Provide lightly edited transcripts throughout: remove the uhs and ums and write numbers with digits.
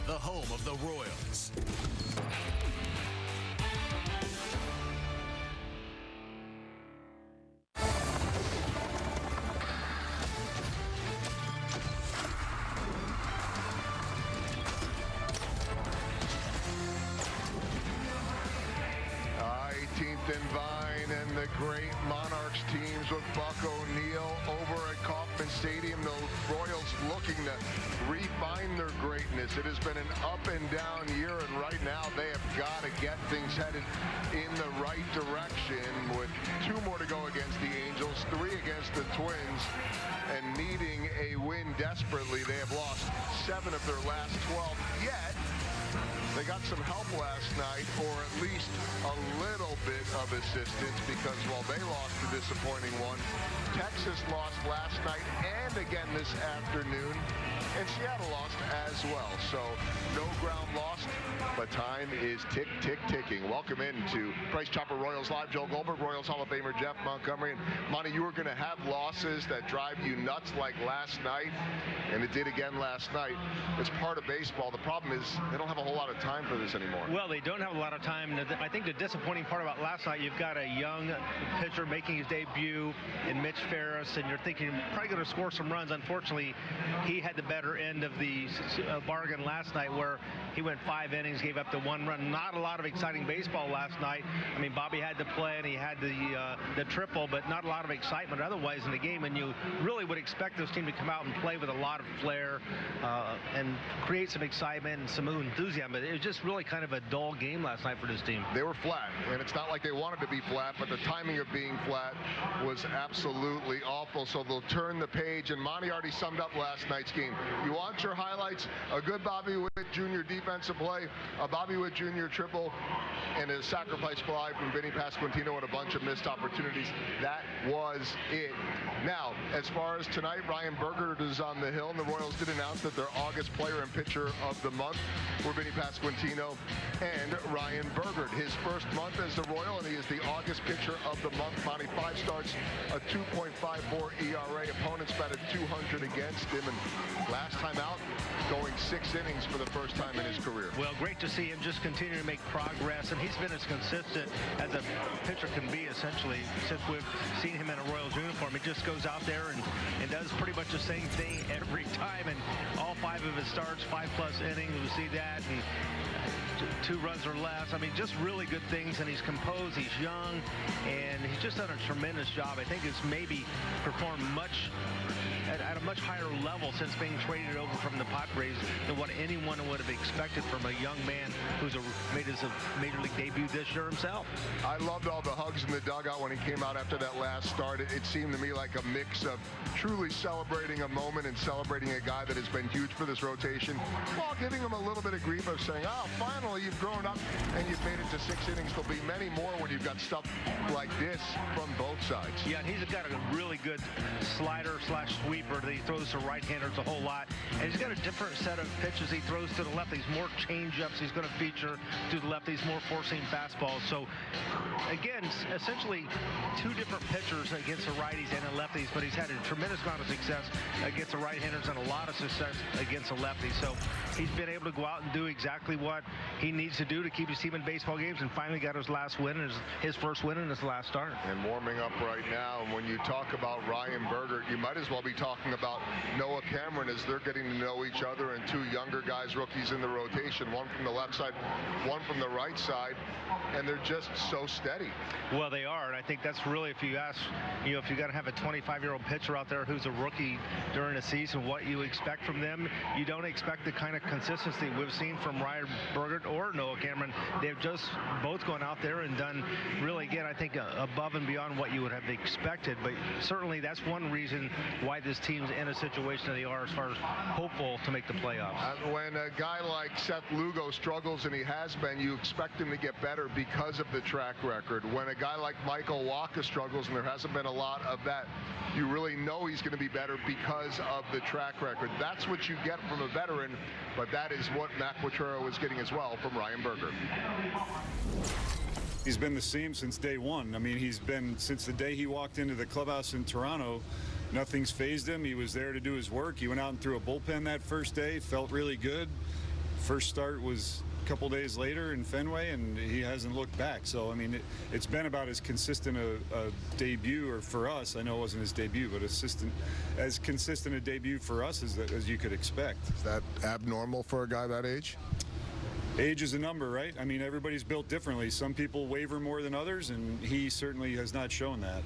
the home of the Royals. And Vine and the great Monarchs teams with Buck O'Neil over at Kauffman Stadium. The Royals looking to refine their greatness. It has been an up and down year, and right now they have got to get things headed in the right direction with 2 more to go against the Angels, 3 against the Twins, and needing a win desperately. They have lost 7 of their last 12, yet they got some help last night, or at least a little bit of assistance, because while they lost a disappointing one, Texas lost last night and again this afternoon, and Seattle lost as well. So no ground lost, but time is ticking. Welcome into Price Chopper Royals Live. Joe Goldberg, Royals Hall of Famer Jeff Montgomery. And Monty, you were going to have losses that drive you nuts like last night, and it did again last night. It's part of baseball. The problem is they don't have a whole lot of time for this anymore. Well, they don't have a lot of time. I think the disappointing part about last night, you've got a young pitcher making his debut in Mitch Ferris, and you're thinking you're probably going to score some runs. Unfortunately, he had the better end of the bargain last night, where he went 5 innings, gave up the 1 run. Not a lot of exciting baseball last night. I mean, Bobby had to play, and he had the triple, but not a lot of excitement otherwise in the game. And you really would expect this team to come out and play with a lot of flair and create some excitement and some enthusiasm. But it was just really kind of a dull game last night for this team. They were flat, and it's not like they wanted to be flat, but the timing of being flat was absolutely awful. So they'll turn the page, and Monty already summed up last night's game. You want your highlights? A good Bobby Witt Jr. defensive play, a Bobby Witt Jr. triple, and a sacrifice fly from Vinny Pasquantino and a bunch of missed opportunities. That was it. Now, as far as tonight, Ryan Bergert is on the hill, and the Royals did announce that their August player and pitcher of the month were Vinny Pasquantino and Ryan Bergert. His first month as the Royal, and he is the August pitcher of the month. Monty, 5 starts, a 2.54 ERA. Opponents batted 200 against him, and last time out, going 6 innings for the first time in his career. Well, great to see him just continue to make progress, and he's been as consistent as a pitcher can be, essentially, since we've seen him in a Royals uniform. He just goes out there and does pretty much the same thing every time, and all 5 of his starts, 5+ innings, we see that, and 2 runs or less. I mean, just really good things, and he's composed, he's young, and he's just done a tremendous job. I think it's maybe performed at a much higher level since being traded over from the Padres than what anyone would have expected from a young man who's made his major league debut this year himself. I loved all the hugs in the dugout when he came out after that last start. It seemed to me like a mix of truly celebrating a moment and celebrating a guy that has been huge for this rotation, while giving him a little bit of grief of saying, oh, finally you've grown up and you've made it to 6 innings. There'll be many more when you've got stuff like this from both sides. Yeah, and he's got a really good slider/sweeper that he throws to right-handers a whole lot. And he's got a different set of pitches he throws to the lefties, more change-ups he's going to feature to the lefties, more four-seam fastballs. So, again, essentially 2 different pitchers against the righties and the lefties, but he's had a tremendous amount of success against the right-handers and a lot of success against the lefties. So he's been able to go out and do exactly what he needs to do to keep his team in baseball games, and finally got his last win, his first win in his last start. And warming up right now, and when you talk about Ryan Bergert, you might as well be talking about Noah Cameron, as they're getting to know each other, and 2 younger guys, rookies in the rotation, one from the left side, one from the right side, and they're just so steady. Well, they are, and I think that's really, if you ask, if you're going to have a 25-year-old pitcher out there who's a rookie during the season, what you expect from them, you don't expect the kind of consistency we've seen from Ryan Bergert or Noah Cameron. They've just both gone out there and done really, again, I think above and beyond what you would have expected, but certainly that's one reason why this team's in a situation that they are as far as hopeful to make the playoffs. When a guy like Seth Lugo struggles, and he has been, you expect him to get better because of the track record. When a guy like Michael Wacha struggles, and there hasn't been a lot of that, you really know he's going to be better because of the track record. That's what you get from a veteran, but that is what Mac Quatrero is getting as well from Ryan Bergert. He's been the same since day one. I mean, he's been, since the day he walked into the clubhouse in Toronto, nothing's fazed him. He was there to do his work. He went out and threw a bullpen that first day, felt really good. First start was a couple days later in Fenway, and he hasn't looked back. So, I mean, it's been about as consistent a debut, or for us, I know it wasn't his debut, but as consistent a debut for us as you could expect. Is that abnormal for a guy that age? Age is a number, right? I mean, everybody's built differently. Some people waver more than others, and he certainly has not shown that.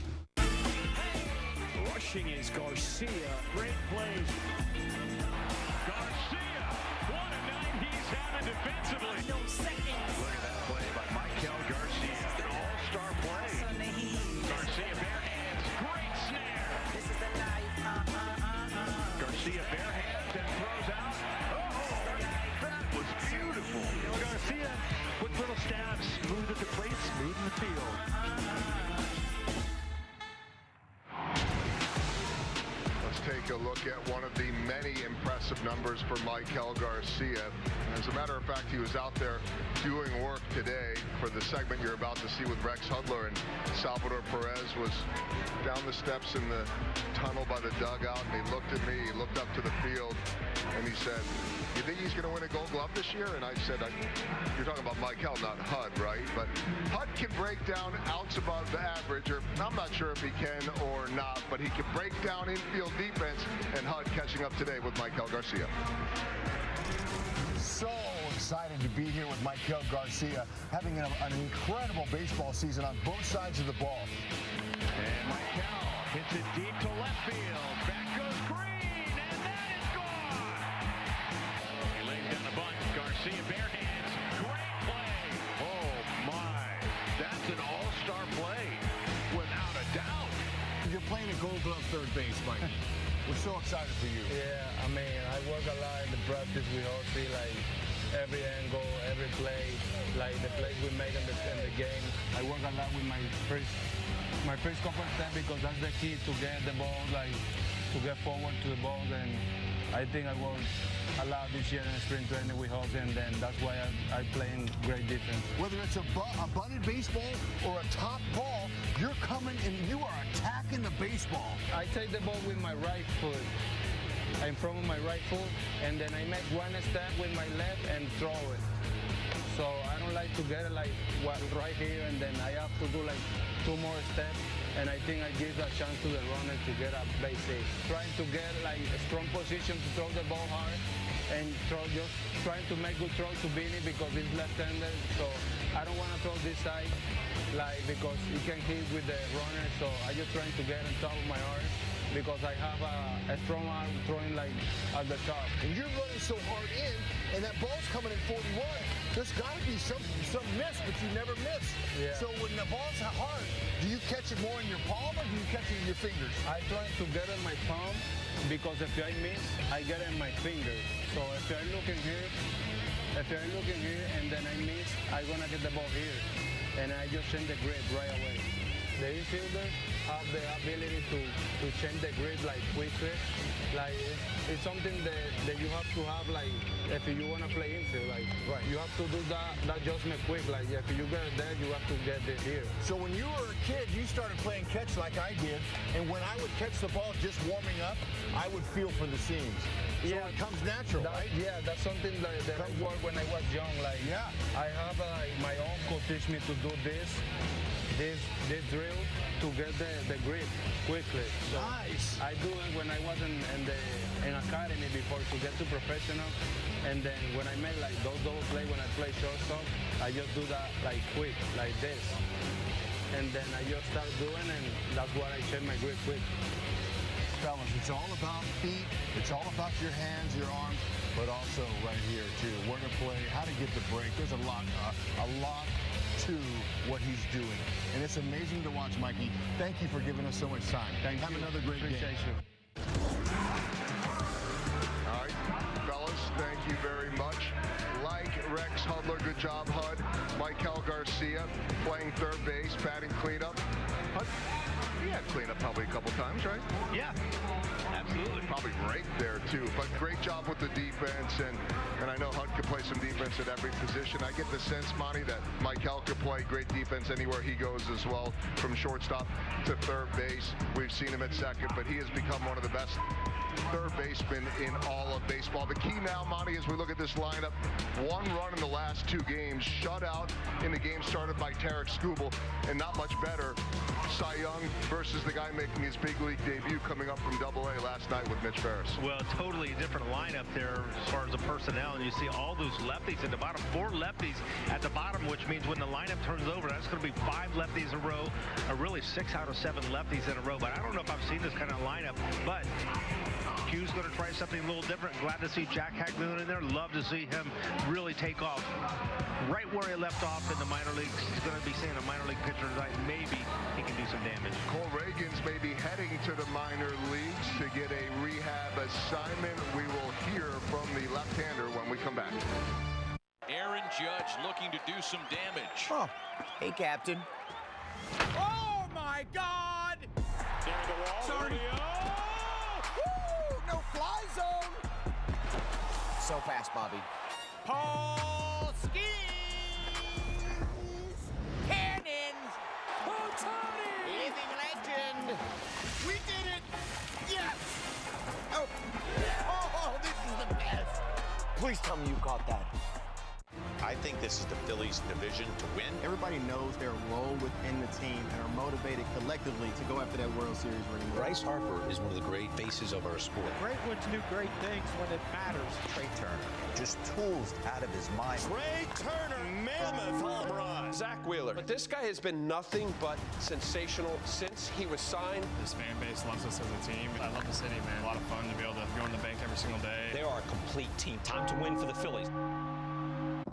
Rushing is Garcia. Great plays. Garcia, what a night he's having defensively. No seconds. Look at that play by Michael Garcia. An all-star play. Garcia bare hands. Great snare. This is the night. Garcia bare hands and throws out. Oh, that was beautiful. Garcia with little stabs. Smooth at the plate, smooth in the field. Take a look at one of the many impressive numbers for Michael Garcia. As a matter of fact, he was out there doing work today for the segment you're about to see with Rex Hudler, and Salvador Perez was down the steps in the tunnel by the dugout, and he looked at me, he looked up to the field, and he said, "You think he's going to win a Gold Glove this year?" And I said, "You're talking about Michael, not Hud, right?" But Hud can break down outs above the average, or I'm not sure if he can or not, but he can break down infield defense, and Hud catching up today with Michael Garcia. So excited to be here with Michael Garcia, having an incredible baseball season on both sides of the ball. And Michael hits it deep to left field. Back goes Green, and that is gone. He lays down the bunt. Garcia bare hands. Great play. Oh, my. That's an all-star play, without a doubt. You're playing a Gold Glove third base, Mike. We're so excited for you. Yeah, I mean, I work a lot in the practice. We all see like every angle, every play, like the plays we make in the game. I work a lot with my first couple of steps, because that's the key to get the ball, like to get forward to the ball. And I think I work a lot this year in spring training with Jose, and then that's why I play in great defense. Whether it's a bunted baseball or a top ball, you're coming and you are attacking the baseball. I take the ball with my right foot. I'm from my right foot, and then I make one step with my left and throw it. So I don't like to get it like right here, and then I have to do like 2 more steps, and I think I give a chance to the runner to get a base hit. Trying to get like a strong position to throw the ball hard, and just trying to make good throw to Vinny, because he's left-handed. So I don't want to throw this side, like, because he can hit with the runner. So I just trying to get on top of my arm, because I have a strong arm throwing like at the top. And you're running so hard in, and that ball's coming in 41. There's got to be some miss, but you never miss. Yeah. So when the ball's hard, do you catch it more in your palm, or do you catch it in your fingers? I try to get in my palm, because if I miss, I get it in my fingers. So if I'm looking here, and then I miss, I'm gonna get the ball here, and I just change the grip right away. The infielder have the ability to change the grip like quickly. Like it's something that you have to have, like if you want to play infield, like right. You have to do that adjustment quick. Like if you get it there, you have to get it here. So when you were a kid, you started playing catch like I did, and when I would catch the ball just warming up, I would feel for the seams. So yeah, it comes natural, right? Yeah, that's something that I worked when I was young. Like yeah, I have my uncle teach me to do this drill to get the grip quickly. So nice. I do it when I was in academy before to get to professional, and then when I made like those double play when I play shortstop, I just do that like quick, like this, and then I just start doing, and that's why I change my grip quick. Fellas, it's all about feet, it's all about your hands, your arms, but also right here too, where to play, how to get the break. There's a lot to what he's doing, and it's amazing to watch, Mikey. Thank you for giving us so much time. Have another great Appreciate game. You. All right, fellas, thank you very much. Like Rex Hudler, good job, Hud. Michael Garcia playing third base, batting cleanup. Hud, He had cleanup probably a couple times, right? Yeah, absolutely. Probably raked there too, but great job with the defense, and I know Hunt can play some defense at every position. I get the sense, Monty, that Michael could play great defense anywhere he goes as well, from shortstop to third base. We've seen him at second, but he has become one of the best third baseman in all of baseball. The key now, Monty, as we look at this lineup, one run in the last 2 games, shut out in the game started by Tarek Skubal, and not much better, Cy Young versus the guy making his big league debut coming up from Double-A last night with Mitch Ferris. Well, totally different lineup there as far as the personnel, and you see all those lefties at the bottom, 4 lefties at the bottom, which means when the lineup turns over, that's going to be 5 lefties in a row, or really 6 out of 7 lefties in a row. But I don't know if I've seen this kind of lineup, but Q's going to try something a little different. Glad to see Jack Haglund in there. Love to see him really take off right where he left off in the minor leagues. He's going to be seeing a minor league pitcher tonight. Maybe he can do some damage. Cole Reagans may be heading to the minor leagues to get a rehab assignment. We will hear from the left-hander when we come back. Aaron Judge looking to do some damage. Oh, hey, Captain. Oh, my God! Sorry. Woo! No fly zone! So fast, Bobby. Paul skis! Cannons! Tony! Living legend. We did it! Yes! Oh, this is the best! Please tell me you caught that. I think this is the Phillies' division to win. Everybody knows their role within the team and are motivated collectively to go after that World Series ring. Bryce Harper is one of the great faces of our sport. Great ones do great things when it matters. Trey Turner, just tools out of his mind. Trey Turner, mammoth home run. Zach Wheeler. But this guy has been nothing but sensational since he was signed. This fan base loves us as a team. I love the city, man. A lot of fun to be able to go in the bank every single day. They are a complete team. Time to win for the Phillies.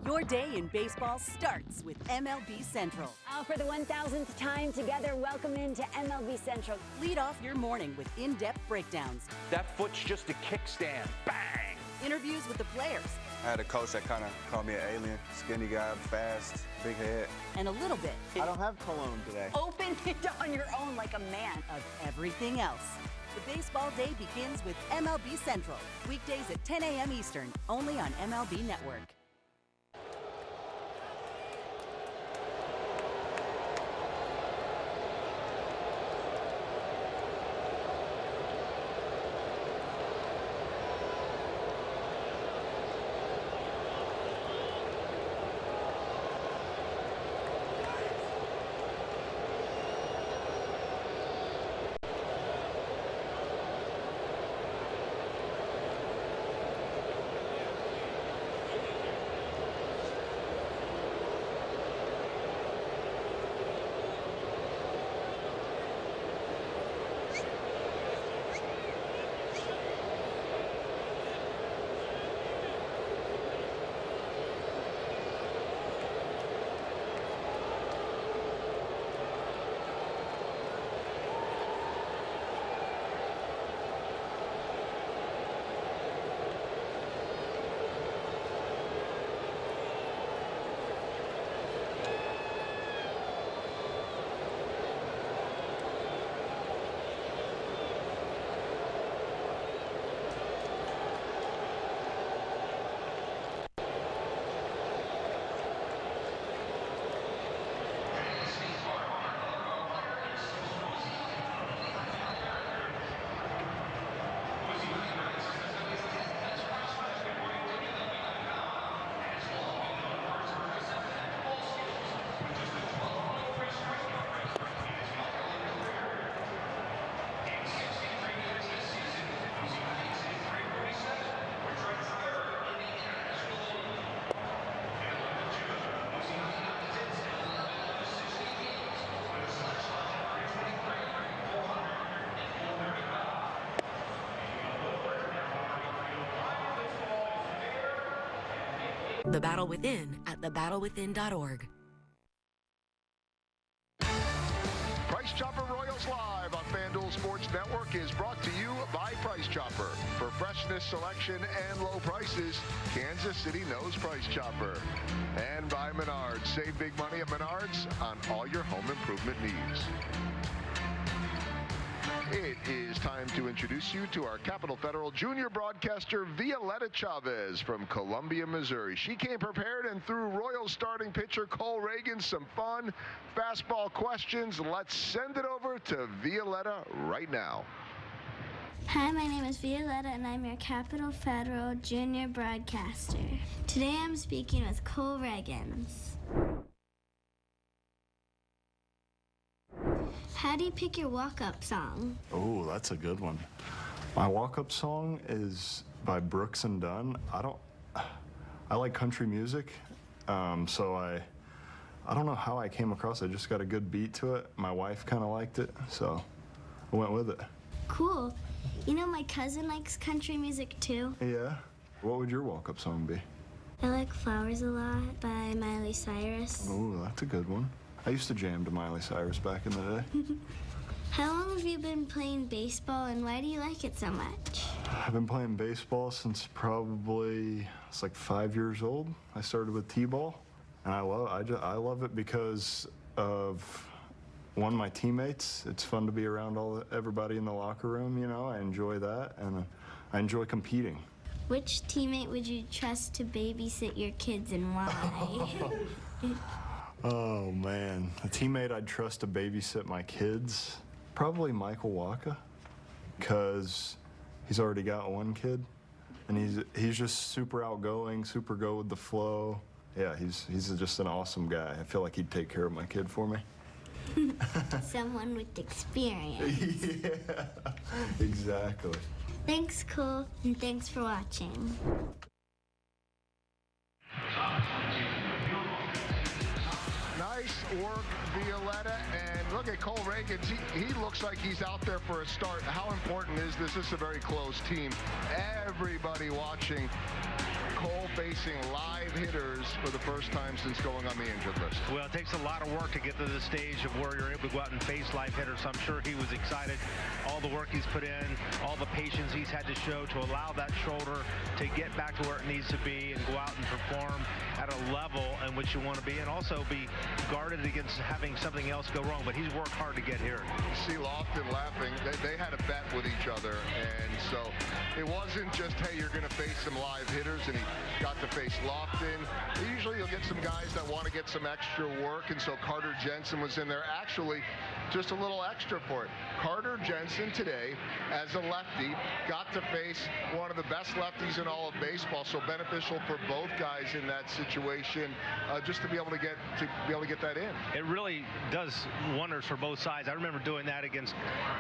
Your day in baseball starts with MLB Central. For the 1000th time together, welcome into MLB Central. Lead off your morning with in-depth breakdowns. That foot's just a kickstand. Bang! Interviews with the players. I had a coach that kind of called me an alien. Skinny guy, fast, big head. And a little bit. I don't have cologne today. Open it on your own like a man. Of everything else. The baseball day begins with MLB Central. Weekdays at 10 a.m. Eastern, only on MLB Network. The Battle Within at thebattlewithin.org. Price Chopper Royals Live on FanDuel Sports Network is brought to you by Price Chopper. For freshness, selection, and low prices, Kansas City knows Price Chopper. And by Menards. Save big money at Menards on all your home improvement needs. It is time to introduce you to our Capital Federal junior broadcaster, Violetta Chavez from Columbia, Missouri. She came prepared and threw Royals starting pitcher Cole Reagan some fun fastball questions. Let's send it over to Violetta right now. Hi, my name is Violetta, and I'm your Capital Federal junior broadcaster. Today I'm speaking with Cole Reagans. How do you pick your walk-up song? Oh, that's a good one. My walk-up song is by Brooks and Dunn. I like country music, so I don't know how I came across it. I just got a good beat to it. My wife kind of liked it, so I went with it. Cool. You know, my cousin likes country music too. Yeah? What would your walk-up song be? I like Flowers a Lot by Miley Cyrus. Oh, that's a good one. I used to jam to Miley Cyrus back in the day. How long have you been playing baseball, and why do you like it so much? I've been playing baseball since probably, it's like 5 years old. I started with T-ball, and I love it because of, one, my teammates. It's fun to be around everybody in the locker room, you know. I enjoy that, and I enjoy competing. Which teammate would you trust to babysit your kids, and why? Oh, man. A teammate I'd trust to babysit my kids, probably Michael Waka, because he's already got one kid, and he's just super outgoing, super go with the flow. Yeah, he's just an awesome guy. I feel like he'd take care of my kid for me. Someone with experience. Yeah, exactly. Thanks, Cole, and thanks for watching. Nice work, Violetta. And look at Cole Reagans. He looks like he's out there for a start. How important is this? This is a very close team. Everybody watching. Cole facing live hitters for the first time since going on the injured list. Well, it takes a lot of work to get to the stage of where you're able to go out and face live hitters. So I'm sure he was excited. All the work he's put in, all the patience he's had to show to allow that shoulder to get back to where it needs to be and go out and perform at a level in which you want to be, and also be guarded against having something else go wrong. But he's worked hard to get here. You see Lofton laughing. They had a bet with each other, and so it wasn't just, hey, you're going to face some live hitters, and he got to face Lofton. Usually you'll get some guys that want to get some extra work, and so Carter Jensen was in there. Actually, just a little extra for it. Carter Jensen today, as a lefty, got to face one of the best lefties in all of baseball, so beneficial for both guys in that situation, just to be able to get that in. It really does wonders for both sides. I remember doing that against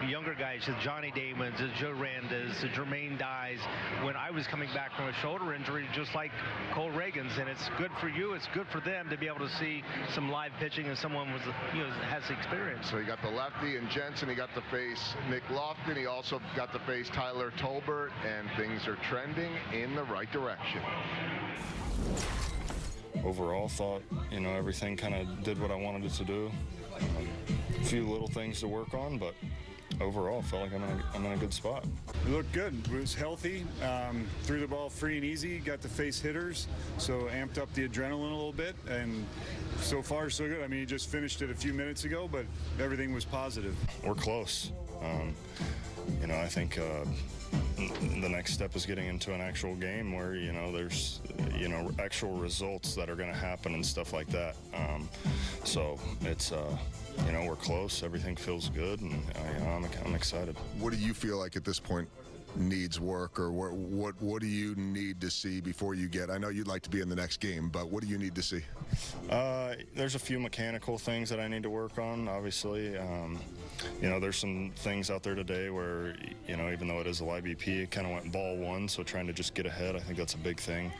younger guys, the Johnny Damons, the Joe Randas, the Jermaine Dyes, when I was coming back from a shoulder injury, just like Cole Reagans. And it's good for you, it's good for them to be able to see some live pitching and someone was, has experience. So he got the lefty and Jensen. He got to face Nick Lofton. He also got to face Tyler Tolbert, and things are trending in the right direction. Overall, thought, everything kind of did what I wanted it to do. A few little things to work on, but overall, felt like I'm in a good spot. It looked good. It was healthy. Threw the ball free and easy. Got to face hitters, so amped up the adrenaline a little bit. And so far, so good. I mean, he just finished it a few minutes ago, but everything was positive. We're close. I think the next step is getting into an actual game where there's actual results that are going to happen and stuff like that. So it's we're close. Everything feels good, and I'm excited. What do you feel like at this point needs work, or what do you need to see before you get? I know you'd like to be in the next game, but what do you need to see? There's a few mechanical things that I need to work on. Obviously, there's some things out there today where even though it is a live BP, it kind of went ball one. So trying to just get ahead, I think that's a big thing.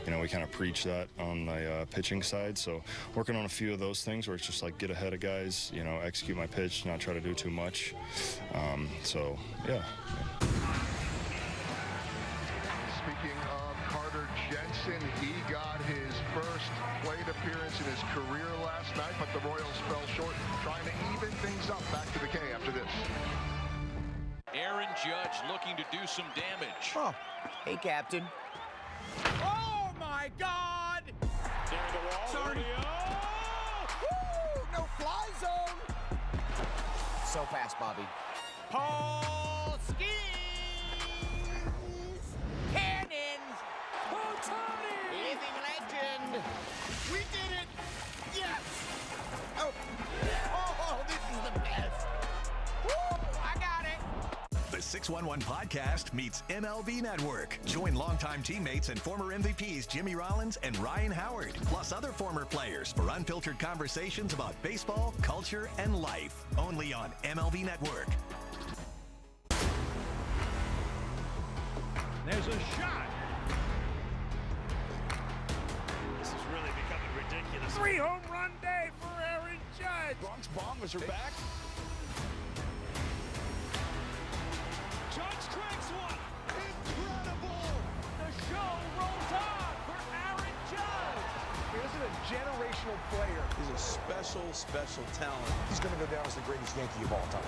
We kind of preach that on the pitching side. So working on a few of those things where it's just like get ahead of guys, execute my pitch, not try to do too much. So yeah. Speaking of Carter Jensen, he got his first plate appearance in his career last night, but the Royals fell short, trying to even things up. Back to the K after this. Aaron Judge looking to do some damage. Oh, hey, Captain. Oh, my God! Near the wall. Sorry. Woo! No fly zone! So fast, Bobby. Paul skis. Cannons. Living legend. We did it. Yes. Oh, this is the best. Woo, I got it. The 611 Podcast meets MLB Network. Join longtime teammates and former MVPs Jimmy Rollins and Ryan Howard, plus other former players for unfiltered conversations about baseball, culture, and life. Only on MLB Network. There's a shot. This is really becoming ridiculous. 3-home run day for Aaron Judge. Bronx Bombers are back. Judge strikes one. Incredible. The show rolls on for Aaron Judge. This is a generational player. He's a special, special talent. He's going to go down as the greatest Yankee of all time.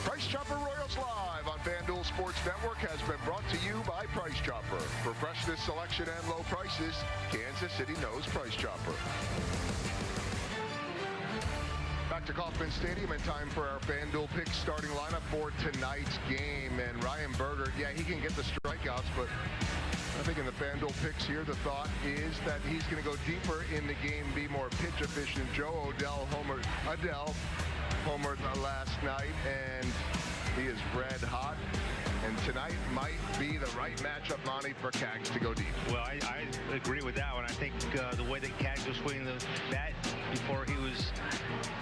Price Chopper Royals Live on FanDuel Sports Network has been brought to you by Price Chopper. For freshness, selection, and low prices, Kansas City knows Price Chopper. Back to Kauffman Stadium in time for our FanDuel picks starting lineup for tonight's game. And Ryan Bergert, yeah, he can get the strikeouts, but I think in the FanDuel picks here, the thought is that he's going to go deeper in the game, be more pitch efficient. Adele homered last night, and he is red hot. And tonight might be the right matchup, Monty, for Cags to go deep. Well, I agree with that one. I think the way that Cags was swinging the bat before he was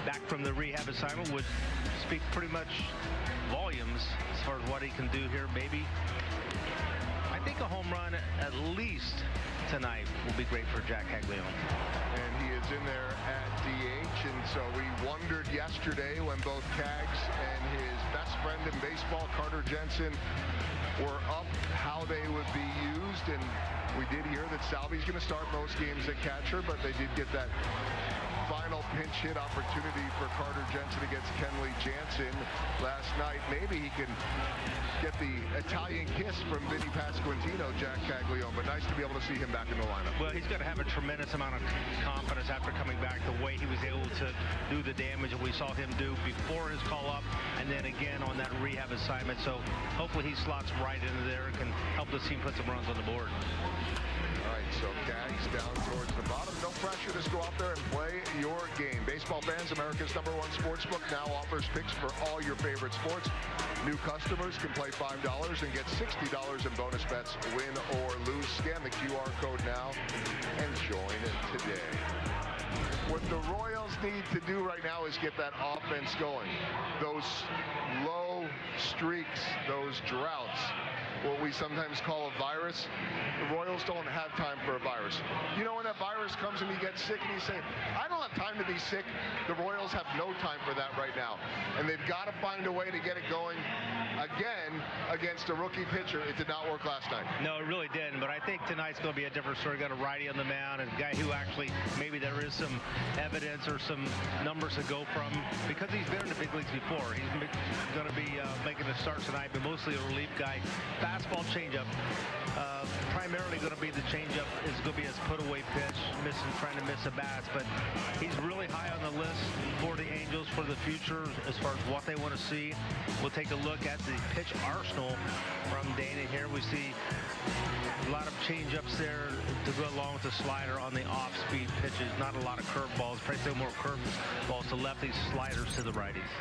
back from the rehab assignment would speak pretty much volumes as far as what he can do here. Maybe, I think a home run at least tonight will be great for Jack Caglione. And he is in there at DH, and so we wondered yesterday when both Cags and his best friend in baseball, Carter Jensen, were up, how they would be used. And we did hear that Salvi's going to start most games at catcher, but they did get that final pinch hit opportunity for Carter Jensen against Kenley Jansen last night. Maybe he can get the Italian kiss from Vinny Pasquantino, Jack Caglione, but nice to be able to see him back in the lineup. Well, he's going to have a tremendous amount of confidence after coming back, the way he was able to do the damage that we saw him do before his call-up and then again on that rehab assignment. So hopefully he slots right into there and can help the team put some runs on the board. All right, so Cags down towards the bottom. No pressure. Just go out there and play your game. Baseball fans, America's #1 sportsbook now offers picks for all your favorite sports. New customers can play $5 and get $60 in bonus bets, win or lose. Scan the QR code now and join it today. What the Royals need to do right now is get that offense going. Those low streaks, those droughts, what we sometimes call a virus, the Royals don't have time for a virus. You know, when that virus comes and you get sick and you say, I don't have time to be sick, the Royals have no time for that right now. And they've got to find a way to get it going again against a rookie pitcher. It did not work last night. No, it really didn't, but I think tonight's going to be a different story. Got a righty on the mound, and a guy who actually, maybe there is some evidence or some numbers to go from, because he's been in the big leagues before. He's going to be making a start tonight, but mostly a relief guy. Fastball changeup, primarily going to be the changeup, is going to be his put-away pitch, trying to miss a bats, but he's really high on the list for the Angels for the future as far as what they want to see. We'll take a look at the pitch arsenal from Dana here. We see a lot of changeups there to go along with the slider on the off-speed pitches. Not a lot of curveballs, probably more curveballs to lefties, sliders to the righties.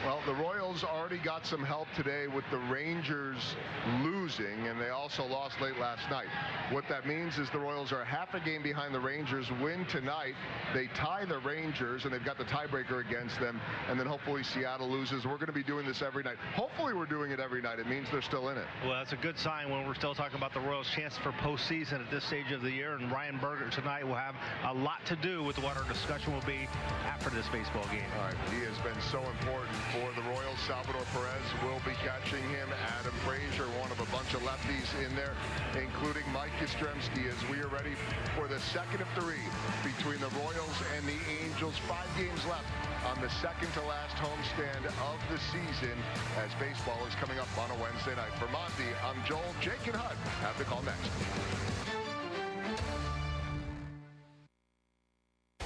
Well, the Royals already got some help today with the Rangers losing, and they also lost late last night. What that means is the Royals are half a game behind the Rangers. Win tonight, they tie the Rangers, and they've got the tiebreaker against them, and then hopefully Seattle loses. We're going to be doing this every night. Hopefully we're doing it every night. It means they're still in it. Well, that's a good sign when we're still talking about the Royals' chance for postseason at this stage of the year, and Ryan Bergert tonight will have a lot to do with what our discussion will be after this baseball game. All right, he has been so important for the Royals. Salvador Perez will be catching him. Adam Frazier, one of a bunch of lefties in there, including Mike Yastrzemski, as we are ready for the second of three between the Royals and the Angels. 5 games left on the second to last homestand of the season as baseball is coming up on a Wednesday night. For Monty, I'm Joel. Jake and Hud have the call next.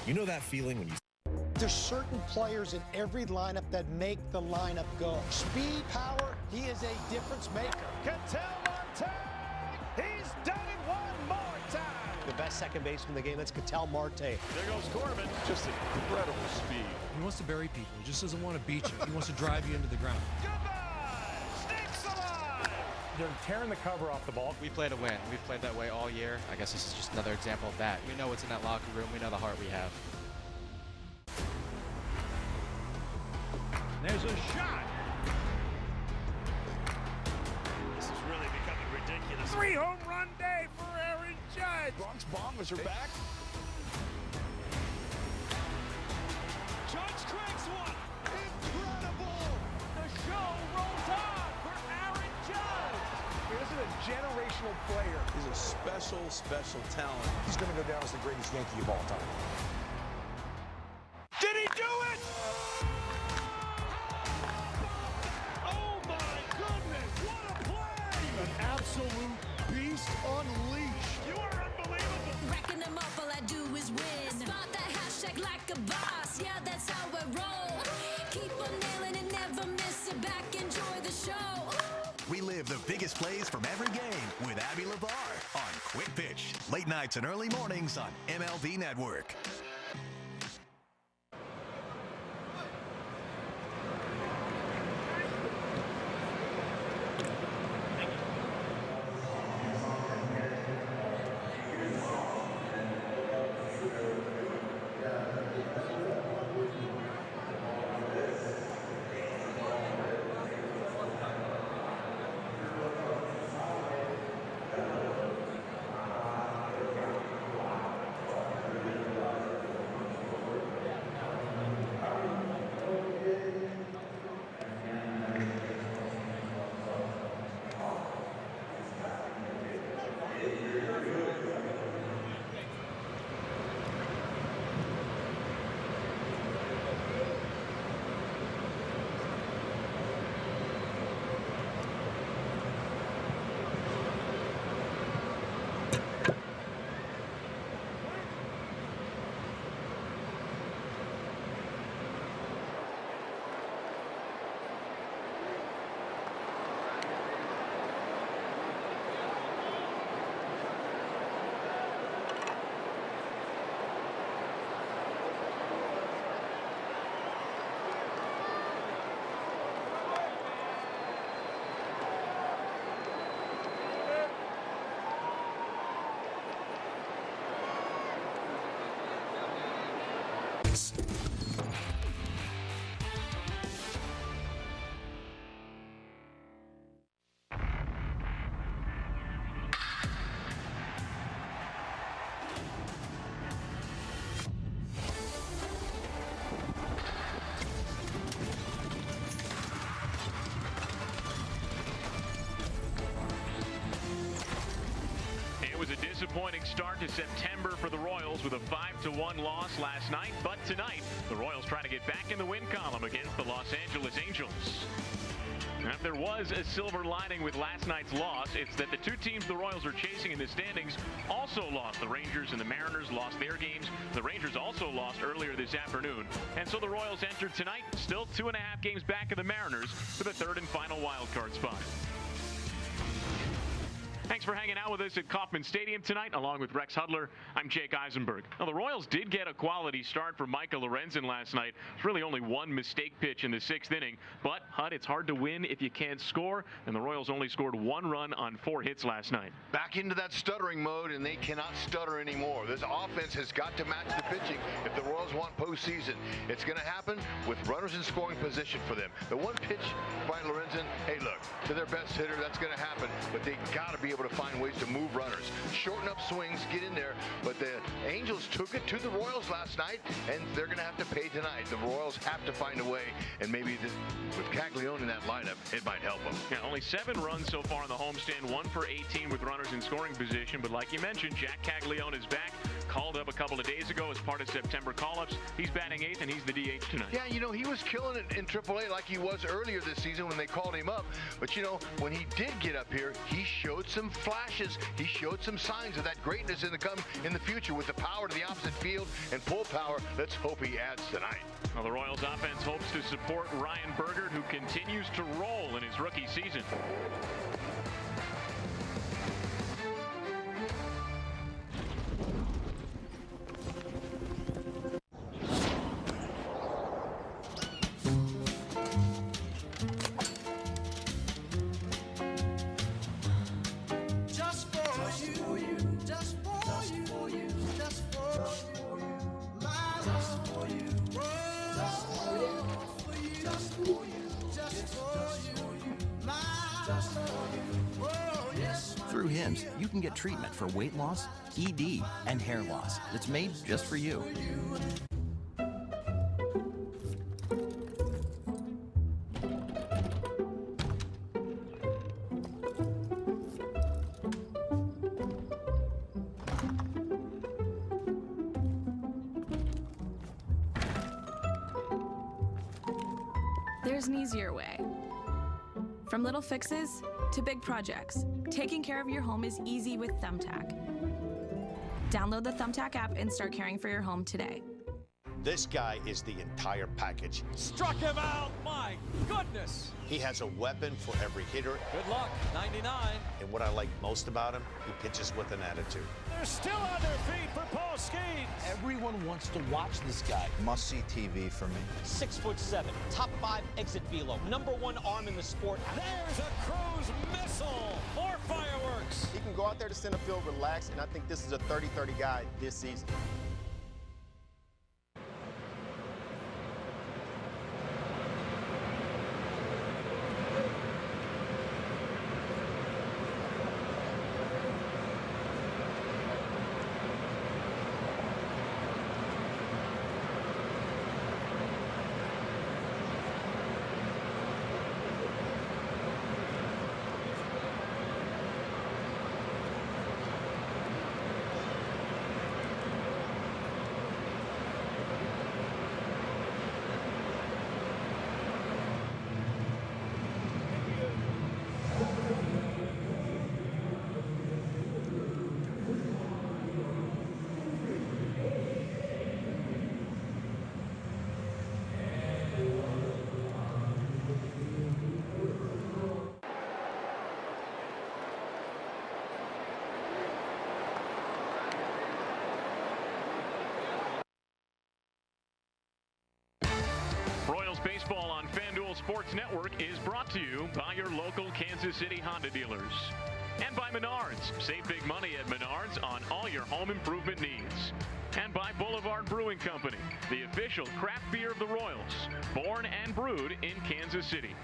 You know that feeling when you... There's certain players in every lineup that make the lineup go. Speed, power, he is a difference maker. Ketel Marte, he's done it one more time. The best second baseman in the game, that's Ketel Marte. There goes Corbin. Just incredible speed. He wants to bury people. He just doesn't want to beat you. He wants to drive you into the ground. Goodbye, Snakes alive. They're tearing the cover off the ball. We play to win. We've played that way all year. I guess this is just another example of that. We know what's in that locker room. We know the heart we have. There's a shot. This is really becoming ridiculous. 3-home run day for Aaron Judge. Bronx Bombers are back. Judge cracks one. Incredible. The show rolls on for Aaron Judge. This is a generational player. He's a special, special talent. He's going to go down as the greatest Yankee of all time. Did he do it? Absolute beast unleashed. You are unbelievable. Racking them up, all I do is win. Spot that hashtag like a boss. Yeah, that's how I roll. Keep on nailing it, never miss it. Back, enjoy the show. Relive the biggest plays from every game with Abby LeVar on Quick Pitch. Late nights and early mornings on MLB Network. Sports. It was a disappointing start to September for the Royals with a 5-1 loss last night. But tonight, the Royals try to get back in the win column against the Los Angeles Angels. Now, if there was a silver lining with last night's loss, it's that the two teams the Royals are chasing in the standings also lost. The Rangers and the Mariners lost their games. The Rangers also lost earlier this afternoon. And so the Royals entered tonight still 2.5 games back of the Mariners for the third and final wild card spot. Thanks for hanging out with us at Kauffman Stadium tonight, along with Rex Hudler. I'm Jake Eisenberg. Now, the Royals did get a quality start from Micah Lorenzen last night. It's really only one mistake pitch in the 6th inning. But, Hud, it's hard to win if you can't score, and the Royals only scored 1 run on 4 hits last night. Back into that stuttering mode, and they cannot stutter anymore. This offense has got to match the pitching if the Royals want postseason. It's going to happen with runners in scoring position for them. The one pitch by Lorenzen, hey, look, to their best hitter, that's going to happen, but they got to be able to find ways to move runners, shorten up swings, get in there. But the Angels took it to the Royals last night, and they're going to have to pay tonight. The Royals have to find a way, and maybe with Caglione in that lineup, it might help them. Yeah, only 7 runs so far in the homestand, 1 for 18 with runners in scoring position. But like you mentioned, Jack Caglione is back. Called up a couple of days ago as part of September call-ups. He's batting 8th, and he's the DH tonight. Yeah, you know, he was killing it in AAA like he was earlier this season when they called him up. But, you know, when he did get up here, he showed some flashes. He showed some signs of that greatness in the future with the power to the opposite field and pull power. Let's hope he adds tonight. Well, the Royals offense hopes to support Ryan Bergert, who continues to roll in his rookie season. Through Hims, you can get treatment for weight loss, ED, and hair loss that's made just for you. There's an easier way. From little fixes to big projects, taking care of your home is easy with Thumbtack. Download the Thumbtack app and start caring for your home today. This guy is the entire package. Struck him out! My goodness! He has a weapon for every hitter. Good luck, 99. And what I like most about him, he pitches with an attitude. They're still on their feet for Paul Skeens. Everyone wants to watch this guy. Must-see TV for me. 6'7", top 5 exit velo, #1 arm in the sport. There's a cruise missile! More fireworks! He can go out there to center field, relax, and I think this is a 30-30 guy this season. Baseball on FanDuel Sports Network is brought to you by your local Kansas City Honda dealers. And by Menards. Save big money at Menards on all your home improvement needs. And by Boulevard Brewing Company, the official craft beer of the Royals, born and brewed in Kansas City.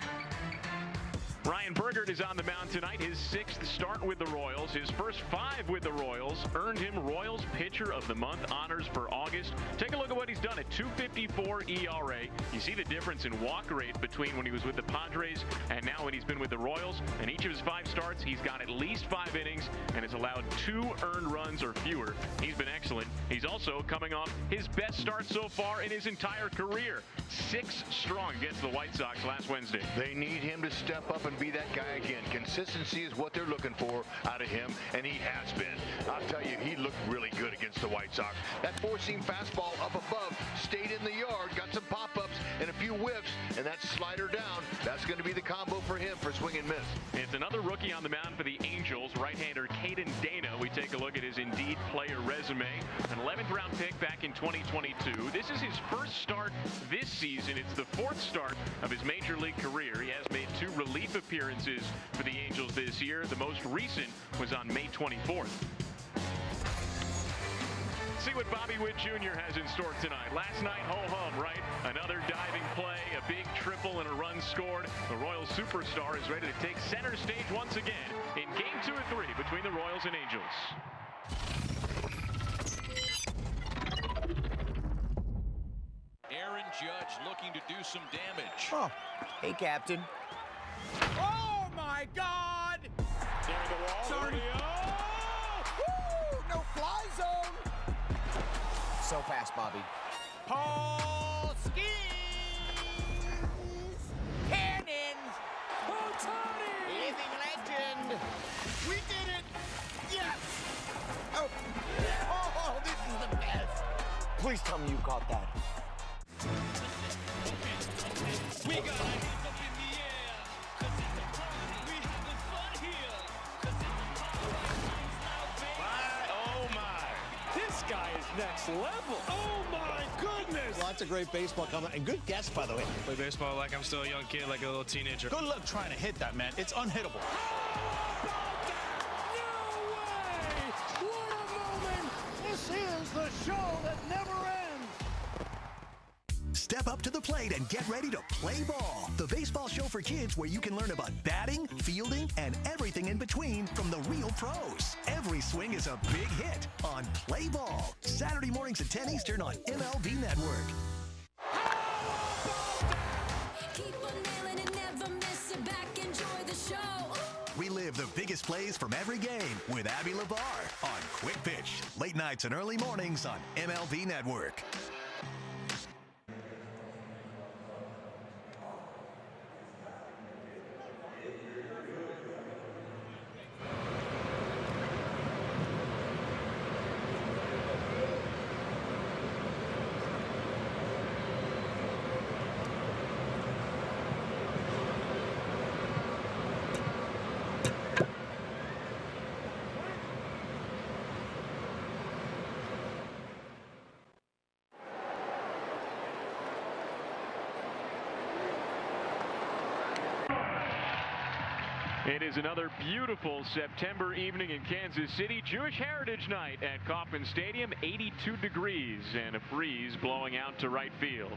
Ryan Bergert is on the mound tonight, his 6th start with the Royals. His first 5 with the Royals earned him Royals Pitcher of the Month honors for August. Take a look at what he's done at .254 ERA. You see the difference in walk rate between when he was with the Padres and now when he's been with the Royals. In each of his 5 starts, he's got at least 5 innings and has allowed 2 earned runs or fewer. He's been excellent. He's also coming off his best start so far in his entire career. 6 strong against the White Sox last Wednesday. They need him to step up and be that guy again. Consistency is what they're looking for out of him, and he has been. I'll tell you, he looked really good against the White Sox. That 4-seam fastball up above stayed in the yard, got some pop-ups and a few whiffs, and that slider down, that's going to be the combo for him for swing and miss. It's another rookie on the mound for the Angels, right-hander Caden. We take a look at his Indeed player resume. An 11th round pick back in 2022. This is his first start this season. It's the 4th start of his major league career. He has made 2 relief appearances for the Angels this year. The most recent was on May 24th. See what Bobby Witt Jr. has in store tonight. Last night, ho-hum, right? Another diving play, a big triple, and a run scored. The Royals superstar is ready to take center stage once again in Game 2 and 3 between the Royals and Angels. Aaron Judge looking to do some damage. Oh, hey, Captain. Oh, my God! Near the wall. Sorry. Woo! No fly zone. So fast, Bobby. Paul skis. Cannons. Otani. Living legend. We did it. Yes. Oh. Oh, this is the best. Please tell me you caught that. We got our hands up in the air, 'cause it's a party. We having fun here, 'cause it's a party. Oh my! This guy is next level. Oh my goodness! Lots of great baseball comment and good guess, by the way. Play baseball like I'm still a young kid, like a little teenager. Good luck trying to hit that, man. It's unhittable. No way! What a moment! This is the show that never ends. Step up to the plate and get ready to play ball. The baseball show for kids where you can learn about batting, fielding, and everything in between from the real pros. Every swing is a big hit on Play Ball. Saturday mornings at 10 Eastern on MLB Network. Keep on nailing and never miss it back. Enjoy the show. Relive the biggest plays from every game with Abby LeVar on Quick Pitch. Late nights and early mornings on MLB Network. It is another beautiful September evening in Kansas City. Jewish Heritage Night at Kauffman Stadium. 82 degrees and a breeze blowing out to right field.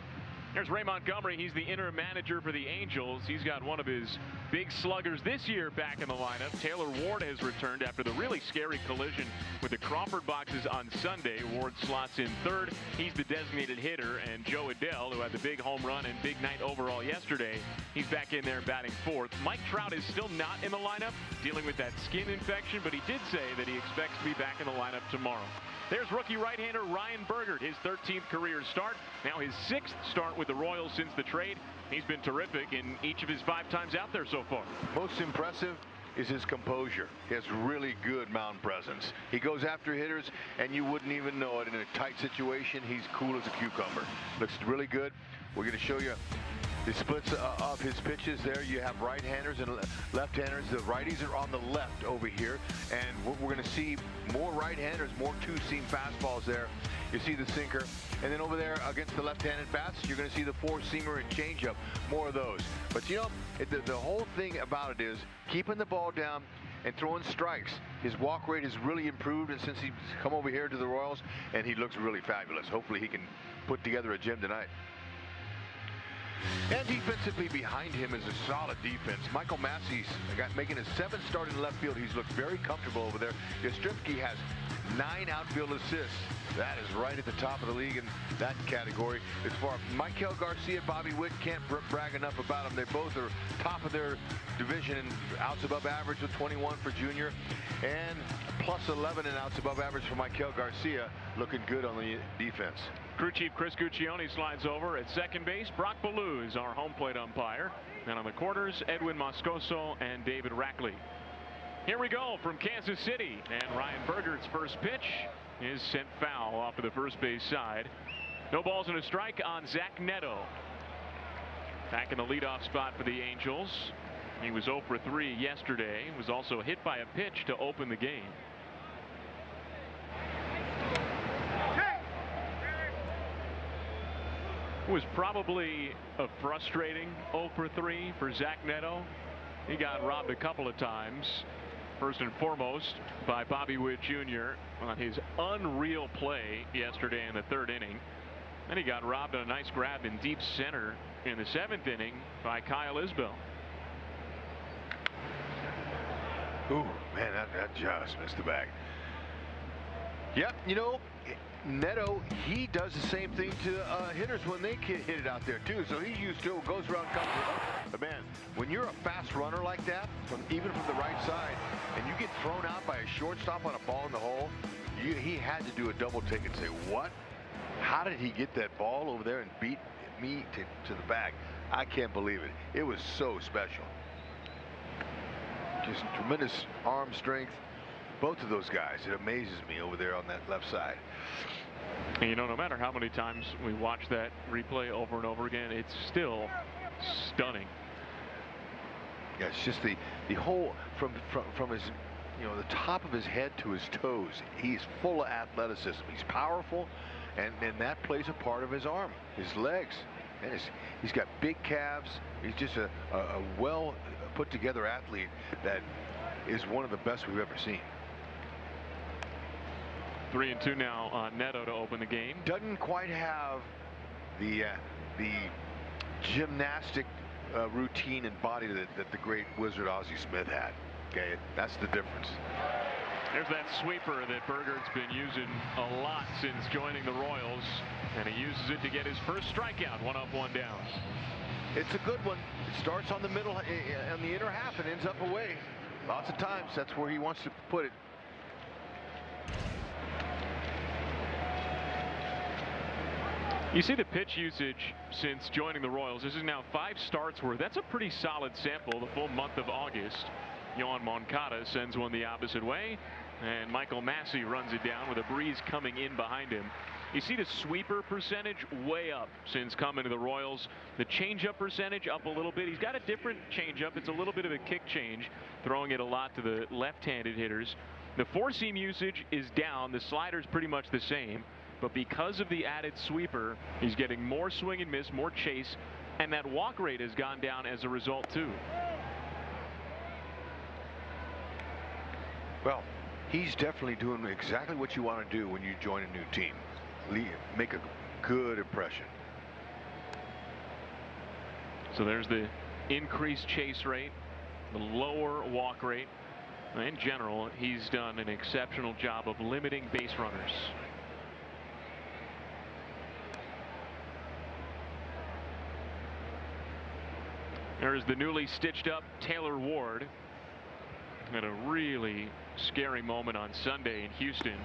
There's Ray Montgomery. He's the interim manager for the Angels. He's got one of his big sluggers this year back in the lineup. Taylor Ward has returned after the really scary collision with the Crawford boxes on Sunday. Ward slots in third. He's the designated hitter. And Joe Adell, who had the big home run and big night overall yesterday, he's back in there batting fourth. Mike Trout is still not in the lineup, dealing with that skin infection, but he did say that he expects to be back in the lineup tomorrow. There's rookie right-hander Ryan Bergert, his 13th career start. Now his 6th start with the Royals since the trade. He's been terrific in each of his 5 times out there so far. Most impressive is his composure. He has really good mound presence. He goes after hitters, and you wouldn't even know it. In a tight situation, he's cool as a cucumber. Looks really good. We're going to show you the splits of his pitches there. You have right-handers and left-handers. The righties are on the left over here, and we're going to see more right-handers, more two-seam fastballs there. You see the sinker, and then over there against the left-handed bats, you're going to see the four-seamer and changeup, more of those. But you know, the whole thing about it is keeping the ball down and throwing strikes. His walk rate has really improved, and since he's come over here to the Royals, and he looks really fabulous. Hopefully he can put together a gym tonight. And defensively behind him is a solid defense. Michael Massey's making his 7th start in left field. He's looked very comfortable over there. Yastrzemski has 9 outfield assists. That is right at the top of the league in that category. As far as Michael Garcia, Bobby Witt, can't brag enough about them. They both are top of their division in outs above average with 21 for Junior, and plus 11 in outs above average for Michael Garcia. Looking good on the defense. Crew chief Chris Guccione slides over at second base. Brock Ballou is our home plate umpire. And on the corners, Edwin Moscoso and David Rackley. Here we go from Kansas City. And Ryan Bergert's first pitch is sent foul off to the first base side. No balls and a strike on Zach Neto. Back in the leadoff spot for the Angels. He was 0 for 3 yesterday. Was also hit by a pitch to open the game. It was probably a frustrating 0 for 3 for Zach Neto. He got robbed a couple of times. First and foremost by Bobby Witt Jr. on his unreal play yesterday in the 3rd inning. Then he got robbed on a nice grab in deep center in the 7th inning by Kyle Isbell. Ooh, man, that just missed the bag. Yep, you know, Neto, he does the same thing to hitters when they hit it out there too. So he's used to it, goes around, comes around. But man, when you're a fast runner like that, even from the right side, and you get thrown out by a shortstop on a ball in the hole, he had to do a double take and say, what? How did he get that ball over there and beat me to the bag? I can't believe it. It was so special. Just tremendous arm strength. Both of those guys, it amazes me over there on that left side. And you know, no matter how many times we watch that replay over and over again, it's still stunning. Yeah, it's just the whole from his, you know, the top of his head to his toes. He's full of athleticism. He's powerful, and that plays a part of his arm, his legs, and he's got big calves. He's just a well put together athlete that is one of the best we've ever seen. 3-2 now on Neto to open the game. Doesn't quite have the gymnastic routine and body that the great Wizard Ozzie Smith had. Okay, that's the difference. There's that sweeper that Bergert's been using a lot since joining the Royals, and he uses it to get his first strikeout. 1 up, 1 down. It's a good one. It starts on the middle, on the inner half, and ends up away. Lots of times that's where he wants to put it. You see the pitch usage since joining the Royals. This is now 5 starts worth. That's a pretty solid sample the full month of August. Yohan Moncada sends one the opposite way, and Michael Massey runs it down with a breeze coming in behind him. You see the sweeper percentage way up since coming to the Royals. The changeup percentage up a little bit. He's got a different changeup. It's a little bit of a kick change, throwing it a lot to the left-handed hitters. The 4-seam usage is down. The slider's pretty much the same. But because of the added sweeper, he's getting more swing and miss, more chase, and that walk rate has gone down as a result too. Well, he's definitely doing exactly what you want to do when you join a new team. Make a good impression. So there's the increased chase rate, the lower walk rate. In general, he's done an exceptional job of limiting base runners. There's the newly stitched up Taylor Ward. Had a really scary moment on Sunday in Houston,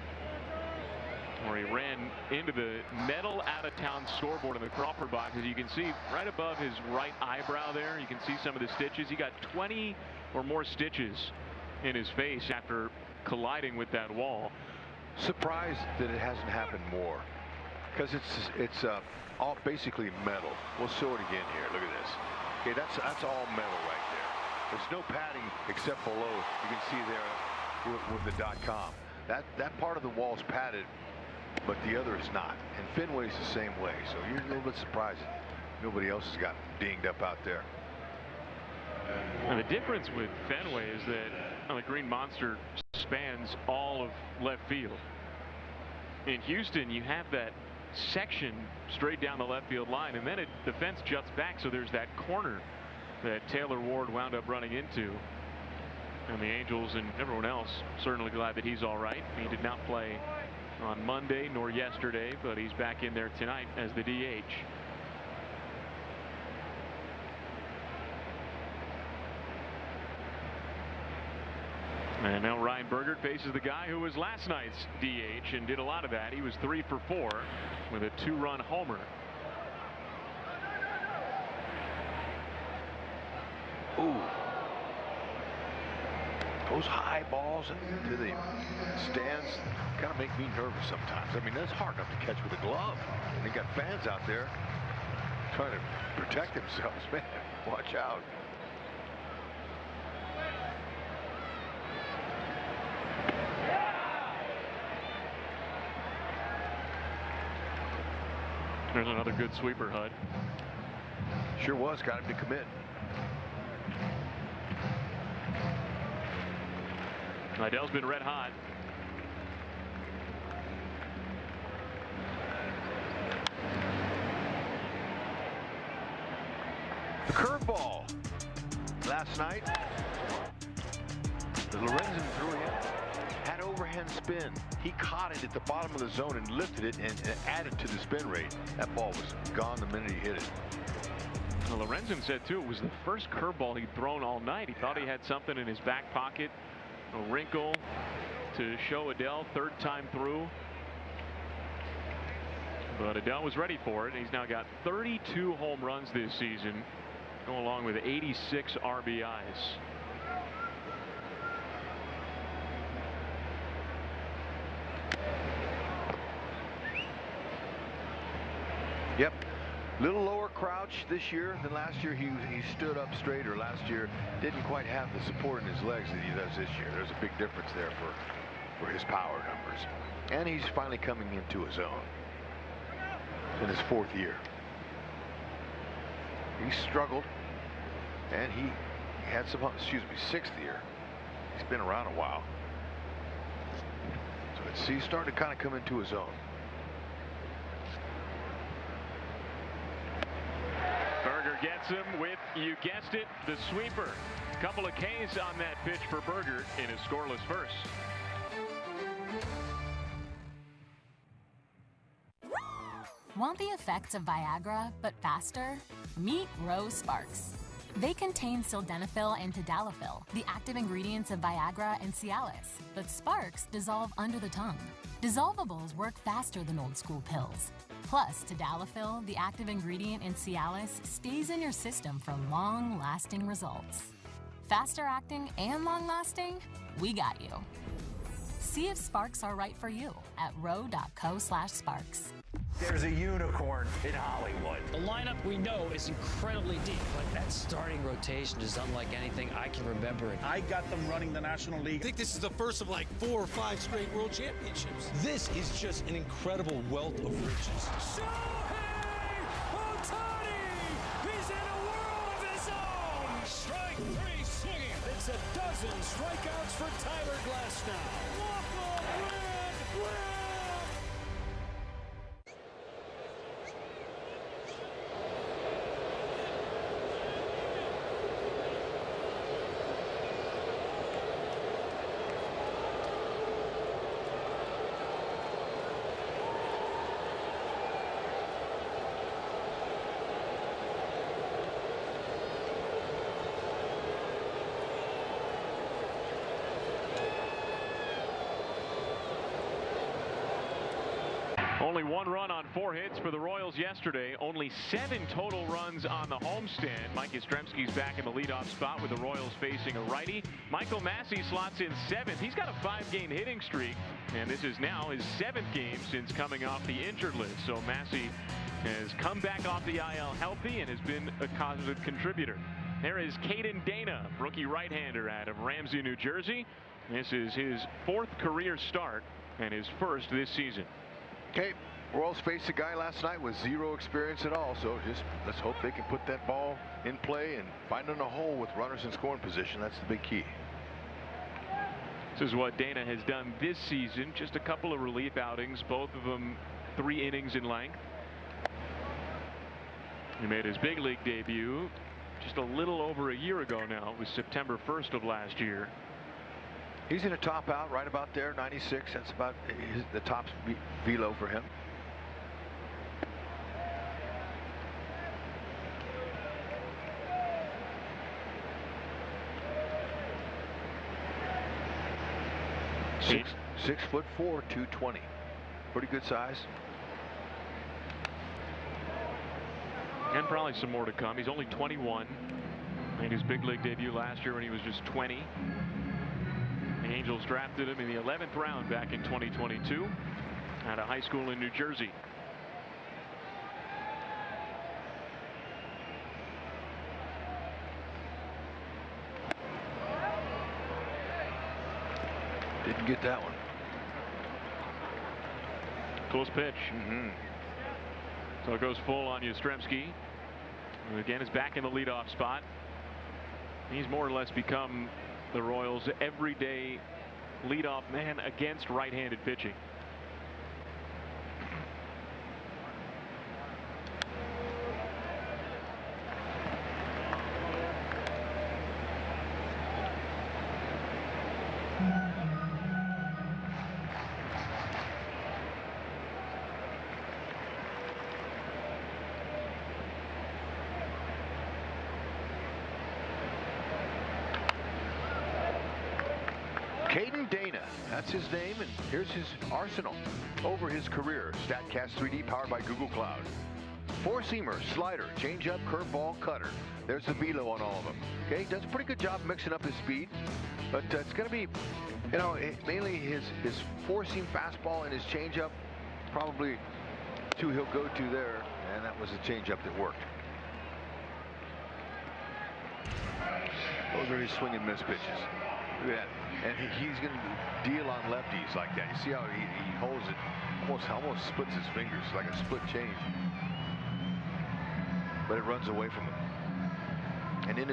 where he ran into the metal out-of-town scoreboard in the Crawford box. As you can see right above his right eyebrow there, you can see some of the stitches. He got 20 or more stitches in his face after colliding with that wall. Surprised that it hasn't happened more, because it's all basically metal. We'll show it again here. Look at this. Okay, that's all metal right there. There's no padding except below. You can see there with the .com. That part of the wall's padded, but the other is not. And Fenway's the same way. So you're a little bit surprised that nobody else has gotten dinged up out there. And the difference with Fenway is that the Green Monster spans all of left field. In Houston, you have that section straight down the left field line, and then the fence juts back, so there's that corner that Taylor Ward wound up running into. And the Angels and everyone else certainly glad that he's all right. He did not play on Monday nor yesterday, but he's back in there tonight as the DH. And now Ryan Bergert faces the guy who was last night's DH and did a lot of that. He was 3 for 4 with a 2-run homer. Ooh. Those high balls into the stands kind of make me nervous sometimes. I mean, that's hard enough to catch with a glove. And you got fans out there trying to protect themselves. Man, watch out. There's another good sweeper, Hud. Sure was. Got him to commit. Lidell's been red hot. The curveball last night. The Lorenzen threw him. Had overhand spin. He caught it at the bottom of the zone and lifted it and added to the spin rate. That ball was gone the minute he hit it. Well, Lorenzen said too it was the first curveball he'd thrown all night. He thought he had something in his back pocket. A wrinkle to show Adell third time through. But Adell was ready for it. He's now got 32 home runs this season, going along with 86 RBIs. Yep. Little lower crouch this year than last year. He stood up straighter. Last year didn't quite have the support in his legs that he does this year. There's a big difference there for his power numbers. And he's finally coming into his own in his 4th year. He struggled, and he had some, 6th year. He's been around a while. So he's starting to kind of come into his own. Gets him with, you guessed it, the sweeper. Couple of Ks on that pitch for Bergert in his scoreless first. Want the effects of Viagra, but faster? Meet Rose Sparks. They contain sildenafil and tadalafil, the active ingredients of Viagra and Cialis, but Sparks dissolve under the tongue. Dissolvables work faster than old school pills. Plus, tadalafil, the active ingredient in Cialis, stays in your system for long-lasting results. Faster acting and long-lasting? We got you. See if Sparks are right for you at ro.co/sparks. There's a unicorn in Hollywood. The lineup we know is incredibly deep, but that starting rotation is unlike anything I can remember. I got them running the National League. I think this is the first of like 4 or 5 straight world championships. This is just an incredible wealth of riches. Shohei Ohtani! He's in a world of his own! Strike 3 swinging. It's a dozen strikeouts for Tyler Glasnow. Walk-off win! Only 1 run on 4 hits for the Royals yesterday. Only 7 total runs on the homestand. Mike Yastrzemski's back in the leadoff spot with the Royals facing a righty. Michael Massey slots in 7th. He's got a 5-game hitting streak, and this is now his 7th game since coming off the injured list. So Massey has come back off the IL healthy and has been a positive contributor. There is Caden Dana, rookie right-hander out of Ramsey, New Jersey. This is his 4th career start and his 1st this season. Okay, Royals faced a guy last night with 0 experience at all, so just let's hope they can put that ball in play and find in a hole with runners in scoring position. That's the big key. This is what Dana has done this season. Just a couple of relief outings, both of them 3 innings in length. He made his big league debut just a little over a year ago now. It was September 1st of last year. He's in a top out right about there, 96. That's about the top velo for him. Six foot 4, 220. Pretty good size. And probably some more to come. He's only 21. Made his big league debut last year when he was just 20. The Angels drafted him in the 11th round back in 2022 out of high school in New Jersey. Didn't get that one. Close pitch. So it goes full on Yastrzemski, who again is back in the leadoff spot. He's more or less become the Royals' everyday leadoff man against right-handed pitching. Caden Dana, that's his name, and here's his arsenal over his career. StatCast 3D powered by Google Cloud. Four-seamer, slider, changeup, curveball, cutter. There's the velo on all of them. Okay, does a pretty good job mixing up his speed, but it's going to be, you know, mainly his four-seam fastball and his changeup. Probably 2 he'll go to there, and that was a changeup that worked. Those are his swing and miss pitches. Look at that. And he's going to deal on lefties like that. You see how he holds it, almost splits his fingers like a split change. But it runs away from him. And in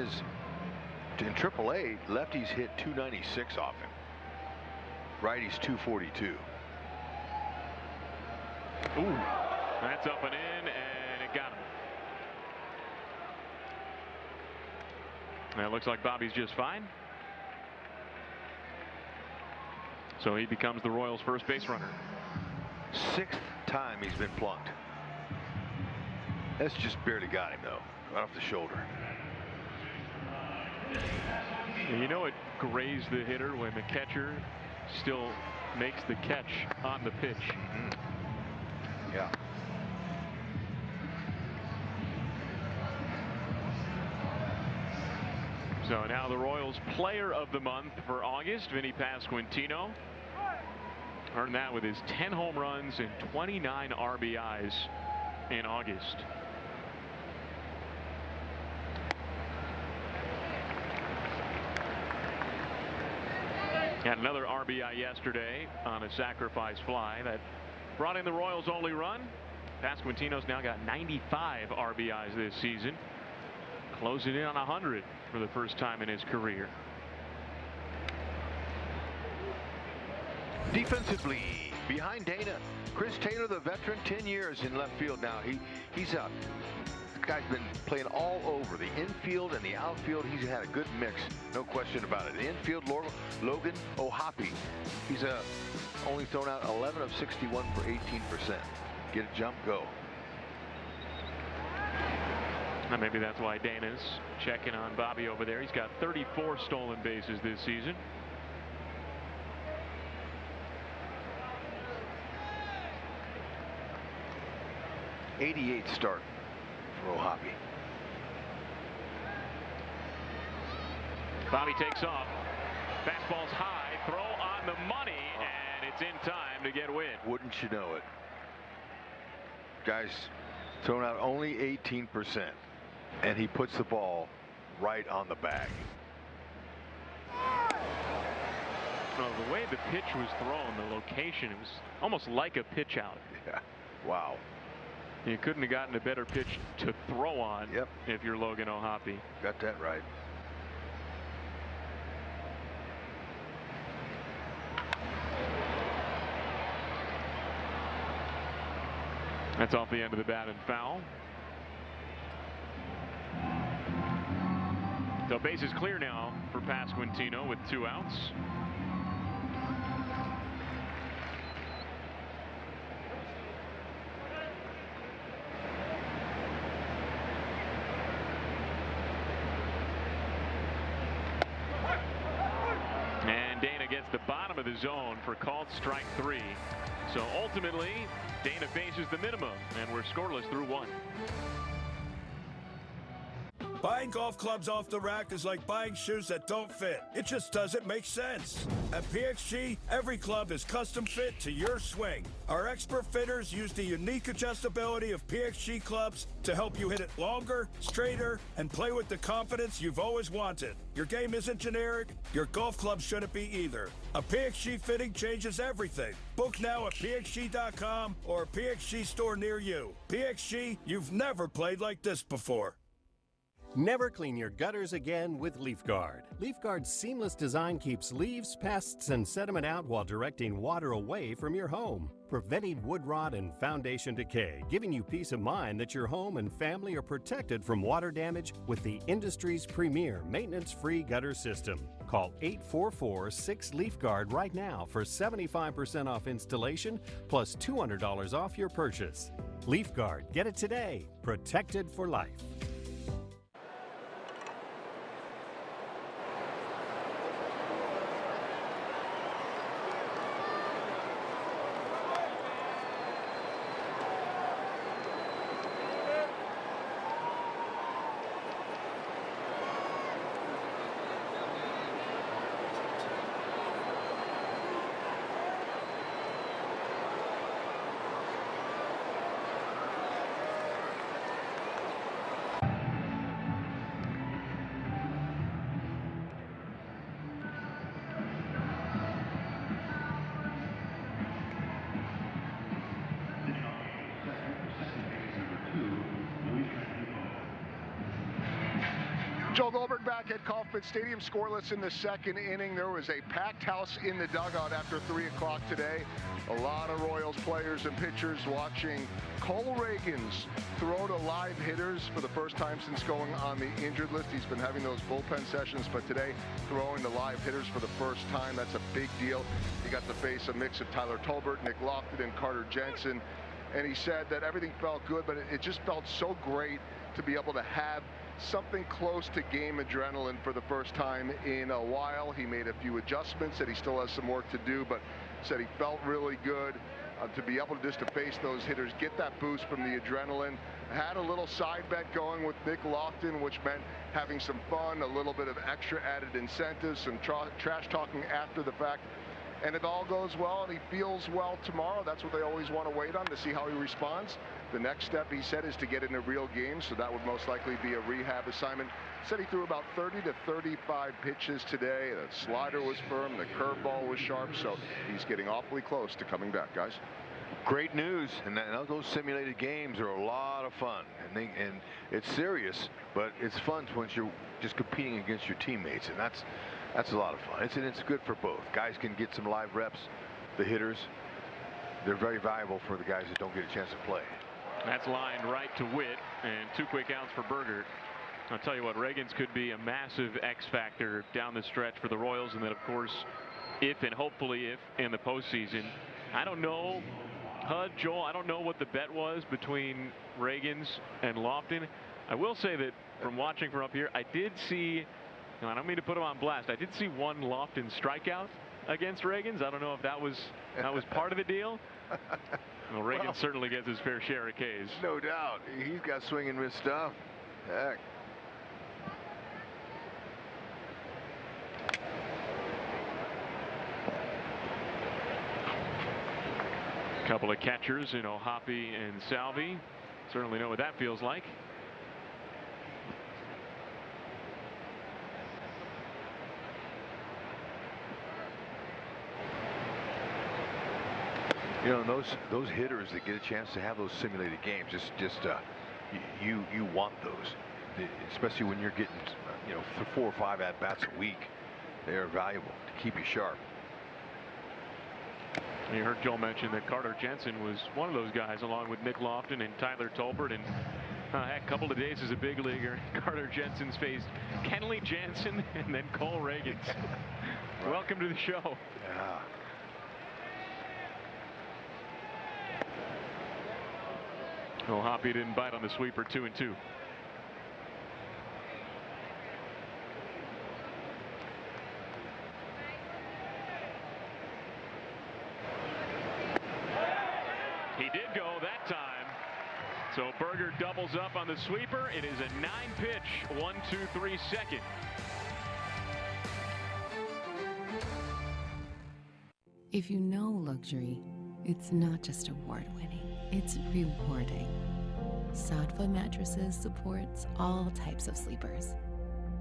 AAA, lefties hit 296 off him. Righties 242. Ooh, that's up and in, and it got him. And it looks like Bobby's just fine. So he becomes the Royals' first base runner. 6th time he's been plunked. That's just barely got him, though, right off the shoulder. You know it grazed the hitter when the catcher still makes the catch on the pitch. Yeah. So now the Royals Player of the Month for August, Vinny Pasquantino. Earned that with his 10 home runs and 29 RBIs in August. Had another RBI yesterday on a sacrifice fly that brought in the Royals' only run. Pasquantino's now got 95 RBIs this season, closing in on 100 for the first time in his career. Defensively, behind Dana, Chris Taylor, the veteran, 10 years in left field now. He's out. This guy's been playing all over the infield and the outfield. He's had a good mix, no question about it. The infield, Logan O'Hoppe. He's only thrown out 11 of 61 for 18%. Get a jump, go. And maybe that's why Dana's checking on Bobby over there. He's got 34 stolen bases this season. '88 start for O'Hoppe. Bobby takes off. Fastball's high, throw on the money, and it's in time to get a win. Wouldn't you know it? Guys thrown out only 18%, and he puts the ball right on the bag. Well, the way the pitch was thrown, the location, it was almost like a pitch out. Yeah. Wow. You couldn't have gotten a better pitch to throw on if you're Logan O'Hoppe. Got that right. That's off the end of the bat and foul. So base is clear now for Pasquantino with 2 outs. And Dana gets the bottom of the zone for called strike 3. So ultimately, Dana faces the minimum, and we're scoreless through 1. Buying golf clubs off the rack is like buying shoes that don't fit. It just doesn't make sense. At PXG, every club is custom fit to your swing. Our expert fitters use the unique adjustability of PXG clubs to help you hit it longer, straighter, and play with the confidence you've always wanted. Your game isn't generic. Your golf club shouldn't be either. A PXG fitting changes everything. Book now at PXG.com or a PXG store near you. PXG, you've never played like this before. Never clean your gutters again with LeafGuard. LeafGuard's seamless design keeps leaves, pests, and sediment out while directing water away from your home, preventing wood rot and foundation decay, giving you peace of mind that your home and family are protected from water damage with the industry's premier maintenance-free gutter system. Call 844-6LeafGuard right now for 75% off installation plus $200 off your purchase. LeafGuard, get it today. Protected for life. Joe Goldberg back at Kauffman Stadium, scoreless in the second inning. There was a packed house in the dugout after 3 o'clock today. A lot of Royals players and pitchers watching Cole Reagans throw to live hitters for the first time since going on the injured list. He's been having those bullpen sessions, but today throwing to live hitters for the first time. That's a big deal. He got to face a mix of Tyler Tolbert, Nick Lofton, and Carter Jensen. And he said that everything felt good, but it just felt so great to be able to have something close to game adrenaline for the first time in a while. He made a few adjustments, said he still has some work to do, but said he felt really good to be able to just to face those hitters, get that boost from the adrenaline. Had a little side bet going with Nick Lofton, which meant having some fun, a little bit of extra added incentives, some trash talking after the fact. And if all goes well and he feels well tomorrow, that's what they always want to wait on, to see how he responds. The next step, he said, is to get into real games, so that would most likely be a rehab assignment. Said he threw about 30 to 35 pitches today. The slider was firm, the curveball was sharp, so he's getting awfully close to coming back, guys. Great news, and those simulated games are a lot of fun, and it's serious, but it's fun once you're just competing against your teammates, and that's a lot of fun. It's good for both. Guys can get some live reps. The hitters, they're very valuable for the guys that don't get a chance to play. That's lined right to Witt, and 2 quick outs for Bergert. I'll tell you what, Reagans could be a massive X factor down the stretch for the Royals, and then of course, if and hopefully if in the postseason. I don't know, Hud, Joel, I don't know what the bet was between Reagans and Lofton. I will say that from watching from up here, I did see, I don't mean to put him on blast, I did see one Lofton strikeout against Reagans. I don't know if that was part of the deal. Well, Reagan certainly gets his fair share of Ks. No doubt. He's got swing and miss stuff. Heck. A couple of catchers, Hoppy and Salvi. Certainly know what that feels like. Those hitters that get a chance to have those simulated games, you want those, especially when you're getting 4 or 5 at bats a week. They are valuable to keep you sharp. You heard Joel mention that Carter Jensen was one of those guys, along with Nick Lofton and Tyler Tolbert. And heck, a couple of days as a big leaguer, Carter Jensen's faced Kenley Jansen and then Cole Reagans. Right. Welcome to the show. Yeah. Well, Hoppy didn't bite on the sweeper. 2-2. He did go that time. So Bergert doubles up on the sweeper. It is a 9-pitch 1-2-3 second. If you know luxury, it's not just award-winning, it's rewarding. Saatva Mattresses supports all types of sleepers.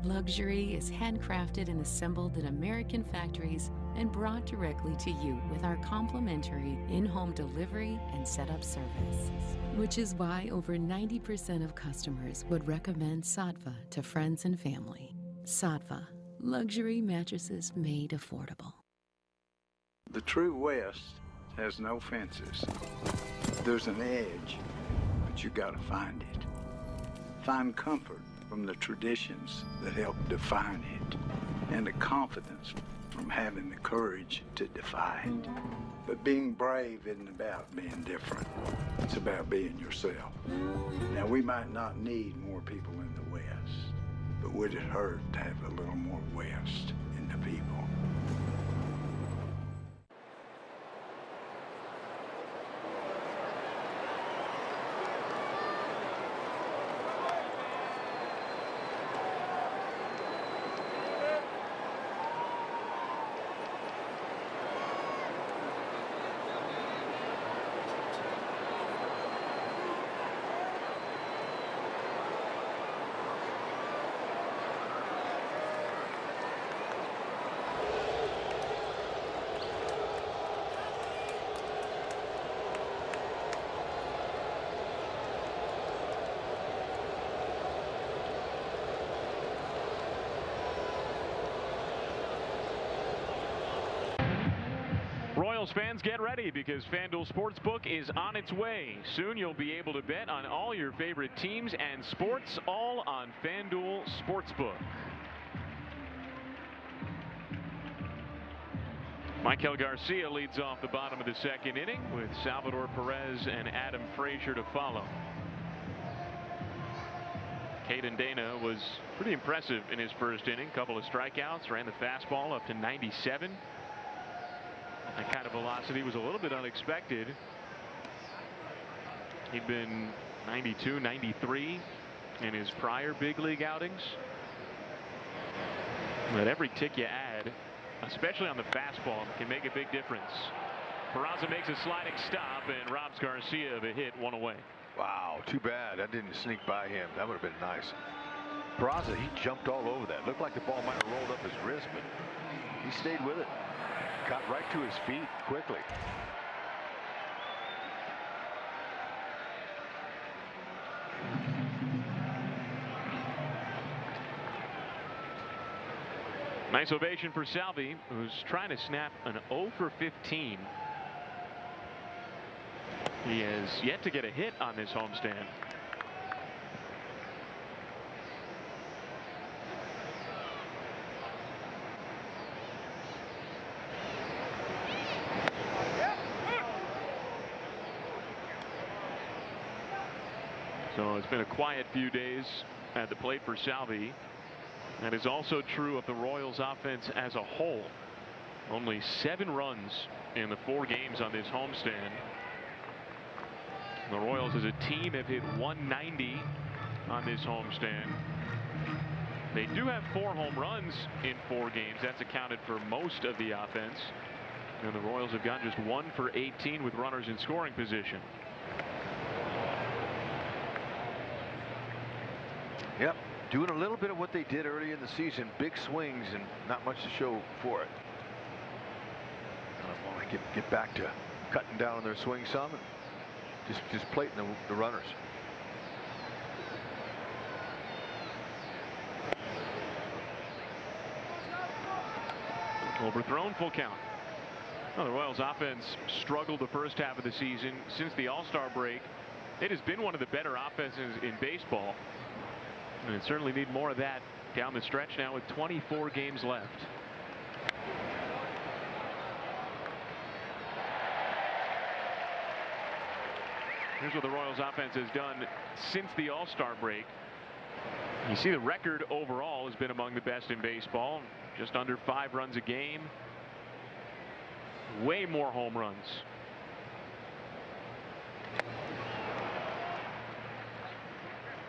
Luxury is handcrafted and assembled in American factories and brought directly to you with our complimentary in-home delivery and setup service. Which is why over 90% of customers would recommend Saatva to friends and family. Saatva, luxury mattresses made affordable. The true West has no fences. There's an edge, but you gotta find it. Find comfort from the traditions that help define it, and the confidence from having the courage to defy it. But being brave isn't about being different. It's about being yourself. Now, we might not need more people in the West, but would it hurt to have a little more West in the people? Royals fans, get ready because FanDuel Sportsbook is on its way. Soon you'll be able to bet on all your favorite teams and sports, all on FanDuel Sportsbook. Michael Garcia leads off the bottom of the second inning with Salvador Perez and Adam Frazier to follow. Caden Dana was pretty impressive in his first inning. Couple of strikeouts, ran the fastball up to 97. That kind of velocity was a little bit unexpected. He'd been 92, 93 in his prior big league outings. But every tick you add, especially on the fastball, can make a big difference. Peraza makes a sliding stop and robs Garcia of a hit, one away. Wow, too bad that didn't sneak by him. That would have been nice. Peraza, he jumped all over that. Looked like the ball might have rolled up his wrist, but he stayed with it. Got right to his feet quickly. Nice ovation for Salvi, who's trying to snap an 0 for 15. He has yet to get a hit on this homestand. So it's been a quiet few days at the plate for Salvi. That is also true of the Royals offense as a whole. Only 7 runs in the 4 games on this homestand. The Royals as a team have hit 190 on this homestand. They do have 4 home runs in 4 games. That's accounted for most of the offense. And the Royals have gone just 1 for 18 with runners in scoring position. Yep, doing a little bit of what they did early in the season. Big swings and not much to show for it. Want to get back to cutting down on their swing some and just plating the runners. Overthrown, full count. Well, the Royals offense struggled the first half of the season. Since the All-Star break, it has been one of the better offenses in baseball. And it certainly need more of that down the stretch now with 24 games left. Here's what the Royals offense has done since the All-Star break. You see the record overall has been among the best in baseball. Just under 5 runs a game. Way more home runs.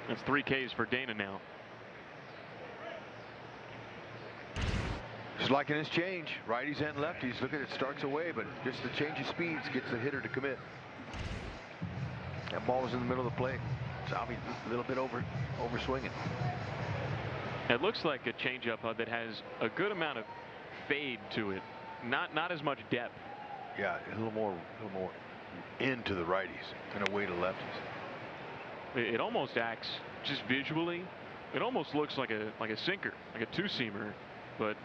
That's 3 Ks for Dana now. Just liking his change. Righties and lefties. Look at it, starts away, but just the change of speeds gets the hitter to commit. That ball was in the middle of the plate. Salvi a little bit over swinging. It looks like a changeup that has a good amount of fade to it. Not as much depth. Yeah, a little more into the righties and away to lefties. It almost acts just visually. It almost looks like a sinker, like a 2-seamer, but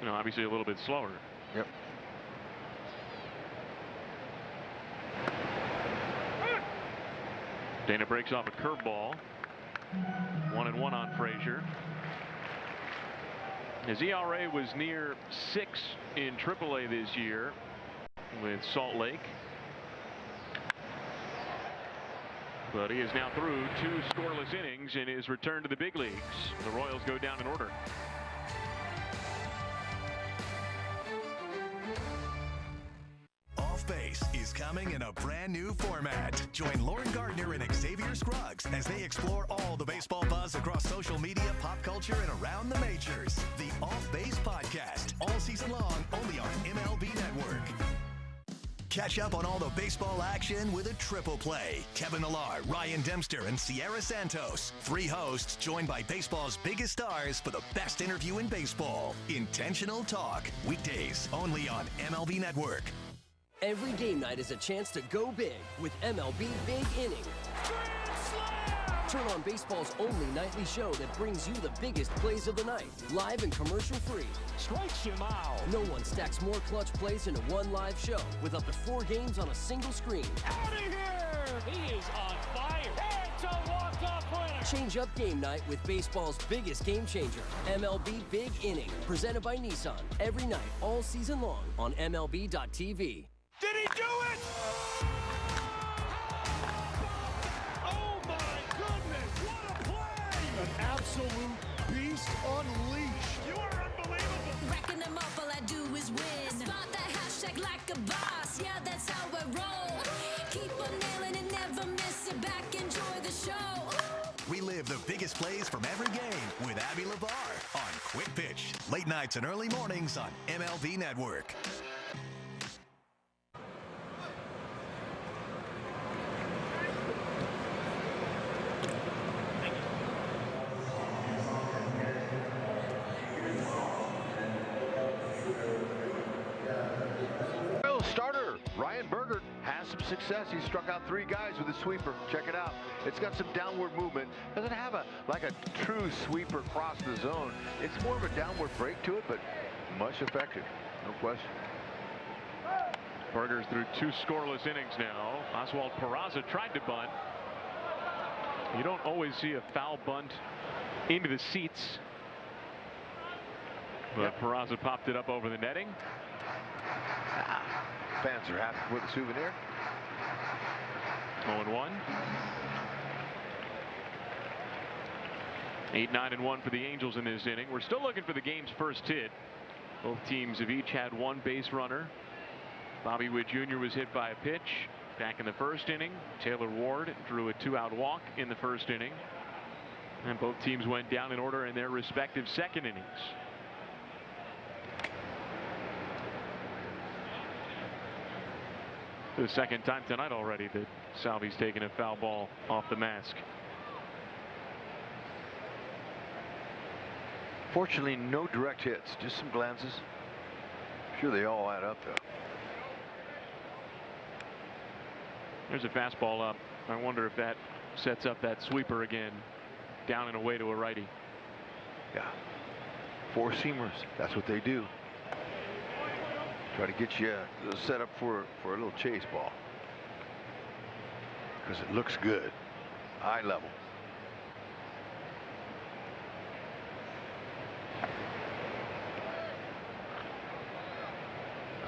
obviously a little bit slower. Yep. Dana breaks off a curveball. 1-1 on Frazier. His ERA was near 6 in AAA this year with Salt Lake. But he is now through 2 scoreless innings in his return to the big leagues. The Royals go down in order. Off Base is coming in a brand new format. Join Lauren Gardner and Xavier Scruggs as they explore all the baseball buzz across social media, pop culture, and around the majors. The Off Base Podcast, all season long, only on MLB Network. Catch up on all the baseball action with a triple play. Kevin Millar, Ryan Dempster, and Sierra Santos. 3 hosts joined by baseball's biggest stars for the best interview in baseball. Intentional Talk. Weekdays only on MLB Network. Every game night is a chance to go big with MLB Big Inning. Turn on baseball's only nightly show that brings you the biggest plays of the night, live and commercial-free. Strikes him out. No one stacks more clutch plays into one live show with up to 4 games on a single screen. Out of here! He is on fire. It's a walk-off winner. Change up game night with baseball's biggest game changer, MLB Big Inning, presented by Nissan. Every night, all season long on MLB.tv. Did he do it? Oh my goodness, what a play! An absolute beast unleashed. You are unbelievable. Racking them up, all I do is win. Spot that hashtag like a boss. Yeah, that's how I roll. Keep on nailing it, never miss it. Back, enjoy the show. Relive the biggest plays from every game with Abby LeVar on Quick Pitch. Late nights and early mornings on MLB Network. Starter Ryan Bergert has some success. He struck out 3 guys with a sweeper. Check it out. It's got some downward movement. Doesn't have like a true sweeper across the zone. It's more of a downward break to it, but much effective. No question. Berger's through 2 scoreless innings now. Oswald Peraza tried to bunt. You don't always see a foul bunt into the seats. But Peraza popped it up over the netting. Fans are happy with the souvenir. 0-1. 8-9-1 for the Angels in this inning. We're still looking for the game's first hit. Both teams have each had 1 base runner. Bobby Witt Jr. was hit by a pitch back in the first inning. Taylor Ward drew a 2-out walk in the first inning. And both teams went down in order in their respective second innings. The second time tonight already that Salvi's taken a foul ball off the mask. Fortunately, no direct hits, just some glances. Sure, they all add up, though. There's a fastball up. I wonder if that sets up that sweeper again, down and away to a righty. Yeah. 4 seamers. That's what they do. Try to get you set up for a little chase ball. Because it looks good. Eye level.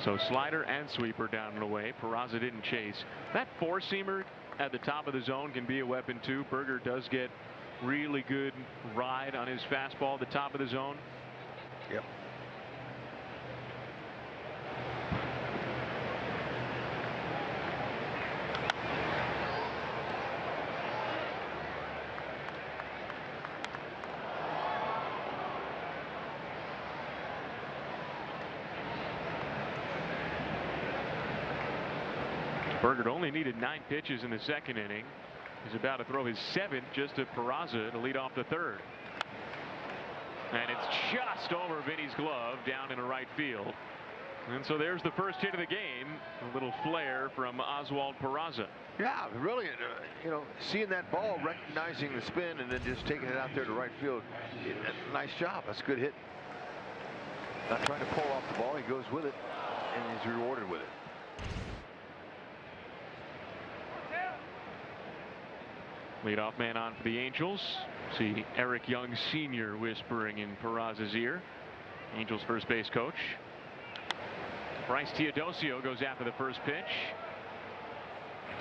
So slider and sweeper down and away. Peraza didn't chase. That four-seamer at the top of the zone can be a weapon too. Bergert does get really good ride on his fastball at the top of the zone. Yep. Bergert only needed 9 pitches in the second inning. He's about to throw his 7th just to Peraza to lead off the third. And it's just over Vinny's glove down into right field. And so there's the first hit of the game. A little flare from Oswald Peraza. Yeah, really, you know, seeing that ball, recognizing the spin, and then just taking it out there to right field. Nice job. That's a good hit. Not trying to pull off the ball. He goes with it, and he's rewarded with it. Leadoff man on for the Angels. See Eric Young Sr. whispering in Peraza's ear. Angels first base coach. Bryce Teodosio goes after the first pitch.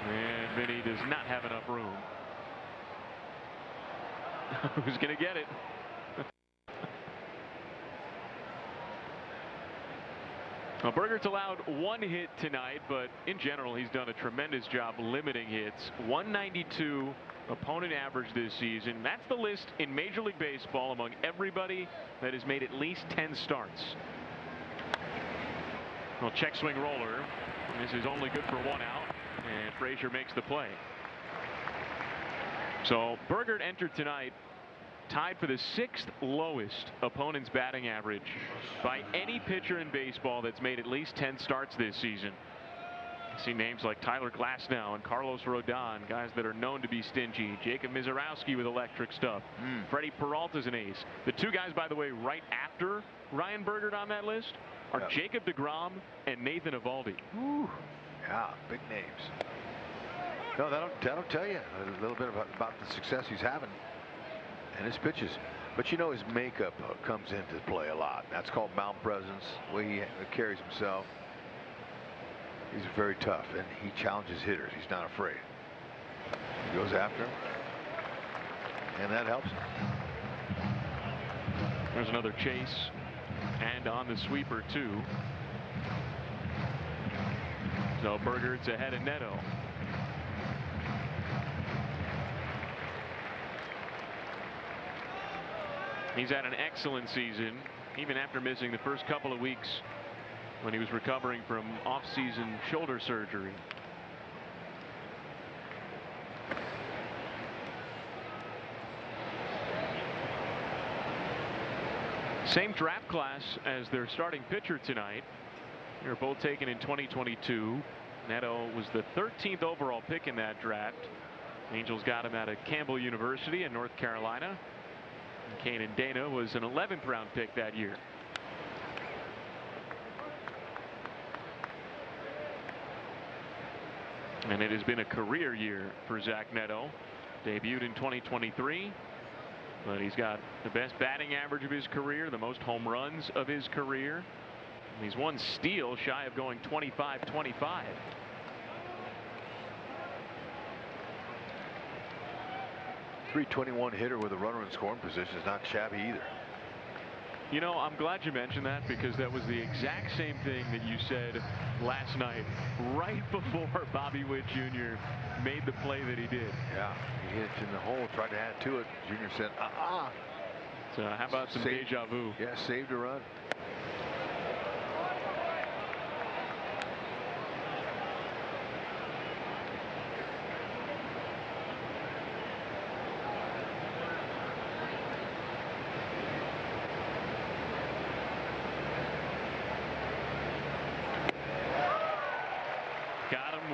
And Vinny does not have enough room. Who's going to get it? Well, Bergert's allowed 1 hit tonight, but in general he's done a tremendous job limiting hits. 192 opponent average this season. That's the list in Major League Baseball among everybody that has made at least 10 starts. Well, check swing roller. This is only good for 1 out, and Frazier makes the play. So Bergert entered tonight tied for the 6th lowest opponent's batting average by any pitcher in baseball that's made at least 10 starts this season. See names like Tyler Glasnow and Carlos Rodon, guys that are known to be stingy. Jacob Mizorowski with electric stuff. Freddie Peralta's an ace. The 2 guys, by the way, right after Ryan Bergert on that list are Jacob deGrom and Nathan Eovaldi. Ooh, yeah, big names. No, that'll tell you a little bit about the success he's having and his pitches. But you know, his makeup comes into play a lot. That's called mound presence, the way he carries himself. He's very tough, and he challenges hitters. He's not afraid. He goes after him, and that helps him. There's another chase, and on the sweeper too. So Bergert's ahead of Neto. He's had an excellent season, even after missing the first couple of weeks when he was recovering from off-season shoulder surgery. Same draft class as their starting pitcher tonight. They were both taken in 2022. Neto was the 13th overall pick in that draft. Angels got him out of Campbell University in North Carolina. And Caden Dana was an 11th round pick that year. And it has been a career year for Zach Neto. Debuted in 2023, but he's got the best batting average of his career, the most home runs of his career. And he's 1 steal shy of going 25-25. .321 hitter with a runner in scoring position is not shabby either. You know, I'm glad you mentioned that, because that was the exact same thing that you said last night, right before Bobby Witt Jr. made the play that he did. Yeah, he hit it in the hole, tried to add to it. Jr. said, So how about some deja vu? Yeah, saved a run.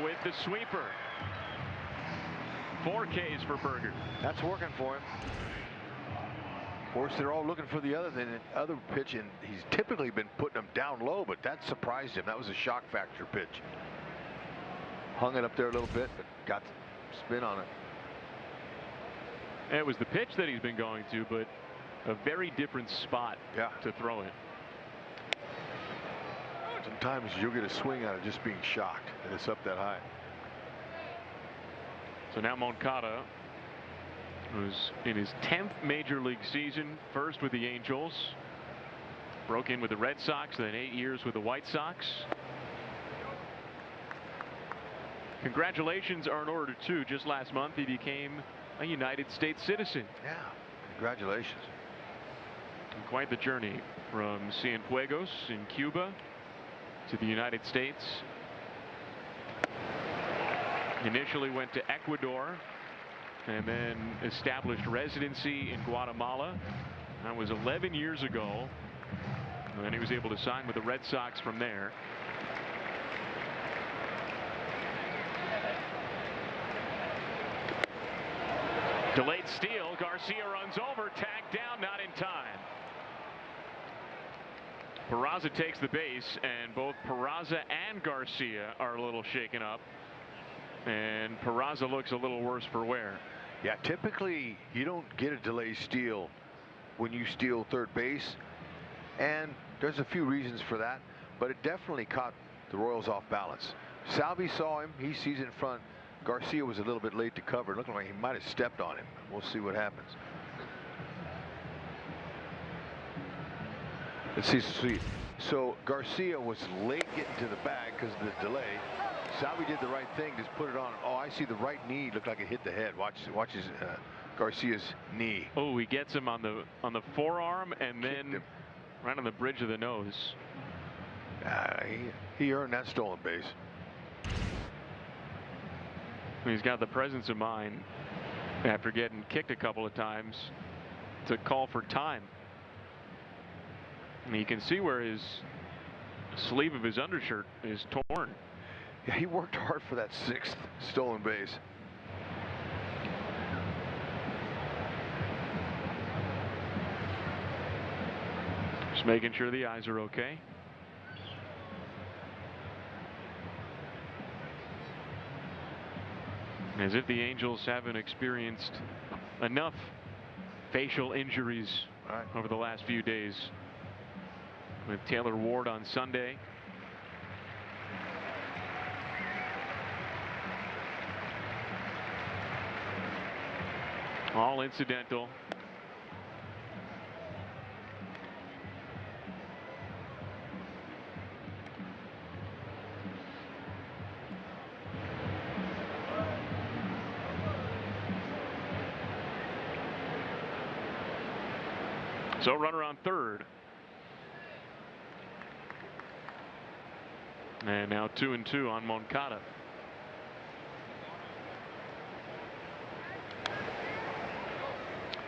With the sweeper. 4 Ks for Bergert. That's working for him. course, they're all looking for the other pitch, and he's typically been putting them down low, but that surprised him. That was a shock factor pitch. Hung it up there a little bit, but got spin on it. It was the pitch that he's been going to, but a very different spot to throw it. Sometimes you'll get a swing out of just being shocked, and it's up that high. So now Moncada, who's in his 10th major league season, first with the Angels, broke in with the Red Sox, then 8 years with the White Sox. Congratulations are in order too. Just last month he became a United States citizen. Yeah, congratulations. And quite the journey from Cienfuegos in Cuba to the United States. Initially went to Ecuador and then established residency in Guatemala. That was 11 years ago. And then he was able to sign with the Red Sox from there. Delayed steal. Garcia runs over, tagged down, not in time. Peraza takes the base, and both Peraza and Garcia are a little shaken up. And Peraza looks a little worse for wear. Yeah, typically you don't get a delayed steal when you steal third base, and there's a few reasons for that, but it definitely caught the Royals off balance. Salvi saw him, he sees in front. Garcia was a little bit late to cover, looking like he might have stepped on him. We'll see what happens. Let's see. So Garcia was late getting to the bag because of the delay. Salvi did the right thing, just put it on. Oh, I see the right knee looked like it hit the head. Watch his Garcia's knee. Oh, he gets him on the forearm and then right on the bridge of the nose. He earned that stolen base. He's got the presence of mind after getting kicked a couple of times to call for time. And you can see where his sleeve of his undershirt is torn. Yeah, he worked hard for that 6th stolen base. Just making sure the eyes are okay. As if the Angels haven't experienced enough facial injuries over the last few days. With Taylor Ward on Sunday. All incidental. So runner on third. And now 2-2 on Moncada.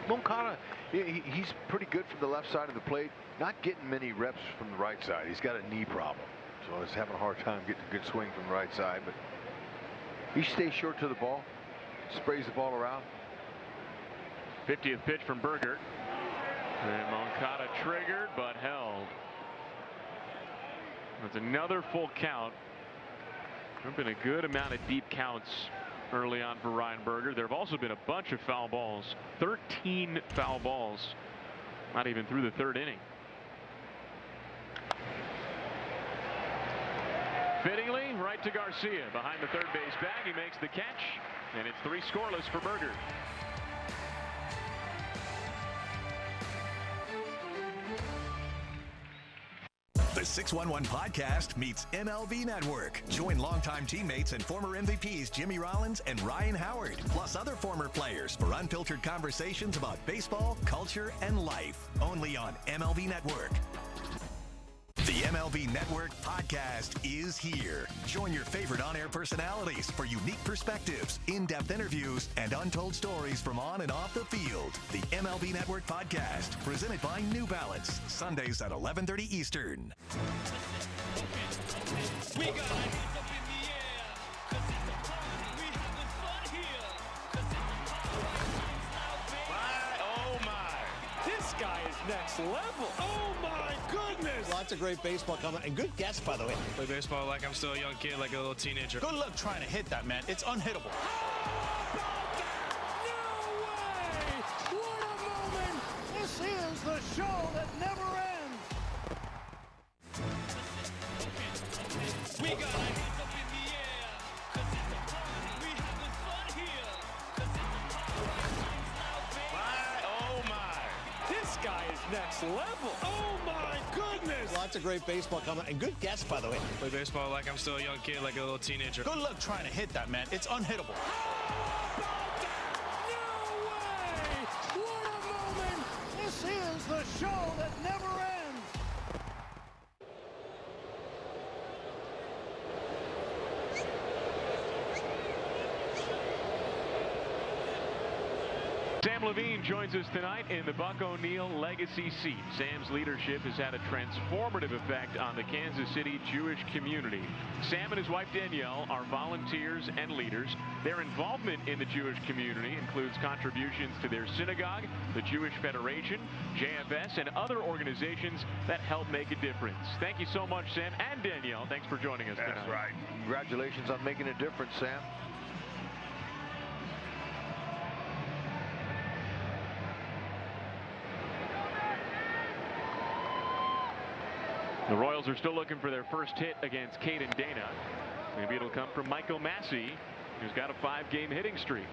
Moncada, he's pretty good from the left side of the plate. Not getting many reps from the right side. He's got a knee problem, so he's having a hard time getting a good swing from the right side. But he stays short to the ball, sprays the ball around. 50th pitch from Bergert. And Moncada triggered but held. That's another full count. There have been a good amount of deep counts early on for Ryan Bergert. There have also been a bunch of foul balls. 13 foul balls. Not even through the third inning. Fittingly, right to Garcia. Behind the third base bag, he makes the catch. And it's 3 scoreless for Bergert. The 611 podcast meets MLB Network. Join longtime teammates and former MVPs Jimmy Rollins and Ryan Howard, plus other former players for unfiltered conversations about baseball, culture, and life. Only on MLB Network. The MLB Network podcast is here. Join your favorite on-air personalities for unique perspectives, in-depth interviews, and untold stories from on and off the field. The MLB Network podcast, presented by New Balance, Sundays at 11:30 Eastern. We got our hands up in the air, 'cause it's a party. We having fun here, 'cause it's a party. Oh my! This guy next level. Oh, my goodness. Lots of great baseball coming. And good guess, by the way. Play baseball like I'm still a young kid, like a little teenager. Good luck trying to hit that, man. It's unhittable. What a moment! This is the show that never ends. We got our hands up in the air, 'cause it's a party. We having fun here, 'cause it's a party. Oh my! This guy is next level. Oh my goodness! Lots of great baseball coming. And good guess, by the way. Play baseball like I'm still a young kid, like a little teenager. Good luck trying to hit that, man. It's unhittable. What a moment! This is the show that never ends. Sam Levine joins us tonight in the Buck O'Neil Legacy Seat. Sam's leadership has had a transformative effect on the Kansas City Jewish community. Sam and his wife Danielle are volunteers and leaders. Their involvement in the Jewish community includes contributions to their synagogue, the Jewish Federation, JFS, and other organizations that help make a difference. Thank you so much, Sam and Danielle. Thanks for joining us tonight. That's right. Congratulations on making a difference, Sam. The Royals are still looking for their first hit against Caden Dana. Maybe it'll come from Michael Massey, who's got a 5-game hitting streak.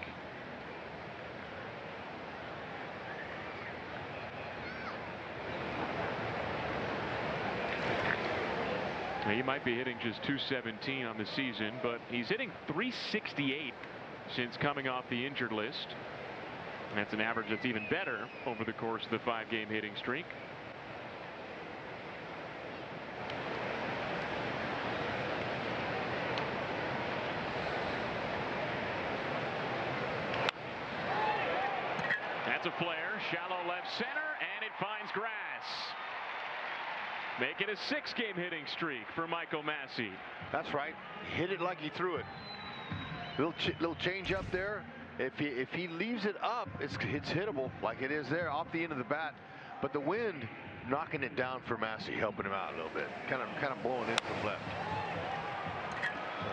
Now, he might be hitting just .217 on the season, but he's hitting .368 since coming off the injured list. That's an average that's even better over the course of the 5-game hitting streak. That's a flare, shallow left center, and it finds grass. Make it a 6-game hitting streak for Michael Massey. That's right. Hit it like he threw it. Little change up there. If he leaves it up, it's hittable like it is there off the end of the bat. But the wind knocking it down for Massey, helping him out a little bit. Kind of blowing in from left.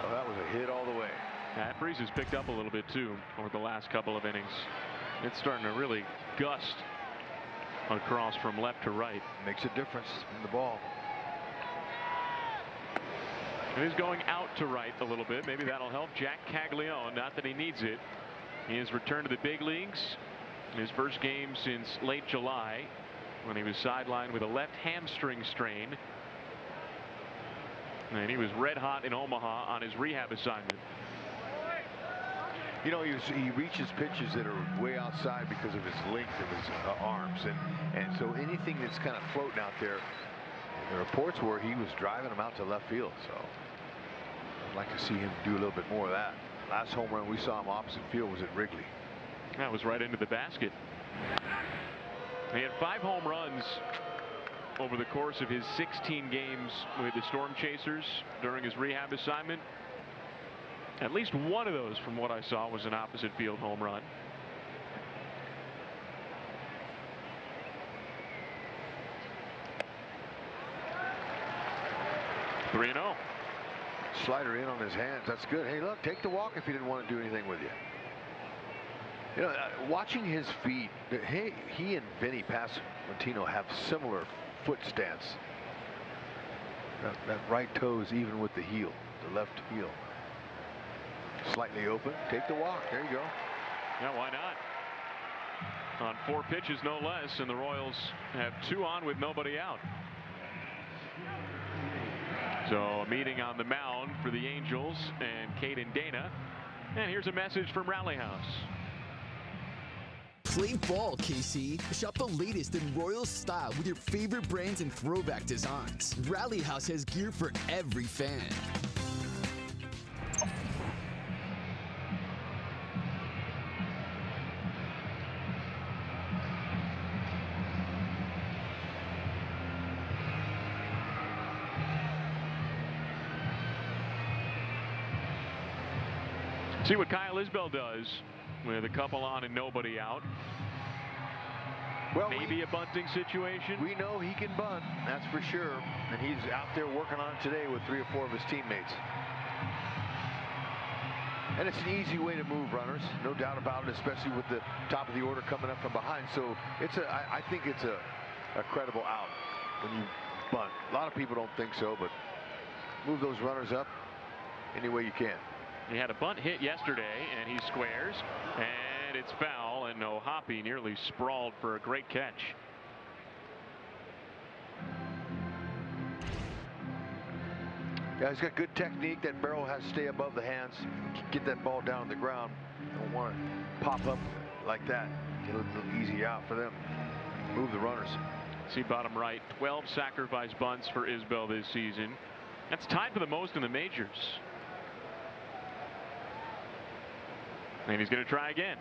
So that was a hit all the way. That breeze has picked up a little bit too over the last couple of innings. It's starting to really gust across from left to right. Makes a difference in the ball. It is going out to right a little bit. Maybe that'll help Jack Caglione. Not that he needs it. He has returned to the big leagues. His first game since late July, when he was sidelined with a left hamstring strain. And he was red hot in Omaha on his rehab assignment. You know, he reaches pitches that are way outside because of his length of his arms, and so anything that's kind of floating out there, the reports were he was driving them out to left field. So I'd like to see him do a little bit more of that. Last home run we saw him opposite field was at Wrigley. That was right into the basket. He had 5 home runs over the course of his 16 games with the Storm Chasers during his rehab assignment. At least one of those, from what I saw, was an opposite field home run. (3-0). Slider in on his hands. That's good. Hey, look, take the walk if he didn't want to do anything with you. You know, watching his feet, he and Vinny Pasquantino have similar foot stance. That right toe is even with the heel, the left heel. Slightly open. Take the walk. There you go. Yeah, why not? On 4 pitches, no less, and the Royals have 2 on with nobody out. So a meeting on the mound for the Angels and Caden Dana. And here's a message from Rally House. Play ball, KC. Shop the latest in Royals style with your favorite brands and throwback designs. Rally House has gear for every fan. See what Kyle Isbell does with a couple on and nobody out. Well, maybe a bunting situation. We know he can bunt, that's for sure. And he's out there working on it today with 3 or 4 of his teammates. And it's an easy way to move runners, no doubt about it, especially with the top of the order coming up from behind. So I think it's a credible out when you bunt. A lot of people don't think so, but move those runners up any way you can. He had a bunt hit yesterday, and he squares, and it's foul, and Hoppy nearly sprawled for a great catch. Yeah, he's got good technique. That barrel has to stay above the hands. Get that ball down on the ground. Don't want to pop up like that. Get a little easy out for them. Move the runners. See bottom right, 12 sacrifice bunts for Isbell this season. That's tied for the most in the majors. And he's going to try again.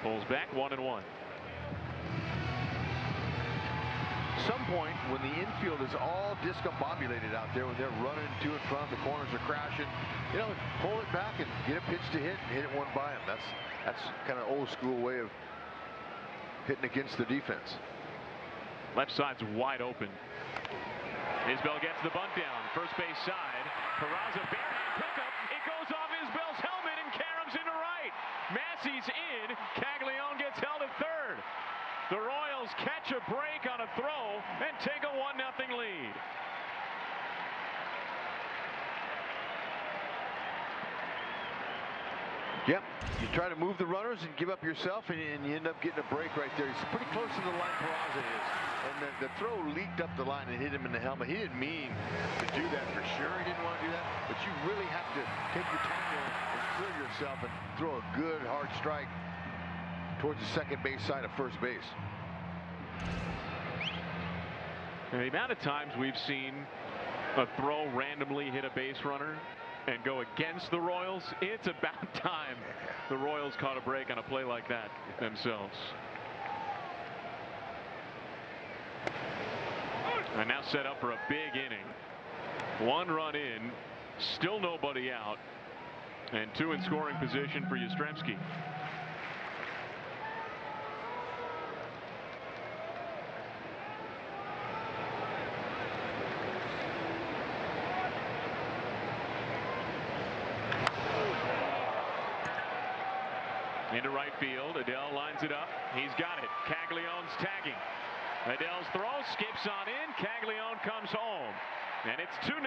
Pulls back 1-1. Some point when the infield is all discombobulated out there, when they're running to and from, the corners are crashing, you know, pull it back and get a pitch to hit and hit it one by him. That's kind of old school way of hitting against the defense. Left side's wide open. Isbell gets the bunt down. First base side. Peraza barehand pickup. It goes off Isbell's helmet and caroms into right. Massey's in. Caglione gets held at third. The Royals catch a break on a throw and take a 1-0 lead. Yep, you try to move the runners and give up yourself, and you end up getting a break right there. He's pretty close to the line, Peraza is. And the throw leaked up the line and hit him in the helmet. He didn't mean to do that for sure. He didn't want to do that. But you really have to take your time there and clear yourself and throw a good hard strike towards the second base side of first base. And the amount of times we've seen a throw randomly hit a base runner and go against the Royals, it's about time the Royals caught a break on a play like that themselves. And now set up for a big inning. 1 run in, still nobody out, and 2 in scoring position for Yastrzemski. Into right field, Adell lines it up. He's got it. Caglione's tagging. Adell's throw skips on in. Caglione comes home, and it's 2-0.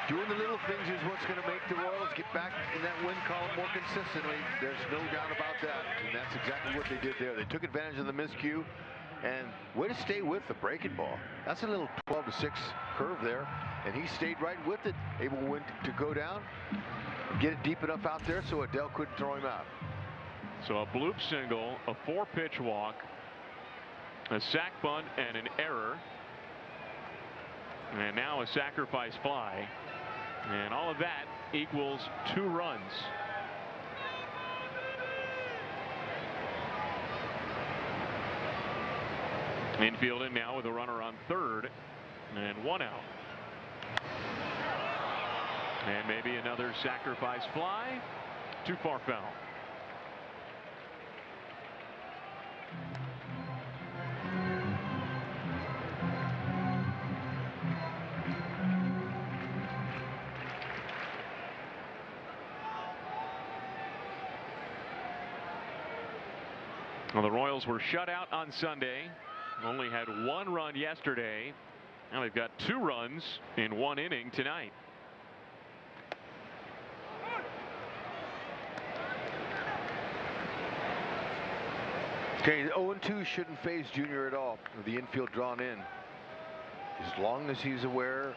Doing the little things is what's going to make the Royals get back in that win column more consistently. There's no doubt about that, and that's exactly what they did there. They took advantage of the miscue, and way to stay with the breaking ball. That's a little 12-6 curve there, and he stayed right with it, able to go down, get it deep enough out there so Adell couldn't throw him out. So a bloop single, a 4-pitch walk, a sac bunt, and an error. And now a sacrifice fly. And all of that equals 2 runs. Infielding now with a runner on third and 1 out. And maybe another sacrifice fly. Too far foul. Well, the Royals were shut out on Sunday. Only had 1 run yesterday. Now they've got 2 runs in 1 inning tonight. Okay, the 0-2 shouldn't phase Junior at all with the infield drawn in. As long as he's aware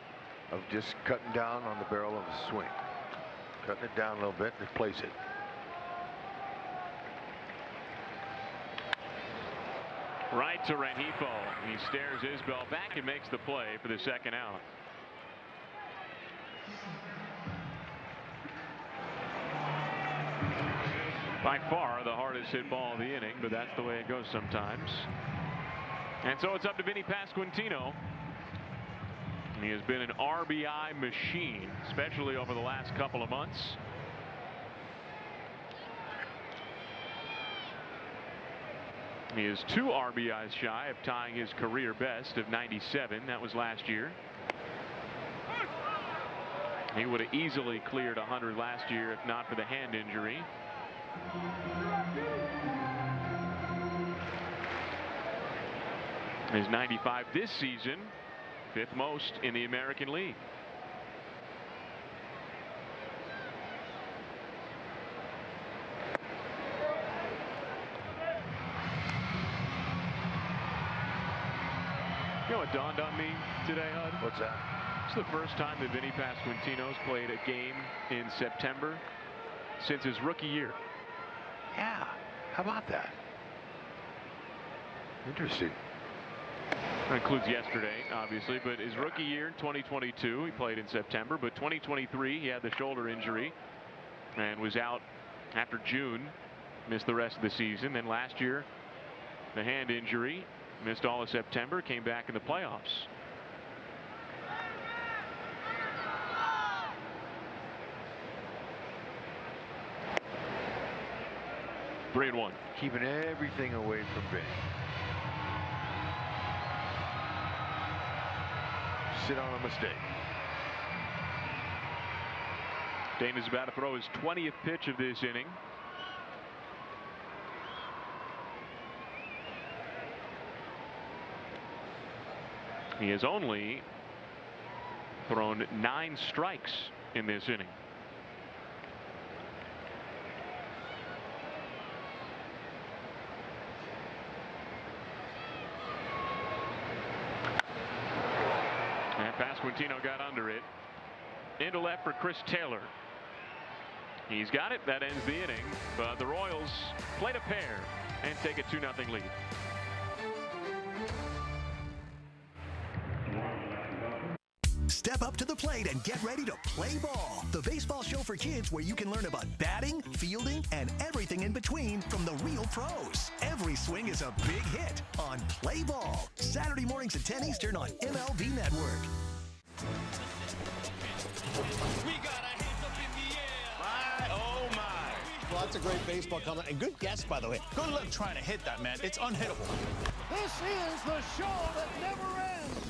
of just cutting down on the barrel of his swing. Cutting it down a little bit and place it. Right to Rengifo. He stares Isbell back and makes the play for the second out. By far the hardest hit ball of the inning, but that's the way it goes sometimes. And so it's up to Vinny Pasquantino. He has been an RBI machine, especially over the last couple of months. He is 2 RBIs shy of tying his career best of 97. That was last year. He would have easily cleared 100 last year if not for the hand injury. His 95 this season, 5th most in the American League. You know what dawned on me today, Hud? What's that? It's the first time that Vinny Pasquantino's played a game in September since his rookie year. Yeah, how about that? Interesting. That includes yesterday, obviously, but his rookie year in 2022, he played in September, but 2023, he had the shoulder injury and was out after June, missed the rest of the season. Then last year, the hand injury, missed all of September, came back in the playoffs. Three and one. Keeping everything away from Vinny. Sit on a mistake. Dana's about to throw his 20th pitch of this inning. He has only thrown 9 strikes in this inning. And Pasquantino got under it. Into left for Chris Taylor. He's got it. That ends the inning. But the Royals played a pair and take a 2-0 lead. Step up to the plate and get ready to play ball. The baseball show for kids where you can learn about batting, fielding, and everything in between from the real pros. Every swing is a big hit on Play Ball. Saturday mornings at 10 Eastern on MLB Network. We got our hands up in the air. My, oh my. Well, that's a great baseball comment and good guess, by the way. Good luck trying to hit that, man. It's unhittable. This is the show that never ends.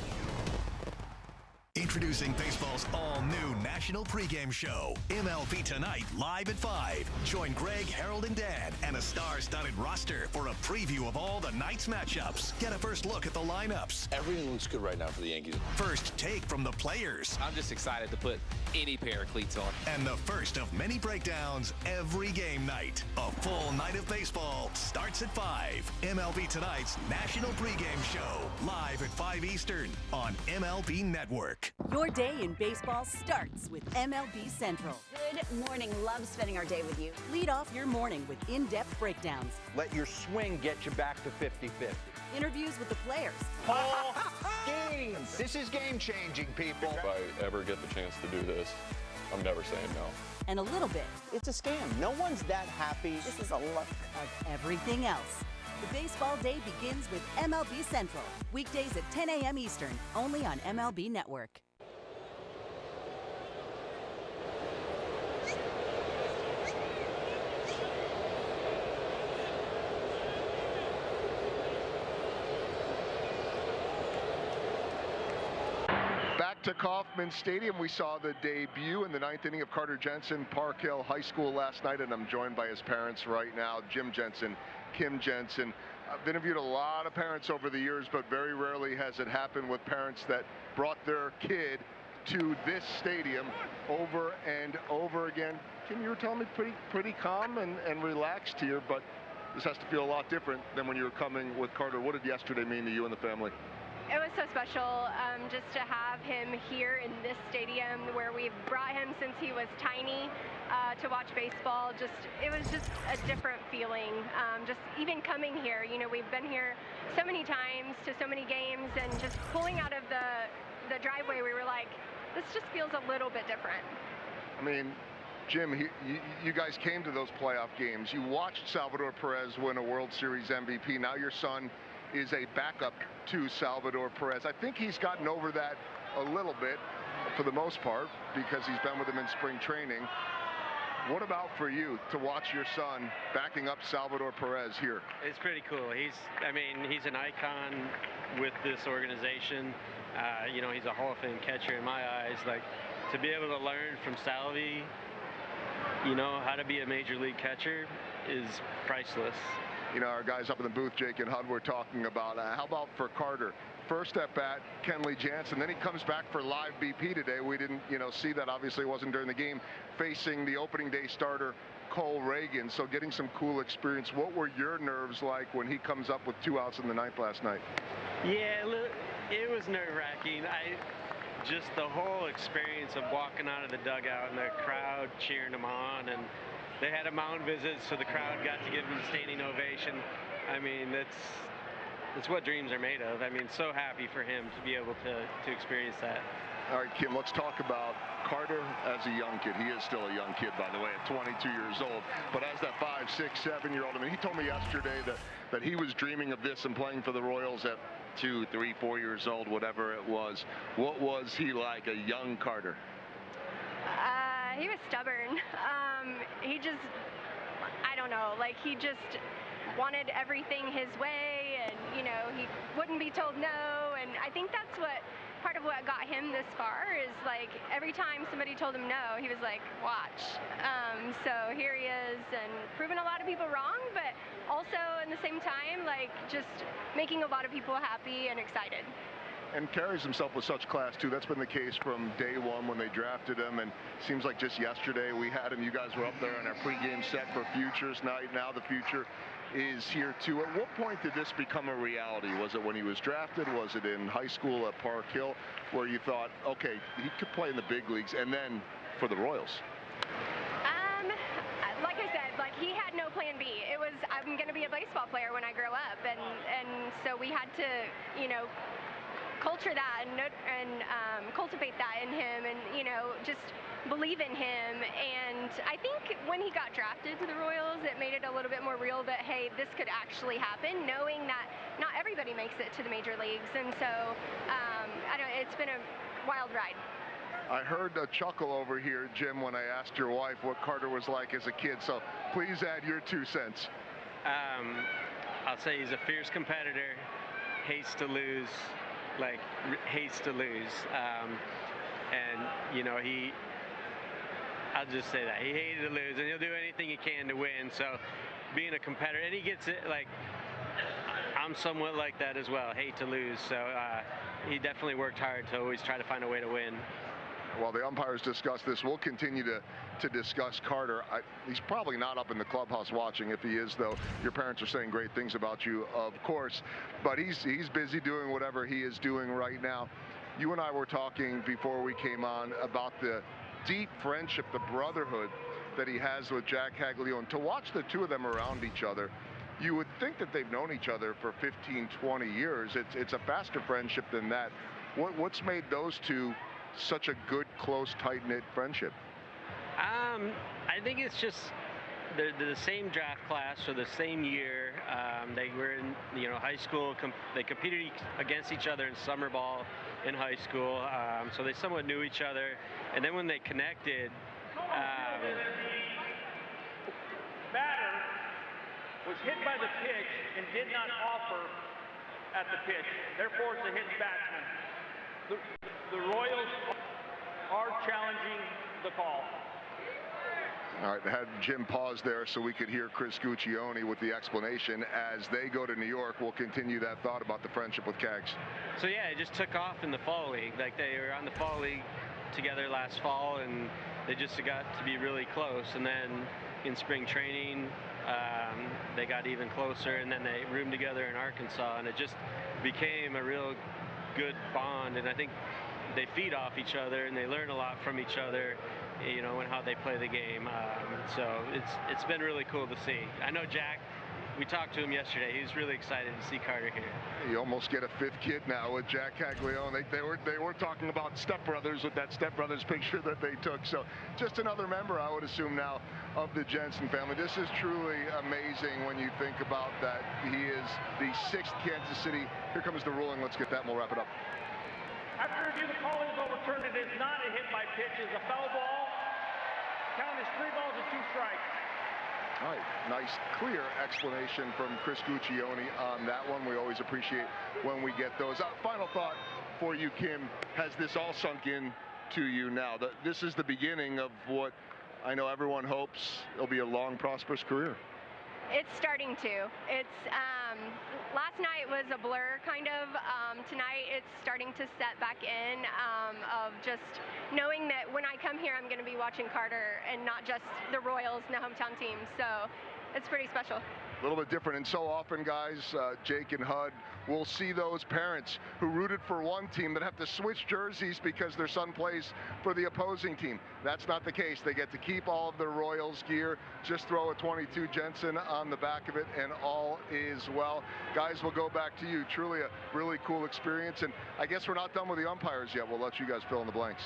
Introducing baseball's all-new national pregame show, MLB Tonight, live at 5. Join Greg, Harold, and Dan, and a star-studded roster for a preview of all the night's matchups. Get a first look at the lineups. Everything looks good right now for the Yankees. First take from the players. I'm just excited to put any pair of cleats on. And the first of many breakdowns every game night. A full night of baseball starts at 5. MLB Tonight's national pregame show, live at 5 Eastern on MLB Network. Your day in baseball starts with MLB Central. Good morning. Love spending our day with you. Lead off your morning with in-depth breakdowns. Let your swing get you back to 50-50. Interviews with the players. Paul Gaines. This is game-changing, people. If I ever get the chance to do this, I'm never saying no. And a little bit. It's a scam. No one's that happy. This is a look of everything else. The baseball day begins with MLB Central. Weekdays at 10 a.m. Eastern, only on MLB Network. Back to Kauffman Stadium, we saw the debut in the 9th inning of Carter Jensen, Park Hill High School last night, and I'm joined by his parents right now, Jim Jensen, Kim Jensen. I've interviewed a lot of parents over the years, but very rarely has it happened with parents that brought their kid to this stadium over and over again. Kim, you were telling me pretty calm and relaxed here, but this has to feel a lot different than when you were coming with Carter. What did yesterday mean to you and the family? It was so special just to have him here in this stadium where we've brought him since he was tiny to watch baseball. It was just a different feeling. Just even coming here, you know, we've been here so many times to so many games, and just pulling out of the driveway, we were like, this just feels a little bit different. I mean, Jim, you guys came to those playoff games. You watched Salvador Perez win a World Series MVP. Now your son is a backup to Salvador Perez. I think he's gotten over that a little bit for the most part because he's been with him in spring training. What about for you to watch your son backing up Salvador Perez here? It's pretty cool. He's an icon with this organization. You know, he's a Hall of Fame catcher in my eyes. Like, to be able to learn from Salvi, you know, how to be a major league catcher is priceless. You know, our guys up in the booth, Jake and Hud, were talking about how about for Carter? First at bat, Kenley Jansen. Then he comes back for live BP today. We didn't, you know, see that. Obviously, it wasn't during the game. Facing the opening day starter, Cole Reagan. So getting some cool experience. What were your nerves like when he comes up with 2 outs in the ninth last night? Yeah, it was nerve-wracking. Just the whole experience of walking out of the dugout and the crowd cheering him on, and they had a mound visit, so the crowd got to give him a standing ovation. I mean, that's what dreams are made of. I mean, so happy for him to be able to experience that. All right, Kim, let's talk about Carter as a young kid. He is still a young kid, by the way, at 22 years old. But as that 5, 6, 7-year-old, I mean, he told me yesterday that he was dreaming of this and playing for the Royals at 2, 3, 4 years old, whatever it was. What was he like, a young Carter? He was stubborn. He just, I don't know, like he just wanted everything his way, and you know, he wouldn't be told no, and I think that's part of what got him this far is like every time somebody told him no, he was like, watch. So here he is, and proving a lot of people wrong, but also at the same time, like just making a lot of people happy and excited. And carries himself with such class, too. That's been the case from day one when they drafted him. And seems like just yesterday we had him. You guys were up there on our pregame set for Futures Night. Now the future is here, too. At what point did this become a reality? Was it when he was drafted? Was it in high school at Park Hill where you thought, okay, he could play in the big leagues, and then for the Royals? Like I said, like he had no plan B. It was, I'm going to be a baseball player when I grow up. And so we had to, you know, culture that and cultivate that in him, and you know, just believe in him. And I think when he got drafted to the Royals, it made it a little bit more real that hey, this could actually happen, knowing that not everybody makes it to the major leagues. And so it's been a wild ride. I heard a chuckle over here, Jim, when I asked your wife what Carter was like as a kid, so please add your 2 cents. I'll say he's a fierce competitor, hates to lose. Like hates to lose, and you know, I'll just say that he hated to lose, and he'll do anything he can to win. So being a competitor, and he gets it. Like I'm somewhat like that as well, hate to lose. So he definitely worked hard to always try to find a way to win. While the umpires discuss this, we'll continue to discuss Carter. He's probably not up in the clubhouse watching. If he is, though, your parents are saying great things about you, of course. But he's busy doing whatever he is doing right now. You and I were talking before we came on about the deep friendship, the brotherhood that he has with Jack Caglione. To watch the two of them around each other, you would think that they've known each other for 15, 20 years. It's a faster friendship than that. What's made those two such a good, close, tight-knit friendship? I think it's just they're the same draft class for the same year. They were in high school. They competed against each other in summer ball in high school, so they somewhat knew each other. And then when they connected, batter was hit by the pitch and did not offer at the pitch. Therefore, it's a hit batsman. The Royals are challenging the call. All right, I had Jim pause there so we could hear Chris Guccione with the explanation. As they go to New York, we'll continue that thought about the friendship with Cags. So yeah, it just took off in the fall league. Like they were on the fall league together last fall, and they just got to be really close. And then in spring training, they got even closer, and then they roomed together in Arkansas, and it just became a real good bond. And I think they feed off each other, and they learn a lot from each other, and how they play the game. So it's been really cool to see. I know Jack, we talked to him yesterday. He was really excited to see Carter here. You almost get a fifth kid now with Jack Caglione. They were talking about stepbrothers with that stepbrothers picture that they took. So just another member, I would assume now, of the Jensen family. This is truly amazing when you think about that. He is the 6th Kansas City. Here comes the ruling. Let's get that and we'll wrap it up. After review, the call is overturned. It is not a hit by pitch. It's a foul ball. Count is 3 balls and 2 strikes. All right, nice, clear explanation from Chris Guccione on that one. We always appreciate when we get those. Final thought for you, Kim. Has this all sunk in to you now? This is the beginning of what I know everyone hopes it'll be a long, prosperous career. It's starting to. It's last night was a blur, kind of. Tonight it's starting to set back in of just knowing that when I come here, I'm going to be watching Carter and not just the Royals and the hometown team. So it's pretty special. A little bit different, and so often, guys, Jake and Hud, will see those parents who rooted for one team that have to switch jerseys because their son plays for the opposing team. That's not the case. They get to keep all of their Royals gear, just throw a 22 Jensen on the back of it, and all is well. Guys, we'll go back to you. Truly a really cool experience, and I guess we're not done with the umpires yet. We'll let you guys fill in the blanks.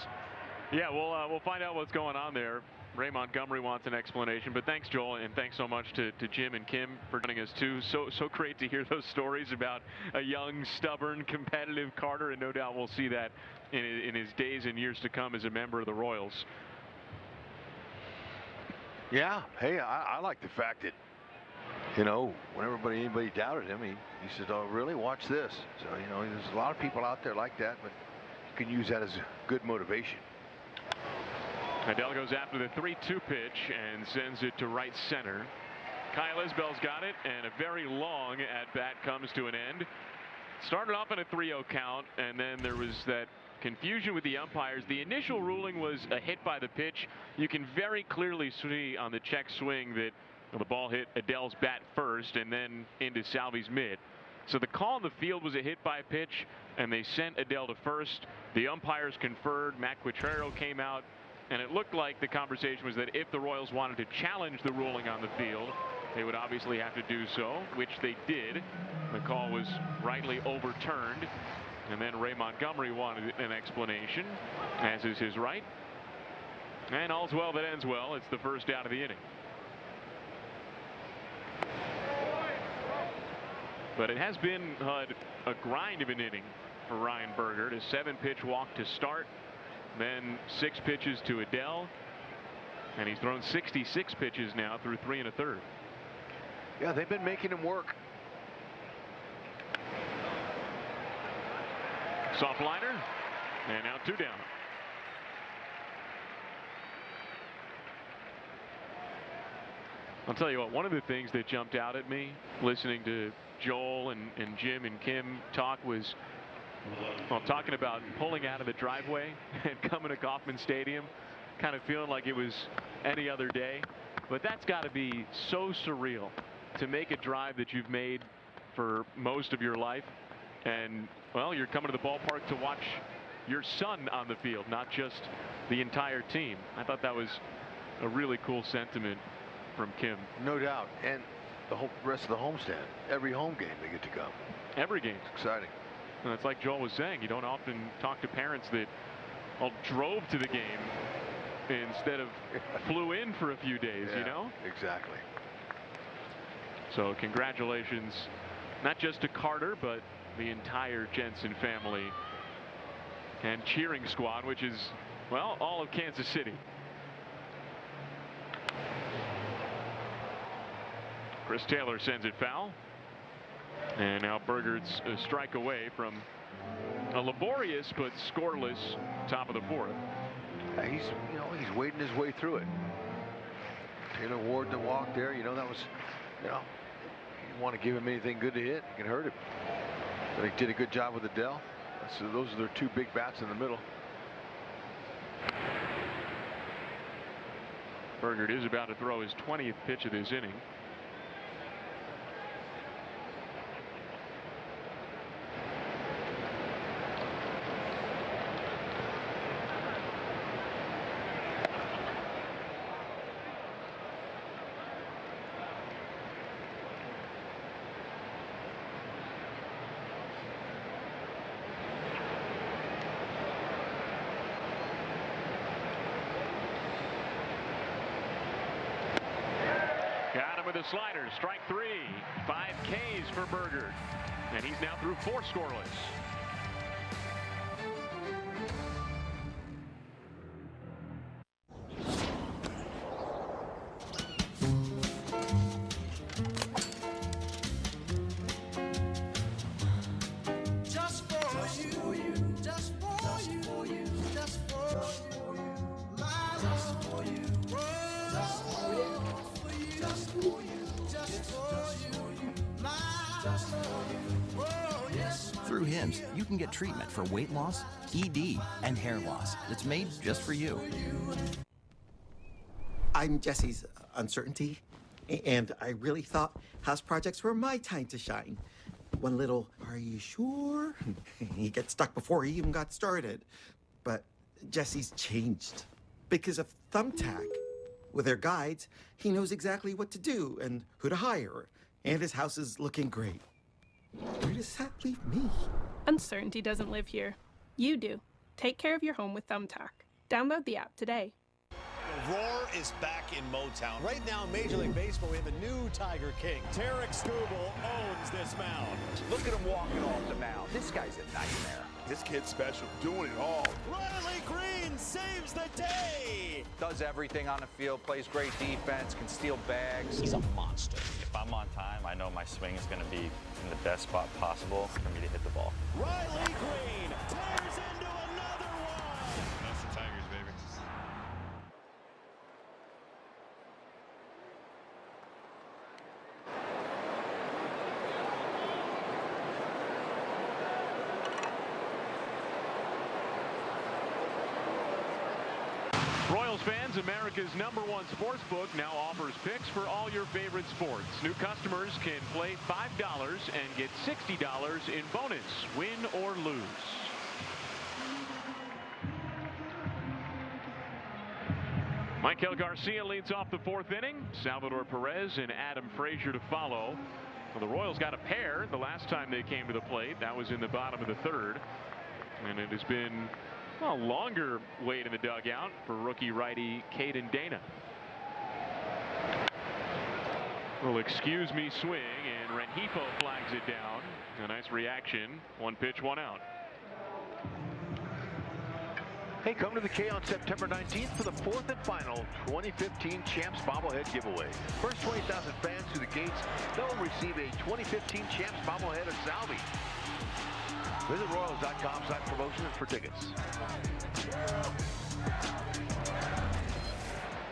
Yeah, we'll find out what's going on there. Ray Montgomery wants an explanation, but thanks, Joel, and thanks so much to Jim and Kim for joining us too. So great to hear those stories about a young, stubborn, competitive Carter, and no doubt we'll see that in his days and years to come as a member of the Royals. Yeah, hey, I like the fact that, you know, when anybody doubted him, he said, "Oh, really? Watch this." So, you know, there's a lot of people out there like that, but you can use that as good motivation. Adele goes after the 3-2 pitch and sends it to right center. Kyle Isbell's got it, and a very long at-bat comes to an end. Started off in a 3-0 count, and then there was that confusion with the umpires. The initial ruling was a hit by the pitch. You can very clearly see on the check swing that the ball hit Adele's bat first and then into Salvi's mid. So the call in the field was a hit by pitch, and they sent Adele to first. The umpires conferred. Matt Quatrero came out. And it looked like the conversation was that if the Royals wanted to challenge the ruling on the field, they would obviously have to do so, which they did. The call was rightly overturned. And then Ray Montgomery wanted an explanation, as is his right. And all's well that ends well. It's the first out of the inning. But it has been a grind of an inning for Ryan Bergert. A 7-pitch walk to start. Then 6 pitches to Adele, and he's thrown 66 pitches now through 3 1/3. Yeah, they've been making him work. Soft liner, and now 2 down. I'll tell you what, one of the things that jumped out at me listening to Joel and Jim and Kim talk was, well, talking about pulling out of the driveway and coming to Kauffman Stadium, kind of feeling like it was any other day. But that's got to be so surreal to make a drive that you've made for most of your life. And, well, you're coming to the ballpark to watch your son on the field, not just the entire team. I thought that was a really cool sentiment from Kim. No doubt. And the whole rest of the homestand, every home game they get to come. Every game. It's exciting. And it's like Joel was saying, you don't often talk to parents that drove to the game instead of flew in for a few days, yeah, you know? Exactly. So congratulations, not just to Carter, but the entire Jensen family and cheering squad, which is, well, all of Kansas City. Chris Taylor sends it foul. And now Bergert's a strike away from a laborious but scoreless top of the 4th. He's wading his way through it. Taylor Ward the walk there, that was, you want to give him anything good to hit, you can hurt him. But he did a good job with Adele. So those are their 2 big bats in the middle. Bergert is about to throw his 20th pitch of this inning. With a slider, strike 3, 5 Ks for Bergert, and he's now through 4 scoreless. Sometimes you can get treatment for weight loss, ED, and hair loss that's made just for you. I'm Jesse's uncertainty, and I really thought house projects were my time to shine. One little, "Are you sure?" He gets stuck before he even got started. But Jesse's changed because of Thumbtack. With their guides, he knows exactly what to do and who to hire, and his house is looking great. Where does that leave me? Uncertainty doesn't live here. You do. Take care of your home with Thumbtack. Download the app today. The roar is back in Motown. Right now in Major League Baseball, we have a new Tiger King. Tarek Skubal owns this mound. Look at him walking off the mound. This guy's a nightmare. This kid's special, doing it all. Riley Green saves the day. Does everything on the field, plays great defense, can steal bags. He's a monster. If I'm on time, I know my swing is going to be in the best spot possible for me to hit the ball. Riley Green tears into another one. That's the Tigers, baby. Royals fans, America's #1 sports book now offers picks for all your favorite sports. New customers can play $5 and get $60 in bonus, win or lose. Michael Garcia leads off the 4th inning. Salvador Perez and Adam Frazier to follow. Well, the Royals got a pair the last time they came to the plate. That was in the bottom of the 3rd. And it has been a longer wait in the dugout for rookie righty Caden Dana. Well, excuse me swing, and Rengifo flags it down. A nice reaction. 1 pitch, 1 out. Hey, come to the K on September 19th for the 4th and final 2015 Champs Bobblehead giveaway. First 20,000 fans through the gates, they'll receive a 2015 Champs Bobblehead of Salvi. Visit Royals.com/promotions for tickets.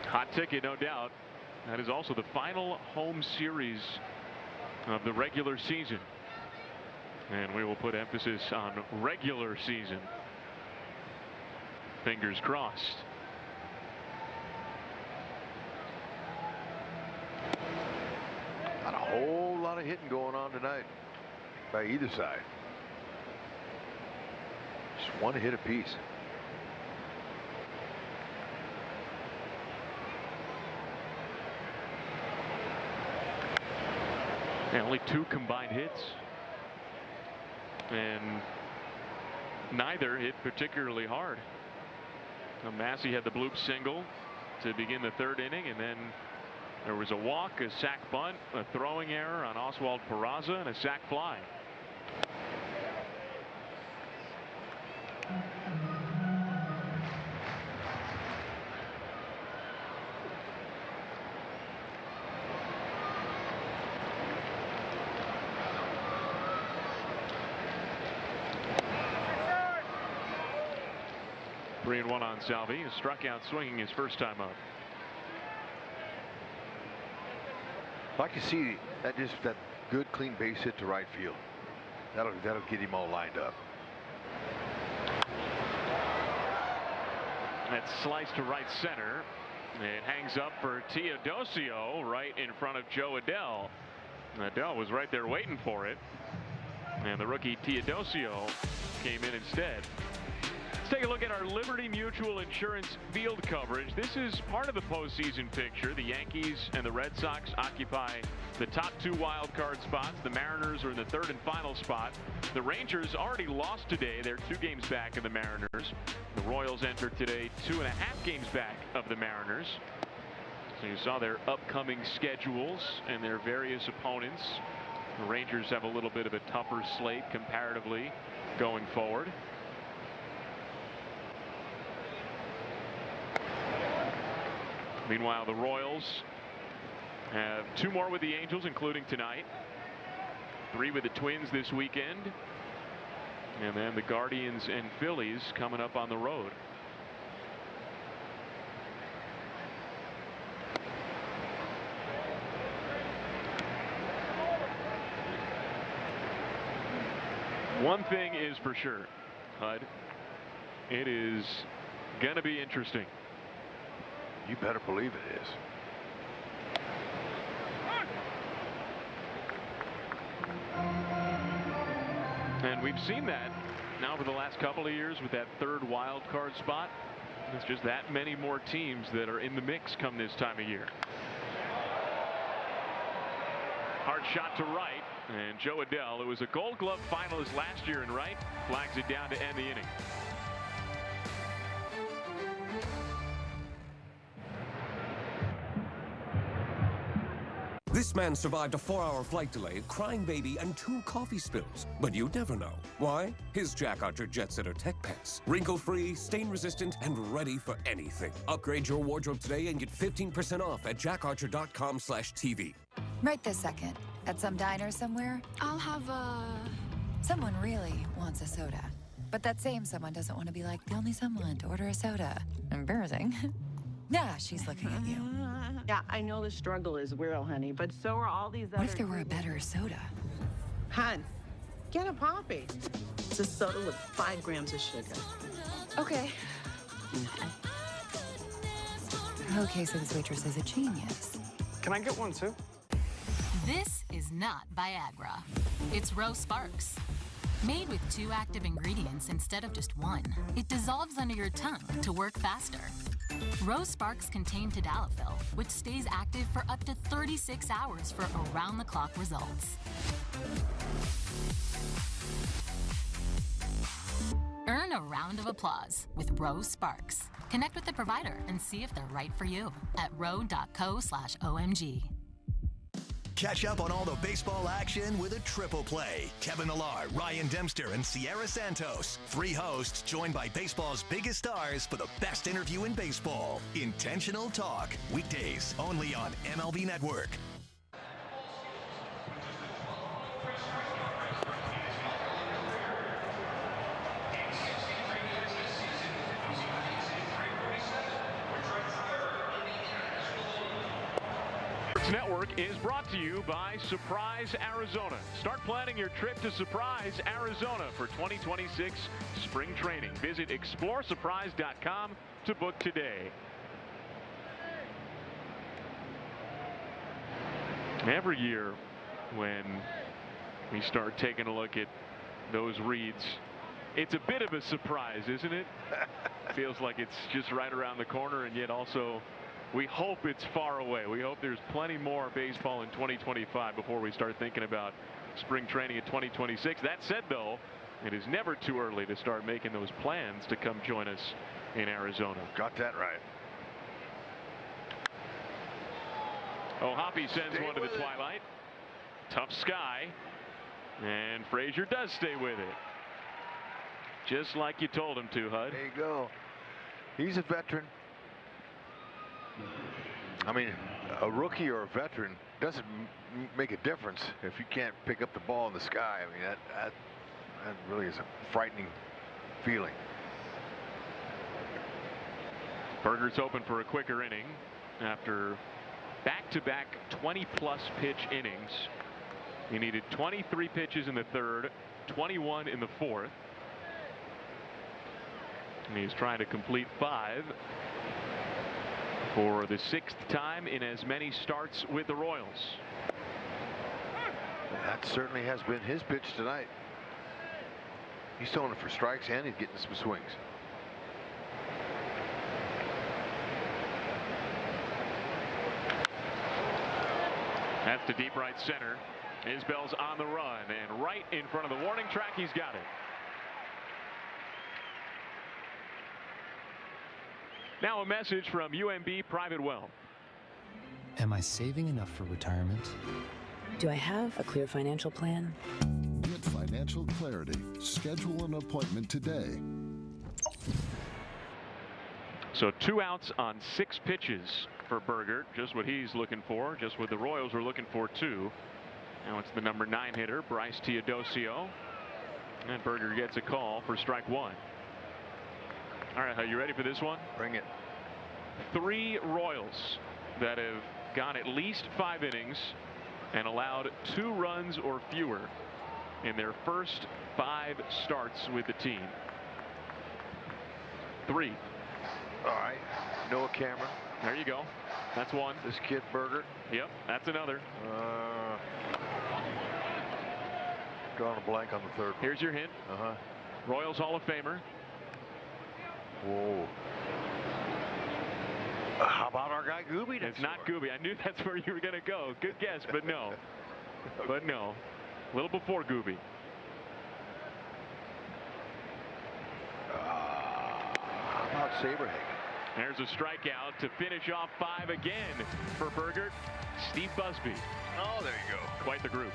Hot ticket, no doubt. That is also the final home series of the regular season. And we will put emphasis on regular season. Fingers crossed. Not a whole lot of hitting going on tonight by either side. Just one hit apiece. And only 2 combined hits. And neither hit particularly hard. Now, Massey had the bloop single to begin the 3rd inning, and then there was a walk, a sac bunt, a throwing error on Oswald Peraza, and a sac fly. Three and 1 on Salvi. He struck out swinging his first time up. I can see that good clean base hit to right field. That'll get him all lined up. That's sliced to right center. It hangs up for Teodosio right in front of Joe Adell. Adell was right there waiting for it. And the rookie Teodosio came in instead. Let's take a look at our Liberty Mutual Insurance field coverage. This is part of the postseason picture. The Yankees and the Red Sox occupy the top 2 wild card spots. The Mariners are in the 3rd and final spot. The Rangers already lost today. They're 2 games back of the Mariners. The Royals entered today 2.5 games back of the Mariners. So you saw their upcoming schedules and their various opponents. The Rangers have a little bit of a tougher slate comparatively going forward. Meanwhile, the Royals have 2 more with the Angels, including tonight. 3 with the Twins this weekend. And then the Guardians and Phillies coming up on the road. One thing is for sure, Hud, it is going to be interesting. You better believe it is. And we've seen that now for the last couple of years with that third wild card spot. It's just that many more teams that are in the mix come this time of year. Hard shot to right, and Joe Adell, who was a Gold Glove finalist last year in right, flags it down to end the inning. This man survived a 4-hour flight delay, a crying baby, and 2 coffee spills. But you'd never know. Why? His Jack Archer Jet Setter Tech Pants. Wrinkle-free, stain-resistant, and ready for anything. Upgrade your wardrobe today and get 15% off at jackarcher.com/TV. Right this second. At some diner somewhere, I'll have a... Someone really wants a soda. But that same someone doesn't want to be like the only someone to order a soda. Embarrassing. Yeah, she's looking at you. Yeah, I know the struggle is real, honey, but so are all these other... What if there were a better soda? Hun, get a Poppy. It's a soda with 5 grams of sugar. Okay. Okay, so this waitress is a genius. Can I get one, too? This is not Viagra. It's Rose Sparks. Made with 2 active ingredients instead of just 1, it dissolves under your tongue to work faster. Rose Sparks contain tadalafil, which stays active for up to 36 hours for around-the-clock results. Earn a round of applause with Rose Sparks. Connect with the provider and see if they're right for you at ro.co/OMG. Catch up on all the baseball action with a triple play. Kevin Millar, Ryan Dempster, and Sierra Santos. 3 hosts joined by baseball's biggest stars for the best interview in baseball. Intentional Talk. Weekdays only on MLB Network. Network is brought to you by Surprise Arizona. Start planning your trip to Surprise Arizona for 2026 spring training. Visit exploresurprise.com to book today. Every year when we start taking a look at those reads, it's a bit of a surprise, isn't it? Feels like it's just right around the corner, and yet also we hope it's far away. We hope there's plenty more baseball in 2025 before we start thinking about spring training in 2026. That said, though, it is never too early to start making those plans to come join us in Arizona. Got that right. Hoppy sends one to the twilight. Tough sky. And Frazier does stay with it. Just like you told him to, Hud. There you go. He's a veteran. I mean, a rookie or a veteran doesn't make a difference if you can't pick up the ball in the sky. I mean, that really is a frightening feeling. Bergert's open for a quicker inning after back-to-back 20-plus pitch innings. He needed 23 pitches in the third, 21 in the fourth. And he's trying to complete 5 for the 6th time in as many starts with the Royals. That certainly has been his pitch tonight. He's throwing it for strikes and he's getting some swings. That's to deep right center. Isbell's on the run, and right in front of the warning track, he's got it. Now a message from UMB Private Wealth. Am I saving enough for retirement? Do I have a clear financial plan? Get financial clarity. Schedule an appointment today. So 2 outs on 6 pitches for Bergert. Just what he's looking for. Just what the Royals were looking for, too. Now it's the number 9 hitter, Bryce Teodosio. And Bergert gets a call for strike 1. All right, are you ready for this one? Bring it. 3 Royals that have gone at least 5 innings and allowed 2 runs or fewer in their first 5 starts with the team. 3. All right. Noah Cameron. There you go. That's one. This kid Bergert. Yep, that's another. Drawing a blank on the third one. Here's your hint. Royals Hall of Famer. Whoa. How about our guy Gooby? It's not Gooby. I knew that's where you were going to go. Good guess, but no. But no. A little before Gooby. How about Saberhagen? There's a strikeout to finish off 5 again for Bergert. Steve Busby. Oh, there you go. Quite the group.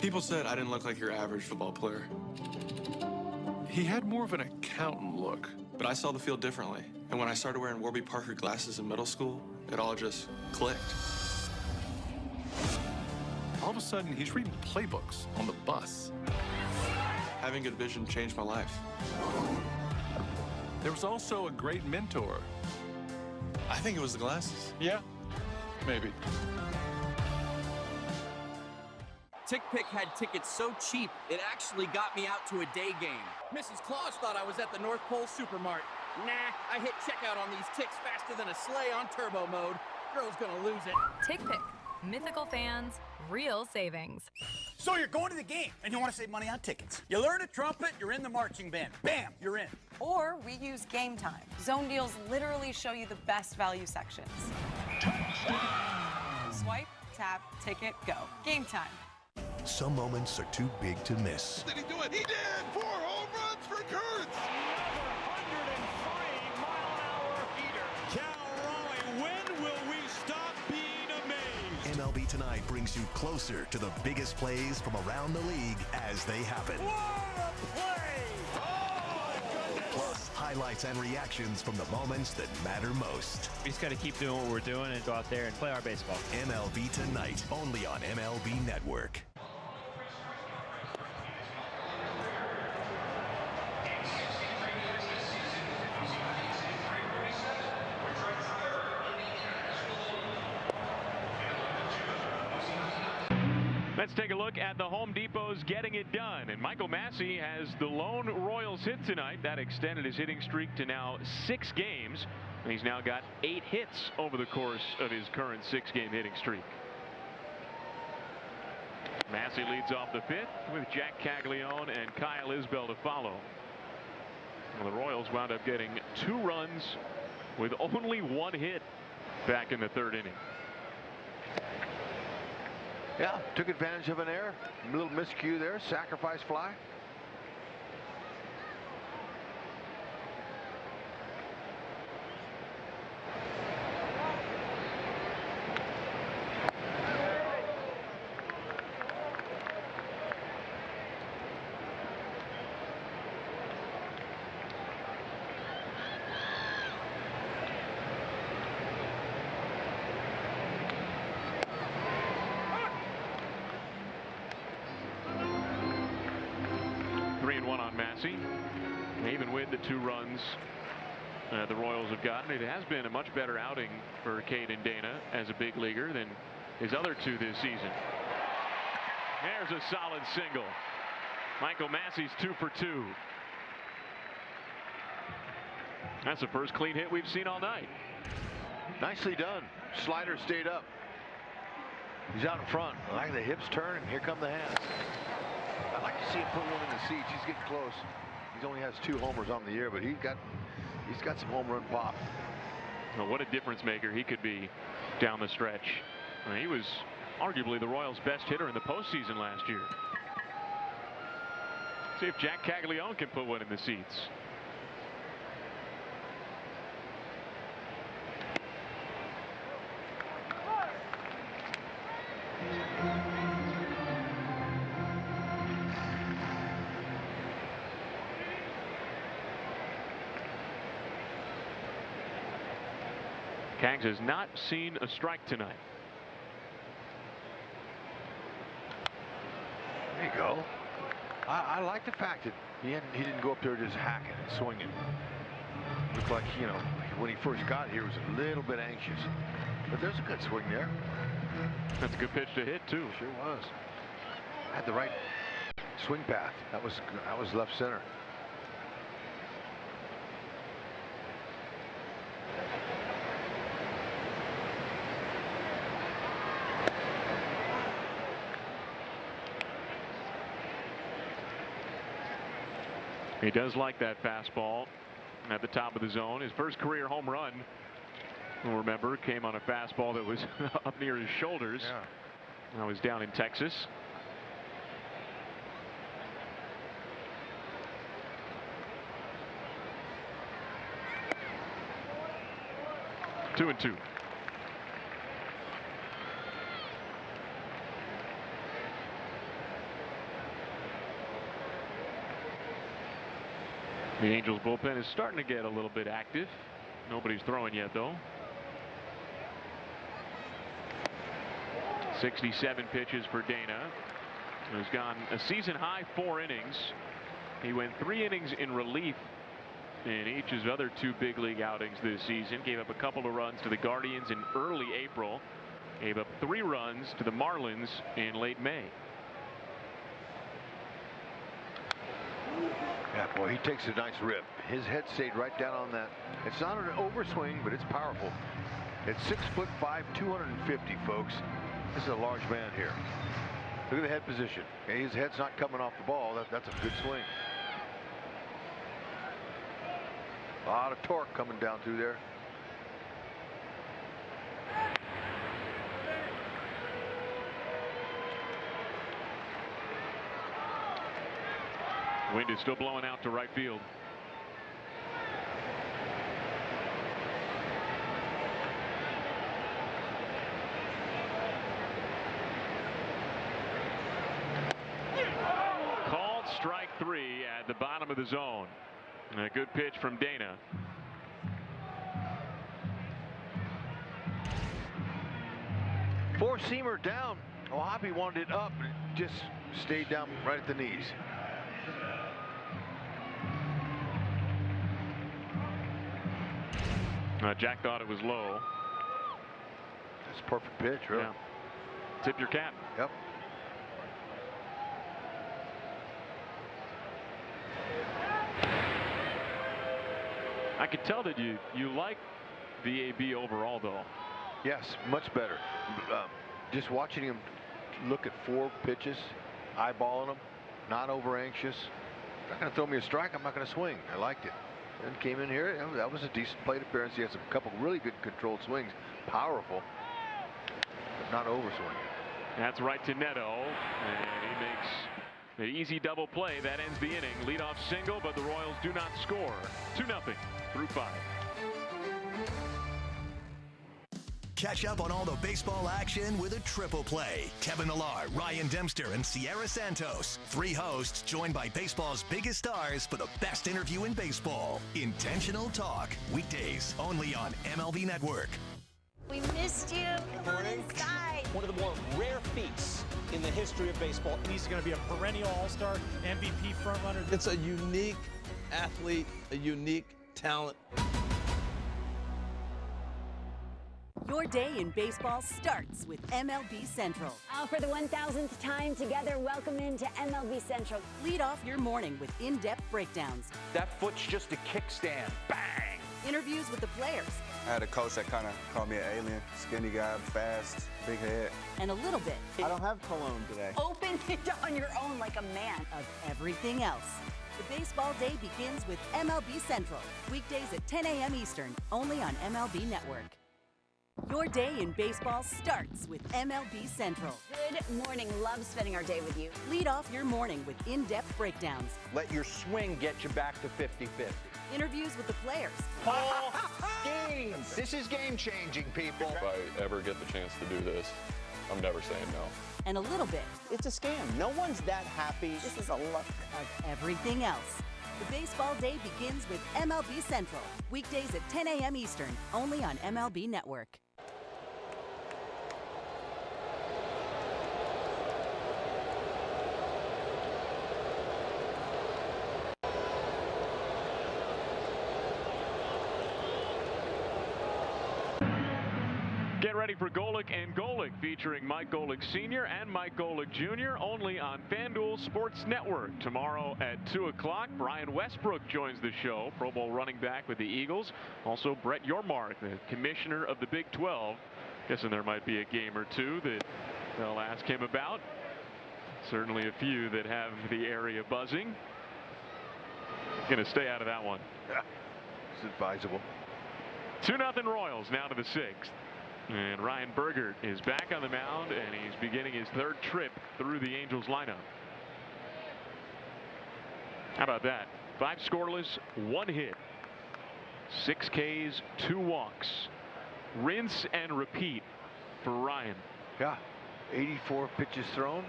People said I didn't look like your average football player. He had more of an accountant look. But I saw the field differently. And when I started wearing Warby Parker glasses in middle school, it all just clicked. All of a sudden, he's reading playbooks on the bus. Having good vision changed my life. There was also a great mentor. I think it was the glasses. Yeah, maybe. TickPick had tickets so cheap, it actually got me out to a day game. Mrs. Claus thought I was at the North Pole Supermart. Nah, I hit checkout on these ticks faster than a sleigh on turbo mode. Girl's gonna lose it. TickPick. Mythical fans, real savings. So you're going to the game, and you want to save money on tickets. You learn a trumpet, you're in the marching band. Bam, you're in. Or we use Game Time. Zone deals literally show you the best value sections. Swipe, tap, ticket, go. Game Time. Some moments are too big to miss. Did he do it? He did! 4 home runs for Kurtz! MLB Tonight brings you closer to the biggest plays from around the league as they happen. What a play! Oh, my goodness! Plus, highlights and reactions from the moments that matter most. We just got to keep doing what we're doing and go out there and play our baseball. MLB Tonight, only on MLB Network. Let's take a look at the Home Depot's getting it done. And Michael Massey has the lone Royals hit tonight. That extended his hitting streak to now 6 games. And he's now got 8 hits over the course of his current 6-game hitting streak. Massey leads off the 5th with Jack Caglione and Kyle Isbell to follow. Well, the Royals wound up getting 2 runs with only 1 hit back in the 3rd inning. Yeah, took advantage of an error. A little miscue there. Sacrifice fly. Even with the 2 runs the Royals have gotten, it has been a much better outing for Caden Dana as a big leaguer than his other 2 this season. There's a solid single. Michael Massey's 2 for 2. That's the first clean hit we've seen all night. Nicely done. Slider stayed up. He's out in front. I like the hips turn, and here come the hands. I'd like to see him put one in the seats. He's getting close. He only has 2 homers on the year, but he's got some home run pop. Well, what a difference maker he could be down the stretch. I mean, he was arguably the Royals' best hitter in the postseason last year. See if Jack Caglione can put one in the seats. Cags has not seen a strike tonight. There you go. I like the fact that he didn't go up there just hacking and swinging. Looked like, you know, when he first got here, he was a little bit anxious. But there's a good swing there. That's a good pitch to hit, too. Sure was. Had the right swing path. That was left center. He does like that fastball at the top of the zone. His first career home run, you'll remember, came on a fastball that was up near his shoulders. Yeah. Now he's down in Texas. Two and two. The Angels bullpen is starting to get a little bit active. Nobody's throwing yet, though. 67 pitches for Dana. He's gone a season high 4 innings. He went 3 innings in relief in each of his other 2 big league outings this season. Gave up a couple of runs to the Guardians in early April. Gave up 3 runs to the Marlins in late May. Yeah, boy, he takes a nice rip. His head stayed right down on that. It's not an overswing, but it's powerful. It's 6'5", 250, folks. This is a large man here. Look at the head position. His head's not coming off the ball. That's a good swing. A lot of torque coming down through there. Wind is still blowing out to right field. Called strike 3 at the bottom of the zone. And a good pitch from Dana. Four-seamer down. O'Hoppe wanted it up, but it just stayed down right at the knees. Jack thought it was low. That's a perfect pitch, really. Yeah. Tip your cap. Yep. I could tell that you like the AB overall, though. Yes, much better. Just watching him look at 4 pitches, eyeballing them, not over anxious. Not going to throw me a strike. I'm not going to swing. I liked it. Then came in here. That was a decent plate appearance. He has a couple really good controlled swings. Powerful, but not overswing. That's right to Neto, and he makes an easy double play. That ends the inning. Leadoff single, but the Royals do not score. 2-0 through 5. Catch up on all the baseball action with a triple play. Kevin Millar, Ryan Dempster, and Sierra Santos. 3 hosts joined by baseball's biggest stars for the best interview in baseball. Intentional Talk. Weekdays only on MLB Network. We missed you. Come on inside. One of the more rare feats in the history of baseball. He's going to be a perennial all-star MVP frontrunner. It's a unique athlete, a unique talent. Your day in baseball starts with MLB Central. For the 1,000th time together, welcome into MLB Central. Lead off your morning with in-depth breakdowns. That foot's just a kickstand. Bang! Interviews with the players. I had a coach that kind of called me an alien. Skinny guy, fast, big head. And a little bit. I don't have cologne today. Open it on your own like a man. Of everything else. The baseball day begins with MLB Central. Weekdays at 10 a.m. Eastern, only on MLB Network. Your day in baseball starts with MLB Central. Good morning. Love spending our day with you. Lead off your morning with in-depth breakdowns. Let your swing get you back to 50-50. Interviews with the players. Paul Gaines. This is game-changing, people. If I ever get the chance to do this, I'm never saying no. And a little bit. It's a scam. No one's that happy. This is a look. Of everything else. The baseball day begins with MLB Central. Weekdays at 10 a.m. Eastern, only on MLB Network. Get Get ready for Golic and Golic, featuring Mike Golic Sr. and Mike Golic Jr. only on FanDuel Sports Network. Tomorrow at 2 o'clock, Brian Westbrook joins the show, Pro Bowl running back with the Eagles. Also, Brett Yormark, the commissioner of the Big 12. Guessing there might be a game or two that they'll ask him about. Certainly a few that have the area buzzing. Going to stay out of that one. Yeah, it's advisable. 2-0 Royals now to the 6th. And Ryan Bergert is back on the mound, and he's beginning his 3rd trip through the Angels lineup. How about that? 5 scoreless, 1 hit. 6 Ks, 2 walks. Rinse and repeat for Ryan. Yeah, 84 pitches thrown,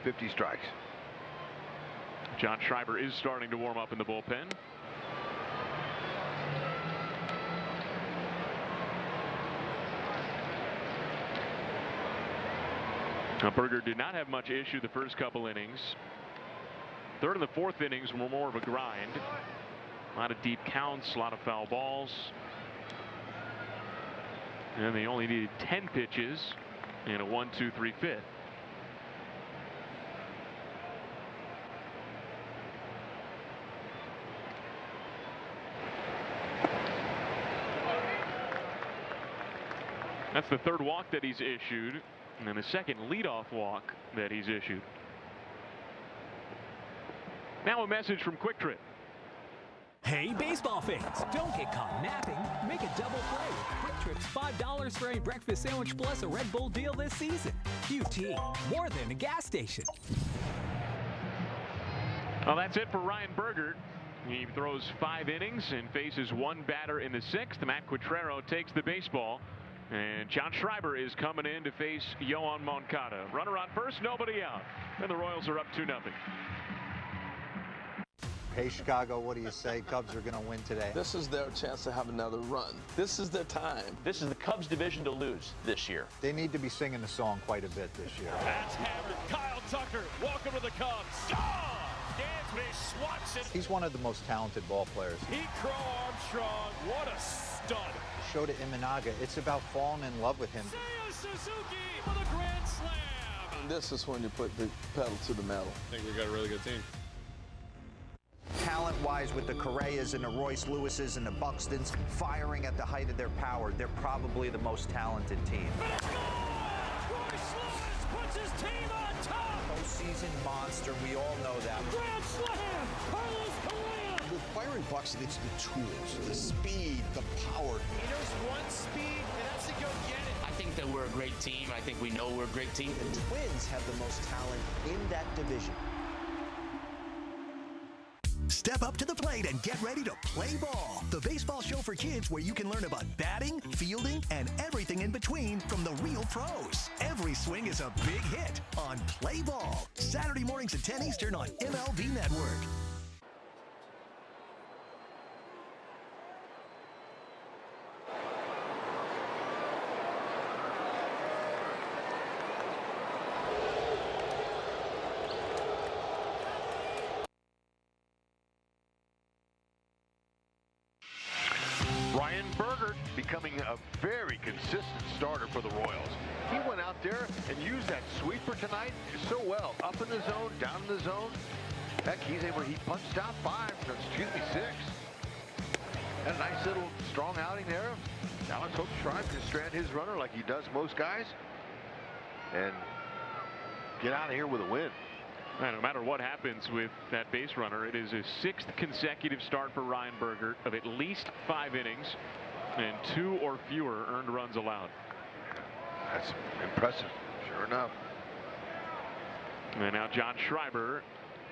50 strikes. John Schreiber is starting to warm up in the bullpen. Now, Bergert did not have much issue the first couple innings. 3rd and the 4th innings were more of a grind. A lot of deep counts, a lot of foul balls. And they only needed 10 pitches in a 1-2-3 fifth. That's the 3rd walk that he's issued, and then the 2nd leadoff walk that he's issued. Now a message from Quick Trip. Hey, baseball fans, don't get caught napping. Make a double play with Quick Trip's $5 for a breakfast sandwich plus a Red Bull deal this season. QT, more than a gas station. Well, that's it for Ryan Bergert. He throws 5 innings and faces 1 batter in the 6th. Matt Quatrero takes the baseball. And John Schreiber is coming in to face Yoan Moncada. Runner on first, nobody out. And the Royals are up 2-0. Hey, Chicago, what do you say? Cubs are going to win today. This is their chance to have another run. This is their time. This is the Cubs division to lose this year. They need to be singing the song quite a bit this year. That's hammered. Kyle Tucker, welcome to the Cubs. Dansby swats it. He's one of the most talented ball players. Pete Crow Armstrong, what a stud. Showed to Imanaga, it's about falling in love with him. Seiya Suzuki for the grand slam. And this is when you put the pedal to the metal. I think we got a really good team. Talent-wise, with the Correas and the Royce Lewises and the Buxtons firing at the height of their power, they're probably the most talented team. Royce Lewis puts his team on top. Postseason monster, we all know that. Grand slam, Carlos Correa. With Byron Buxton, it's the tools, the speed, the power. He knows one speed, and that's to go get it. I think that we're a great team. I think we know we're a great team. The Twins have the most talent in that division. Step up to the plate and get ready to play ball. The baseball show for kids where you can learn about batting, fielding, and everything in between from the real pros. Every swing is a big hit on Play Ball. Saturday mornings at 10 Eastern on MLB Network. Ryan Bergert becoming a very consistent starter for the Royals. He went out there and used that sweeper tonight so well. Up in the zone, down in the zone. Heck, he punched out 6. Had a nice little strong outing there. Now let's hope Schreiber can strand his runner like he does most guys and get out of here with a win. And no matter what happens with that base runner, it is his 6th consecutive start for Ryan Bergert of at least 5 innings and 2 or fewer earned runs allowed. That's impressive, sure enough. And now John Schreiber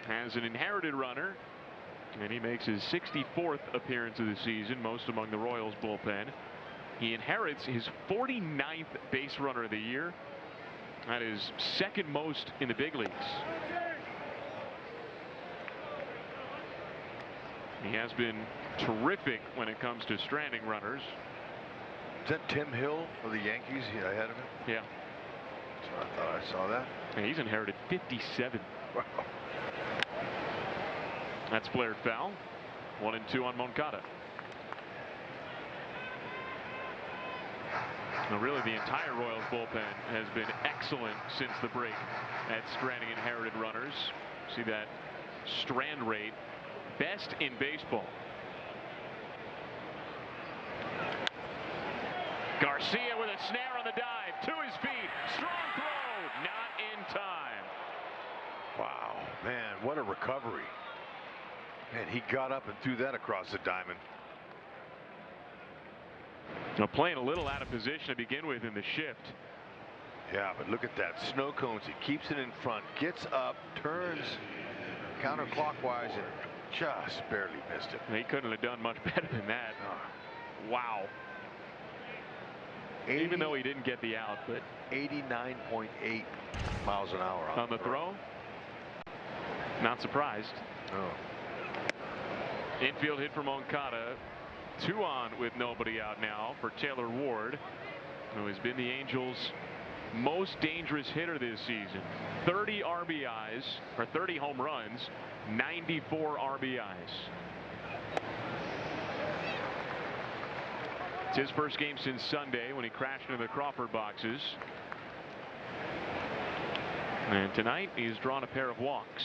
has an inherited runner, and he makes his 64th appearance of the season, most among the Royals bullpen. He inherits his 49th base runner of the year. That is 2nd most in the big leagues. He has been terrific when it comes to stranding runners. Is that Tim Hill of the Yankees ahead of him? Yeah. So I thought I saw that. And he's inherited 57. Wow. That's flared foul. 1-2 on Moncada. Now, really, the entire Royals bullpen has been excellent since the break at stranding inherited runners. See that strand rate, best in baseball. Garcia with a snare on the dive, to his feet, strong throw, not in time. Wow, man, what a recovery. And he got up and threw that across the diamond. Now playing a little out of position to begin with in the shift. Yeah, but look at that, snow cones. He keeps it in front, gets up, turns counterclockwise, and just barely missed it. He couldn't have done much better than that. Wow. Even though he didn't get the out, but 89.8 miles an hour on the throw. Not surprised. No. Infield hit from Moncada. 2 on with nobody out now for Taylor Ward, who has been the Angels' most dangerous hitter this season. 30 RBIs, or 30 home runs, 94 RBIs. It's his first game since Sunday when he crashed into the Crawford boxes. And tonight he's drawn a pair of walks.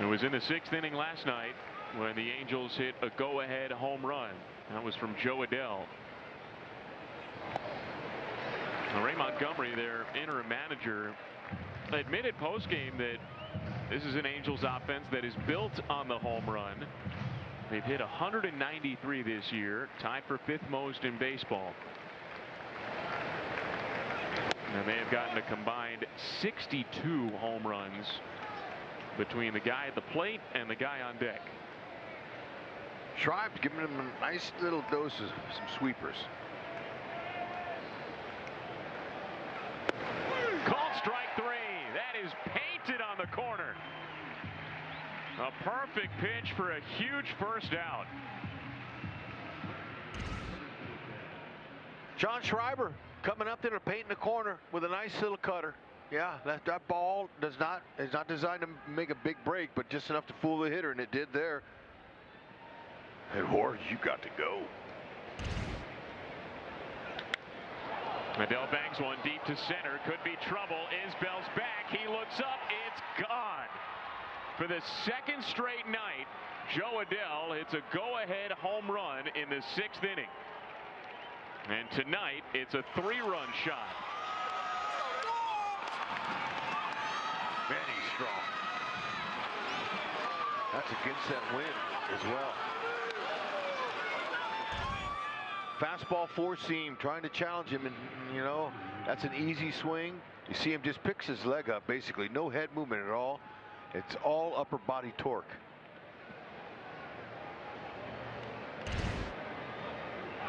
It was in the 6th inning last night when the Angels hit a go-ahead home run. That was from Joe Adell. Now, Ray Montgomery, their interim manager, admitted postgame that this is an Angels offense that is built on the home run. They've hit 193 this year, tied for 5th most in baseball. And they have gotten a combined 62 home runs between the guy at the plate and the guy on deck. Schreiber's giving him a nice little dose of some sweepers. Called strike 3. That is painted on the corner. A perfect pitch for a huge first out. John Schreiber coming up there to paint in the corner with a nice little cutter. Yeah, that ball is not designed to make a big break, but just enough to fool the hitter, and it did there. And Ward, you got to go. Adell bangs one deep to center. Could be trouble. Isbell's back. He looks up. It's gone. For the 2nd straight night, Joe Adell hits a go-ahead home run in the 6th inning. And tonight, it's a 3-run shot. Man, he's strong. That's against that wind as well. Fastball 4-seam, trying to challenge him, and you know that's an easy swing. You see him just picks his leg up, basically no head movement at all. It's all upper body torque.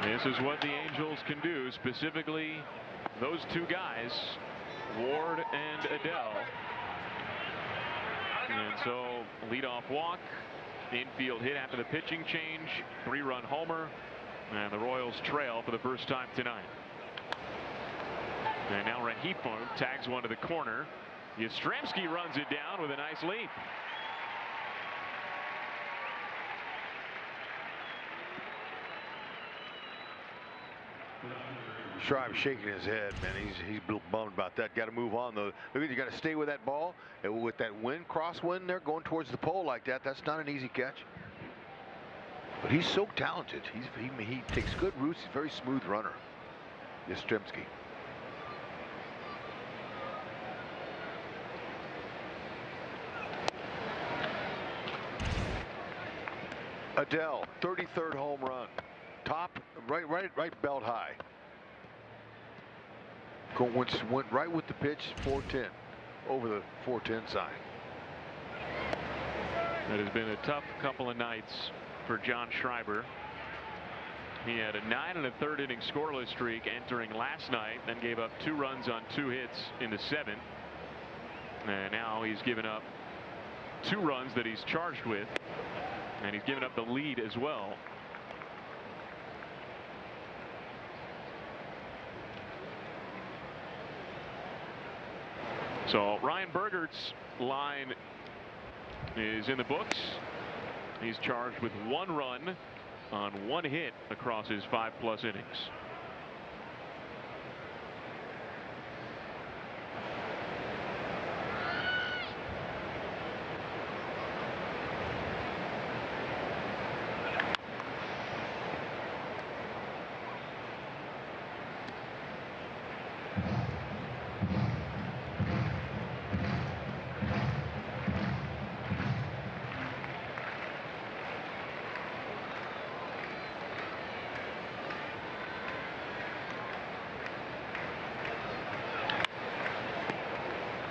This is what the Angels can do, specifically those 2 guys, Ward and Adell. And so leadoff walk, infield hit after the pitching change, 3-run homer, and the Royals trail for the first time tonight. And now Rengifo tags one to the corner. Yastrzemski runs it down with a nice leap. Schreiber shaking his head, man. He's bummed about that. Got to move on though. Look, you got to stay with that ball. And with that wind, crosswind there, going towards the pole like that, that's not an easy catch. But he's so talented. He takes good roots. He's a very smooth runner. Yastrzemski. Adell, 33rd home run. Top, right belt high. Went right with the pitch, 410, over the 410 sign. It has been a tough couple of nights for John Schreiber. He had a 9 1/3 inning scoreless streak entering last night, then gave up 2 runs on 2 hits in the 7th. And now he's given up 2 runs that he's charged with, and he's given up the lead as well. So Ryan Bergert's line is in the books. He's charged with 1 run on 1 hit across his 5+ innings.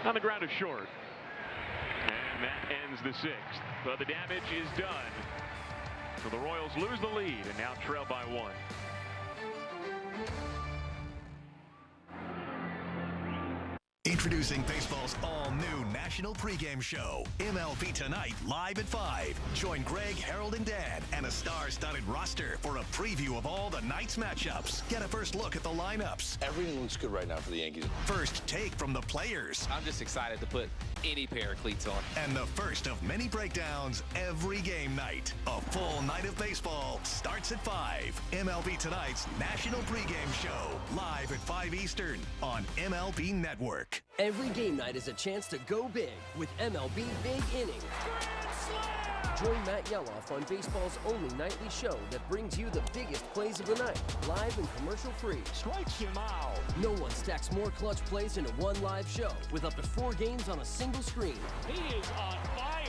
On the ground is short. And that ends the 6th. But the damage is done. So the Royals lose the lead and now trail by 1. Introducing baseball's all-new national pregame show, MLB Tonight, live at 5. Join Greg, Harold, and Dan and a star-studded roster for a preview of all the night's matchups. Get a first look at the lineups. Everything looks good right now for the Yankees. First take from the players. I'm just excited to put any pair of cleats on. And the first of many breakdowns every game night. A full night of baseball starts at 5. MLB Tonight's national pregame show, live at 5 Eastern on MLB Network. Every game night is a chance to go big with MLB Big Inning. Join Matt Yeloff on baseball's only nightly show that brings you the biggest plays of the night, live and commercial-free. Strikes him out. No one stacks more clutch plays into one live show with up to 4 games on a single screen. He is on fire.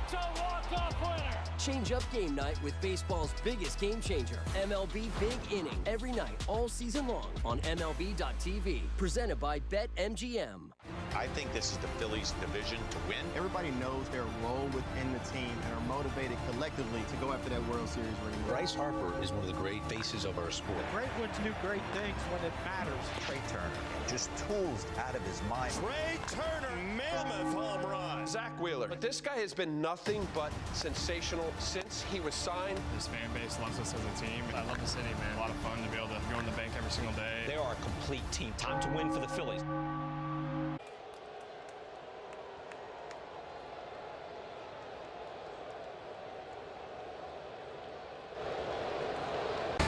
It's a walk-off winner. Change up game night with baseball's biggest game changer, MLB Big Inning, every night, all season long on MLB.tv. Presented by BetMGM. I think this is the Phillies' division to win. Everybody knows their role within the team and are motivated collectively to go after that World Series ring. Bryce Harper is one of the great faces of our sport. Great ones do great things when it matters. Trey Turner, just tools out of his mind. Trey Turner, mammoth home run. Zach Wheeler. But this guy has been nothing but sensational since he was signed. This fan base loves us as a team. I love the city, man. A lot of fun to be able to go in the bank every single day. They are a complete team. Time to win for the Phillies.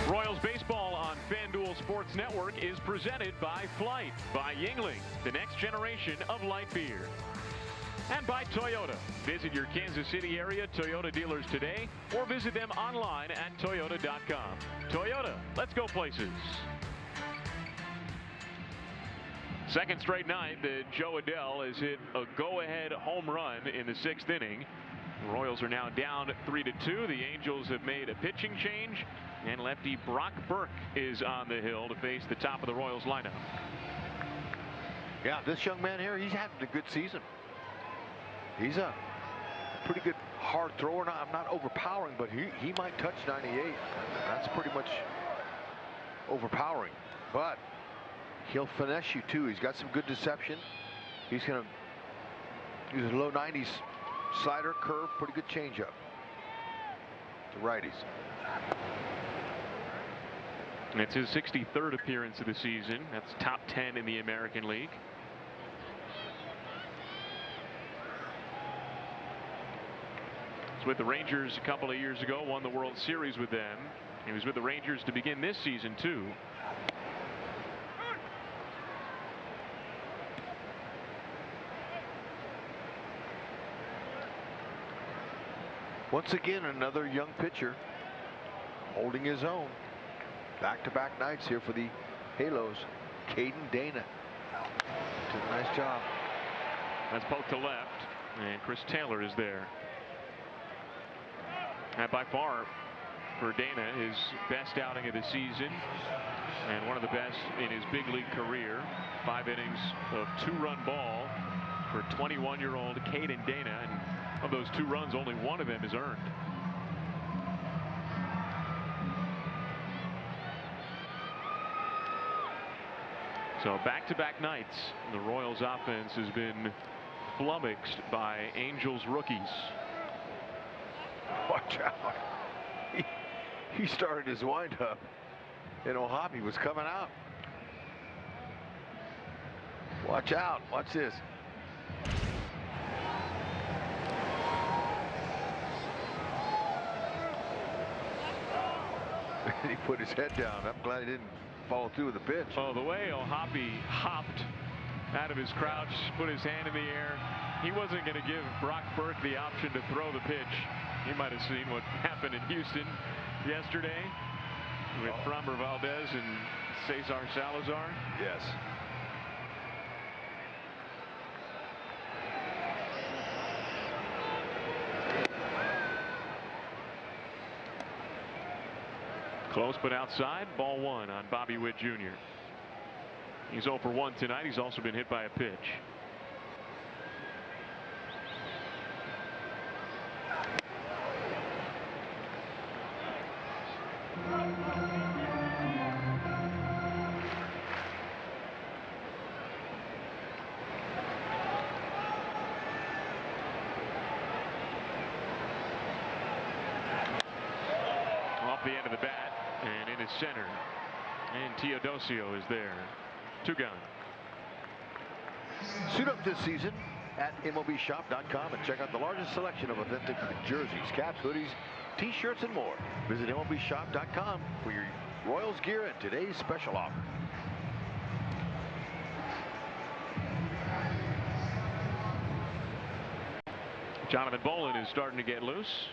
Royals baseball on FanDuel Sports Network is presented by Flight, by Yingling, the next generation of light beer, and by Toyota. Visit your Kansas City area Toyota dealers today or visit them online at toyota.com. Toyota, let's go places. Second straight night that Joe Adell has hit a go-ahead home run in the 6th inning. The Royals are now down 3-2. The Angels have made a pitching change, and lefty Brock Burke is on the hill to face the top of the Royals lineup. Yeah, this young man here, he's having a good season. He's a pretty good hard thrower. Not overpowering, but he might touch 98. That's pretty much overpowering, but he'll finesse you too. He's got some good deception. He's going to use a low 90s slider, curve, pretty good changeup to righties. It's his 63rd appearance of the season. That's top 10 in the American League. He's with the Rangers a couple of years ago, won the World Series with them. He was with the Rangers to begin this season too. Once again, another young pitcher holding his own. Back-to-back nights here for the Halos. Caden Dana did a nice job. That's poked to left, and Chris Taylor is there. And by far, for Dana, his best outing of the season, and one of the best in his big league career. 5 innings of 2-run ball for 21-year-old Caden Dana, and of those 2 runs, only one of them is earned. So back-to-back nights, the Royals offense has been flummoxed by Angels rookies. Watch out. He started his windup, and O'Hoppe was coming out. Watch out. Watch this. He put his head down. I'm glad he didn't follow through with the pitch. Oh, the way O'Hoppe hopped out of his crouch, put his hand in the air. He wasn't going to give Brock Burke the option to throw the pitch. He might have seen what happened in Houston yesterday with Framber Valdez and Cesar Salazar. Yes. Close but outside. Ball 1 on Bobby Witt Jr. He's 0 for 1 tonight. He's also been hit by a pitch. Off the end of the bat and in his center. And Teodosio is there. 2 gone. Suit up this season at MLBshop.com and check out the largest selection of authentic jerseys, caps, hoodies, t-shirts, and more. Visit MLBshop.com for your Royals gear and today's special offer. Jonathan Bolin is starting to get loose.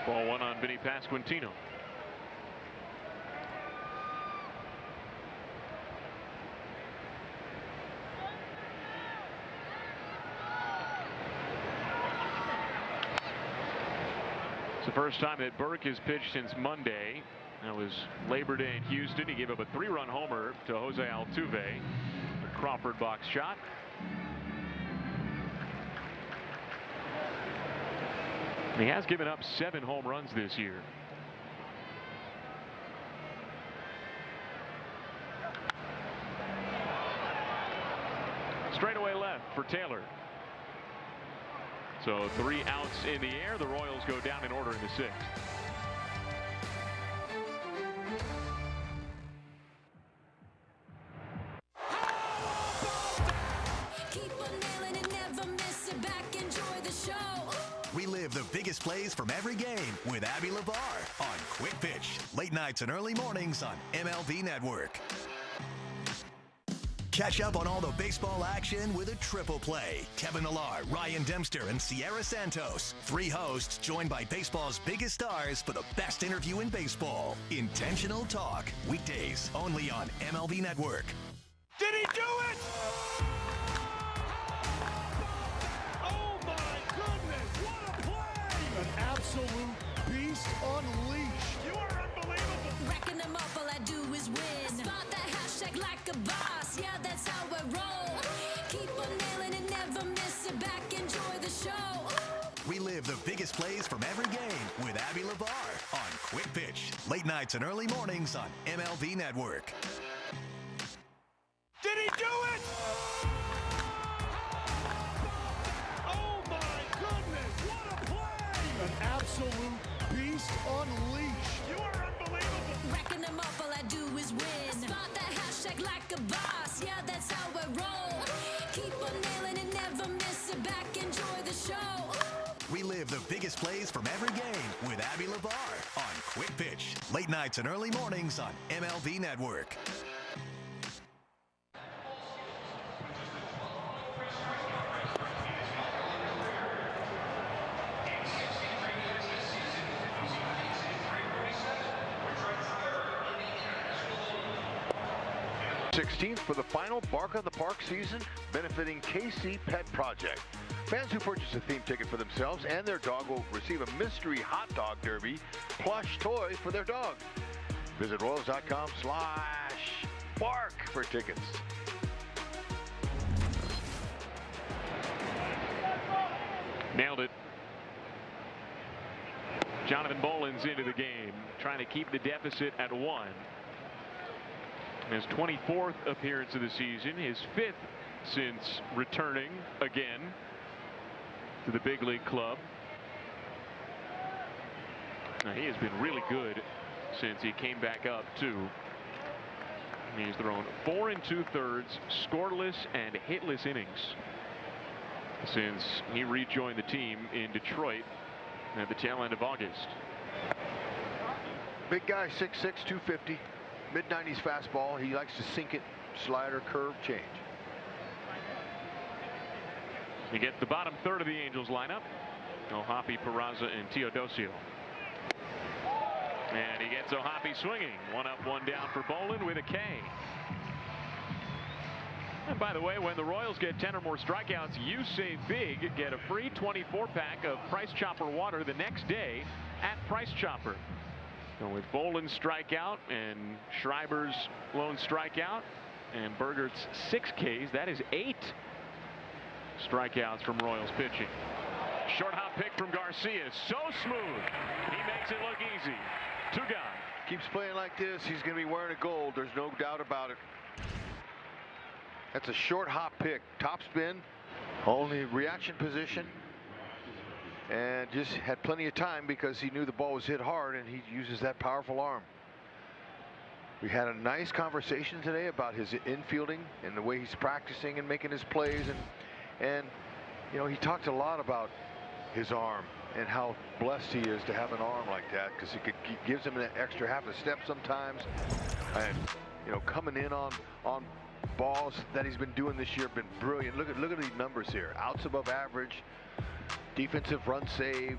Ball 1 on Vinny Pasquantino. It's the first time that Burke has pitched since Monday. That was Labor Day in Houston. He gave up a 3-run homer to Jose Altuve. A Crawford box shot. He has given up 7 home runs this year. Straightaway left for Taylor. So 3 outs in the air. The Royals go down in order in the 6th. Relive the biggest plays from every game with Abby LeVar on Quick Pitch. Late nights and early mornings on MLB Network. Catch up on all the baseball action with a triple play. Kevin Millar, Ryan Dempster, and Sierra Santos. 3 hosts joined by baseball's biggest stars for the best interview in baseball. Intentional Talk. Weekdays only on MLB Network. Did he do it? Oh my goodness, what a play! An absolute beast unleashed. You are unbelievable. Racking them up, all I do is win. Spot that hashtag like a boss, yeah, that's how I roll. Keep on nailing it, never miss it, back, enjoy the show. Relive the biggest plays from every game with Abby LeVar on Quick Pitch. Late nights and early mornings on MLB Network. Did he do it? Oh my goodness, what a play! An absolute beast unleashed. You are unbelievable. Racking them up, all I do is win. Spot that hashtag like a boss, yeah, that's how I roll. Keep on nailing it, never miss it, back, enjoy the show. Relive the biggest plays from every game with Abby LeVar on Quick Pitch. Late nights and early mornings on MLB Network. .16th for the final Bark on the Park season, benefiting KC Pet Project. Fans who purchase a theme ticket for themselves and their dog will receive a mystery hot dog derby plush toy for their dog. Visit Royals.com/bark for tickets. Nailed it. Jonathan Bolin's into the game, trying to keep the deficit at 1. His 24th appearance of the season, his 5th since returning again to the big league club. Now, he has been really good since he came back up too. He's thrown 4 2/3 scoreless and hitless innings. since he rejoined the team in Detroit at the tail end of August. Big guy, 6'6", 250, mid-90s fastball. He likes to sink it, slider, curve, change. He gets the bottom third of the Angels lineup. O'Hoppe, Peraza, and Teodosio. And he gets O'Hoppe swinging. 1 up, 1 down for Bolin with a K. And by the way, when the Royals get 10 or more strikeouts, you save big. Get a free 24-pack of Price Chopper water the next day at Price Chopper. So with Bolin's strikeout and Schreiber's lone strikeout and Bergert's 6 Ks, that is 8 strikeouts from Royals pitching. Short hop pick from Garcia. So smooth. He makes it look easy. 2 gone. Keeps playing like this, he's going to be wearing a gold. There's no doubt about it. That's a short hop pick. Top spin, only reaction position, and just had plenty of time because he knew the ball was hit hard, and he uses that powerful arm. We had a nice conversation today about his infielding and the way he's practicing and making his plays, and you know, he talked a lot about his arm and how blessed he is to have an arm like that, because it gives him an extra half a step sometimes, and you know, coming in on balls that he's been doing this year have been brilliant. Look at these numbers here. Outs above average, defensive run saved,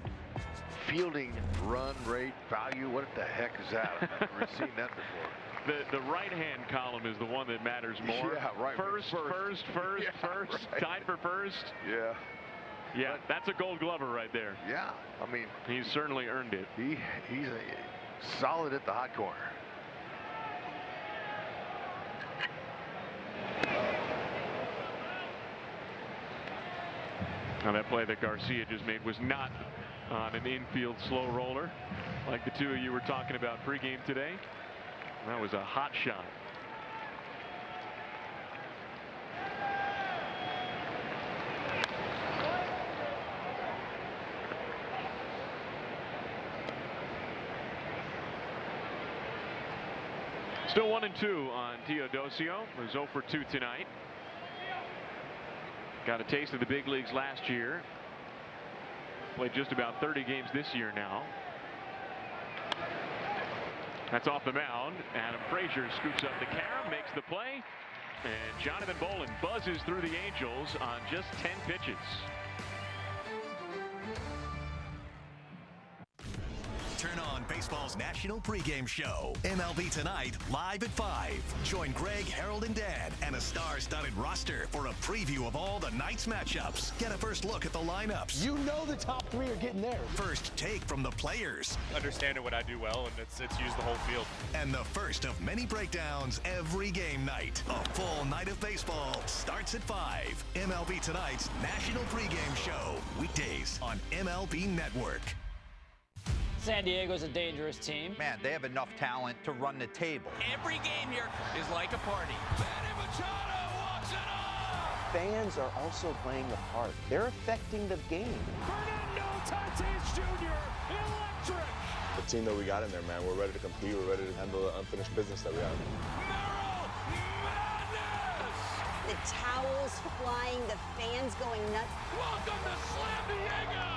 fielding run rate value. What the heck is that? I've never seen that before. The right-hand column is the one that matters more. Yeah, right. First, Yeah, right. tied for first. Yeah. Yeah, that's a Gold Glover right there. Yeah, I mean, he's certainly earned it. He's solid at the hot corner. Now that play that Garcia just made was not on an infield slow roller like the two of you were talking about pregame today. That was a hot shot. Still 1-2 on Teodosio, who's 0 for 2 tonight. Got a taste of the big leagues last year. Played just about 30 games this year now. That's off the mound. Adam Frazier scoops up the carom, makes the play, and Jonathan Bolin buzzes through the Angels on just 10 pitches. Turn on baseball's national pregame show. MLB Tonight, live at 5. Join Greg, Harold, and Dan and a star-studded roster for a preview of all the night's matchups. Get a first look at the lineups. You know the top 3 are getting there. First take from the players. Understanding what I do well, and it's use the whole field. And the first of many breakdowns every game night. A full night of baseball starts at 5. MLB Tonight's national pregame show. Weekdays on MLB Network. San Diego's a dangerous team. Man, they have enough talent to run the table. Every game here is like a party. Manny Machado walks it off! Fans are also playing a part. They're affecting the game. Fernando Tatis Jr., electric! The team that we got in there, man, we're ready to compete. We're ready to handle the unfinished business that we have. The towels flying, the fans going nuts. Welcome to Slam Diego!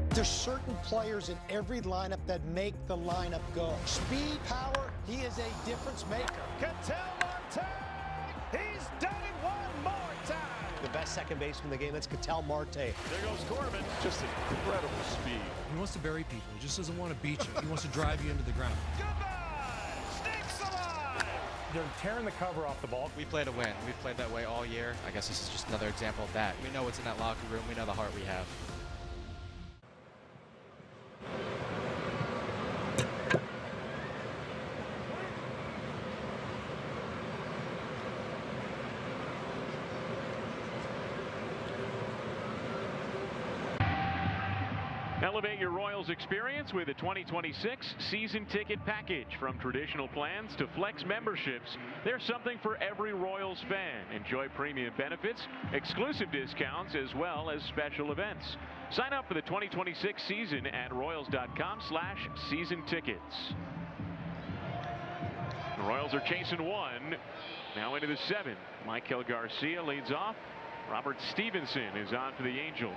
There's certain players in every lineup that make the lineup go. Speed, power, he is a difference maker. Ketel Marte, he's done it one more time. The best second baseman in the game, that's Ketel Marte. There goes Corbin. Just incredible speed. He wants to bury people. He just doesn't want to beat you. He wants to drive you into the ground. Goodbye, Snakes alive. They're tearing the cover off the ball. We play to win. We've played that way all year. I guess this is just another example of that. We know what's in that locker room. We know the heart we have. Elevate your Royals experience with a 2026 season ticket package. From traditional plans to flex memberships, there's something for every Royals fan. Enjoy premium benefits, exclusive discounts, as well as special events. Sign up for the 2026 season at royals.com/season tickets. The Royals are chasing 1. Now into the 7th. Michael Garcia leads off. Robert Stevenson is on for the Angels.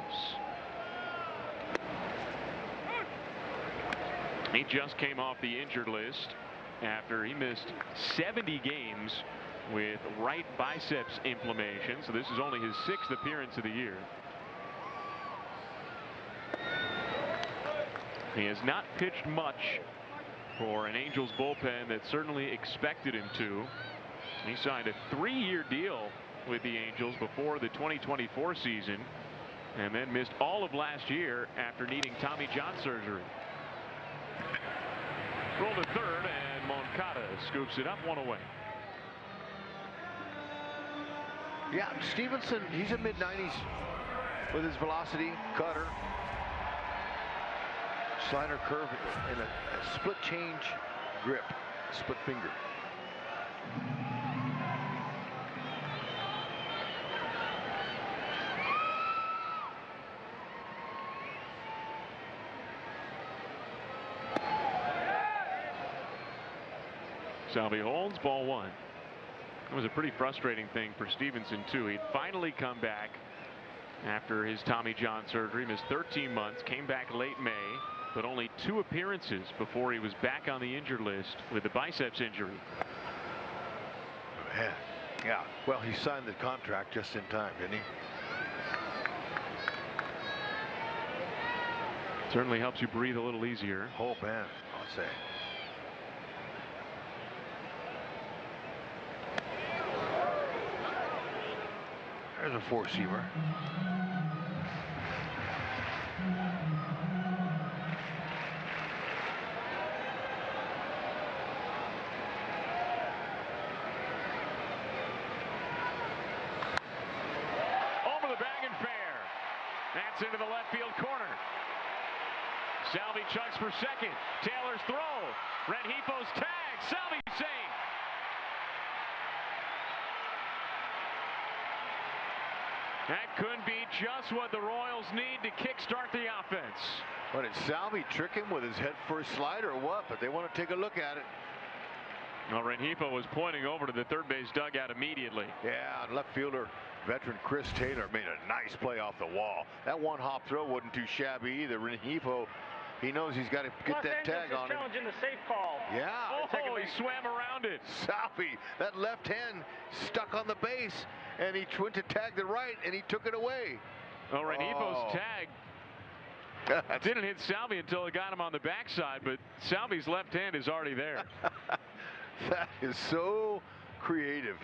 He just came off the injured list after he missed 70 games with right biceps inflammation. So this is only his 6th appearance of the year. He has not pitched much for an Angels bullpen that certainly expected him to. He signed a 3-year deal with the Angels before the 2024 season and then missed all of last year after needing Tommy John surgery. Roll to third, and Moncada scoops it up 1 away. Yeah, Stevenson, he's a mid-90s with his velocity, cutter, slider, curve, and a split change grip, split finger. Salvi holds, ball 1. It was a pretty frustrating thing for Stevenson too. He'd finally come back after his Tommy John surgery, missed 13 months, came back late May, but only 2 appearances before he was back on the injured list with the biceps injury. Man, yeah. Well, he signed the contract just in time, didn't he? Certainly helps you breathe a little easier. Oh man, I'll say. There's a 4-seamer. Over the bag and fair. That's into the left field corner. Salvi chugs for second. Taylor's throw. Renjifo's tag. Salvi safe. That could be just what the Royals need to kickstart the offense. But did Salvi trick him with his head-first slider or what? But they want to take a look at it. Well, Renjifo was pointing over to the third base dugout immediately. Yeah, left fielder, veteran Chris Taylor made a nice play off the wall. That one-hop throw wasn't too shabby either. Renjifo, he knows he's got to get that tag on him. Challenging the safe call. Yeah. Oh, he swam around it. Salvi, that left hand stuck on the base, and he went to tag the right, and he took it away. Oh, Renjifo's tag didn't hit Salvi until it got him on the backside, but Salvi's left hand is already there. That is so creative.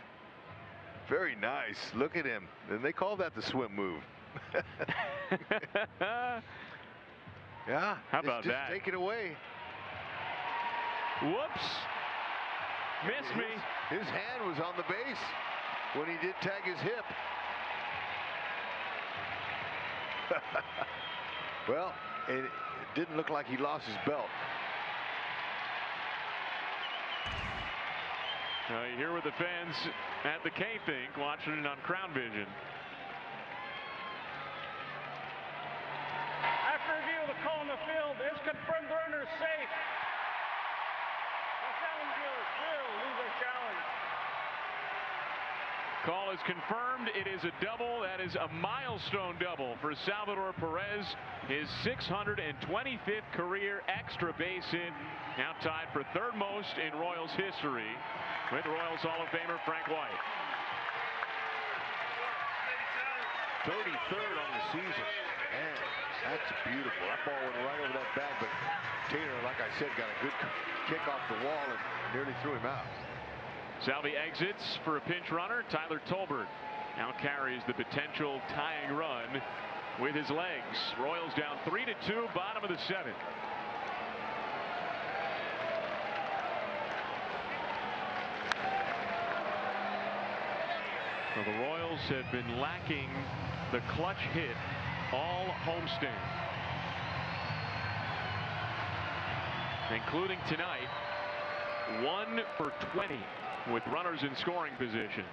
Very nice. Look at him. And they call that the swim move. Yeah. How about that? Just take it away. Whoops. Missed me. His hand was on the base when he did tag his hip. Well, it didn't look like he lost his belt. You hear what the fans at the K think, watching it on Crown Vision. After review of the call in the field, it's confirmed the runner is safe. The challenge will lose their challenge. Call is confirmed. It is a double. That is a milestone double for Salvador Perez. His 625th career extra base hit. Now tied for third most in Royals history with Royals Hall of Famer Frank White. 33rd on the season. Man, that's beautiful. That ball went right over that bag, but Taylor, like I said, got a good kick off the wall and nearly threw him out. Salvi exits for a pinch runner. Tyler Tolbert now carries the potential tying run with his legs. Royals down 3-2, bottom of the 7th. Well, the Royals have been lacking the clutch hit all homestand, including tonight. 1 for 20 with runners in scoring position.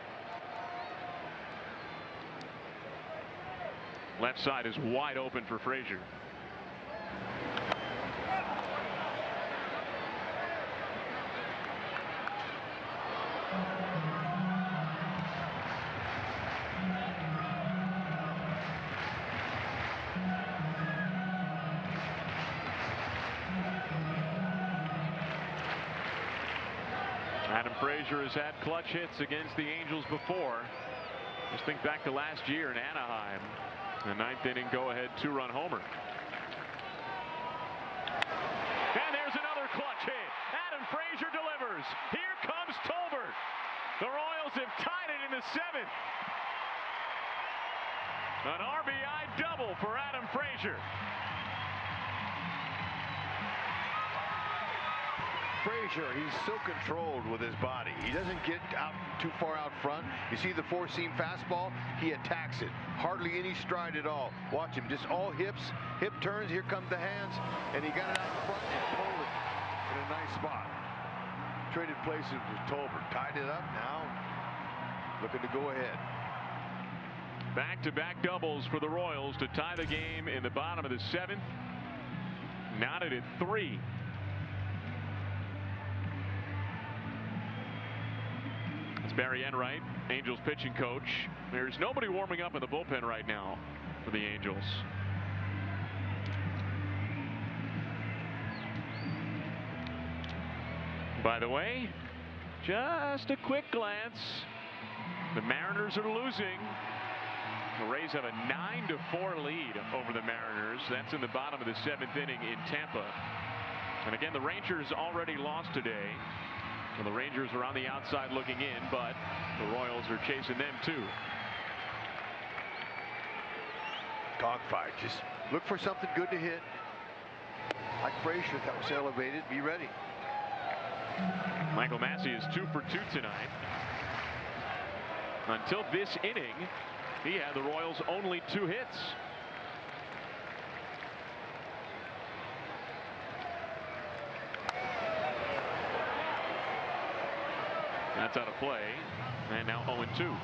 Left side is wide open for Frazier. Adam Frazier has had clutch hits against the Angels before. Just think back to last year in Anaheim. The 9th inning go-ahead 2-run homer. And there's another clutch hit. Adam Frazier delivers. Here comes Tolbert. The Royals have tied it in the 7th. An RBI double for Adam Frazier. Frazier, he's so controlled with his body. He doesn't get out too far out front. You see the four-seam fastball? He attacks it. Hardly any stride at all. Watch him, just all hips, hip turns. Here come the hands, and he got it out front and pulled it in a nice spot. Traded places with Tolbert. Tied it up now. Looking to go ahead. Back-to-back doubles for the Royals to tie the game in the bottom of the 7th. Knotted at 3. It's Barry Enright, Angels pitching coach. There's nobody warming up in the bullpen right now for the Angels. By the way, just a quick glance. The Mariners are losing. The Rays have a 9-4 lead over the Mariners. That's in the bottom of the 7th inning in Tampa. And again, the Rangers already lost today. Well, the Rangers are on the outside looking in, but the Royals are chasing them too. Dogfight. Just look for something good to hit. Like Frazier, that was elevated. Be ready. Michael Massey is 2 for 2 tonight. Until this inning, he had the Royals' only 2 hits. That's out of play, and now 0-2.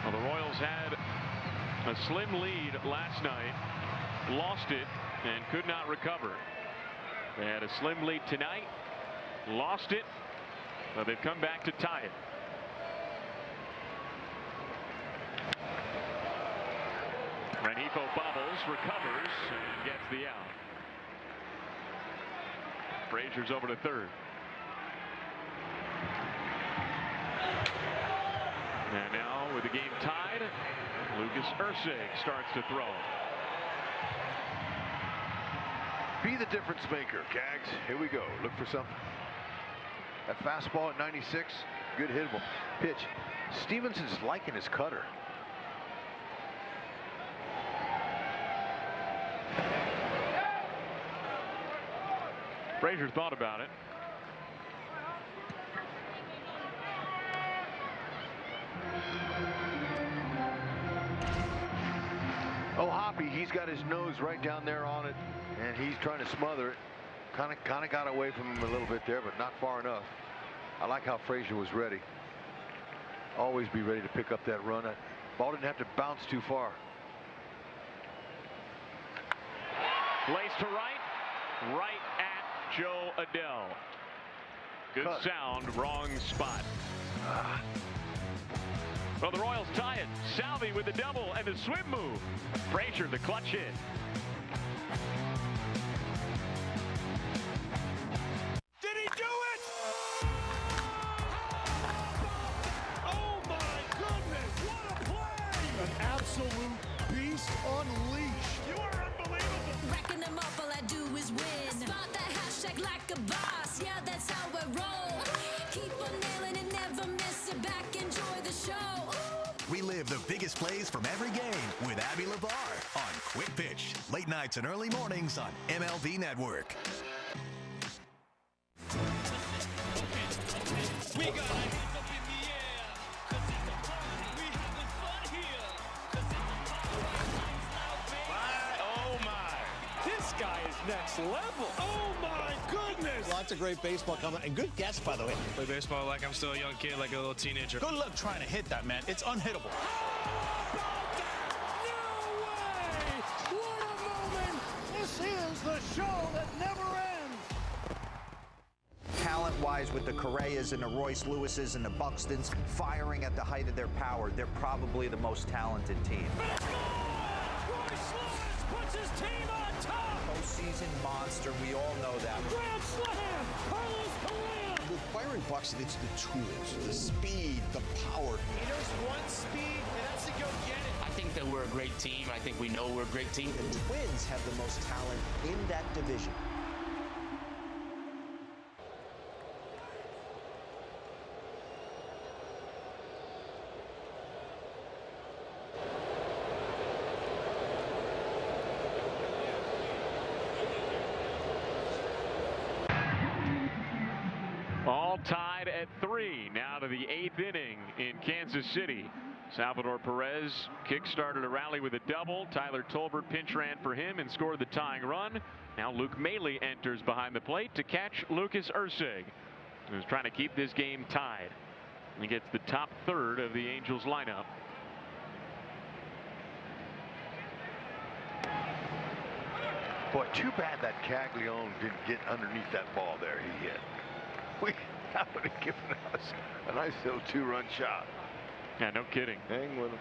Well, the Royals had a slim lead last night, lost it, and could not recover. They had a slim lead tonight, lost it, but they've come back to tie it. Rengifo bobbles, recovers, and gets the out. Frazier's over to third. And now with the game tied, Lucas Erceg starts to throw. Be the difference maker, Gags. Here we go. Look for something. That fastball at 96, good hittable pitch. Stevenson's liking his cutter. Frazier thought about it. Oh, Hoppy, he's got his nose right down there on it, and he's trying to smother it. Kind of got away from him a little bit there, but not far enough. I like how Frazier was ready. Always be ready to pick up that run. That ball didn't have to bounce too far. Lays to right at Joe Adele. Good sound, wrong spot. Well, the Royals tie it. Salvi with the double and the swim move. Frazier, the clutch hit. Did he do it? Oh my goodness, what a play! An absolute beast unleashed. You are unbelievable. Racking them up, all I do is win. Spot that hashtag like a boss. Yeah, that's how I roll. Keep on nailing it, never miss it. Back, enjoy the show. Relive the biggest plays from every game with Abby LeVar on Quick Pitch. Late nights and early mornings on MLB Network. We got our hands up in the air, 'cause it's a party. We having fun here, 'cause it's a party. Oh my! This guy is next level. Oh my goodness! Lots of great baseball coming, and good guess, by the way. Play baseball like I'm still a young kid, like a little teenager. Good luck trying to hit that, man. It's unhittable. What a moment! This is the show that never ends. Talent talent-wise, with the Correas and the Royce Lewises and the Buxtons firing at the height of their power, they're probably the most talented team. Royce Lewis puts his team on top. Postseason monster, we all know that. Grand slam, Carlos Correa. With Byron Buxton, it's the tools, the speed, the power. He knows one speed, and that's to go get it. I think that we're a great team. I think we know we're a great team. The Twins have the most talent in that division. All tied at 3. Now to the 8th inning in Kansas City. Salvador Perez kick-started a rally with a double. Tyler Tolbert pinch ran for him and scored the tying run. Now Luke Maile enters behind the plate to catch Lucas Erceg, who's trying to keep this game tied. He gets the top third of the Angels lineup. Boy, too bad that Caglione didn't get underneath that ball there he hit. That would have given us a nice little 2-run shot. Yeah, no kidding. Hang with him.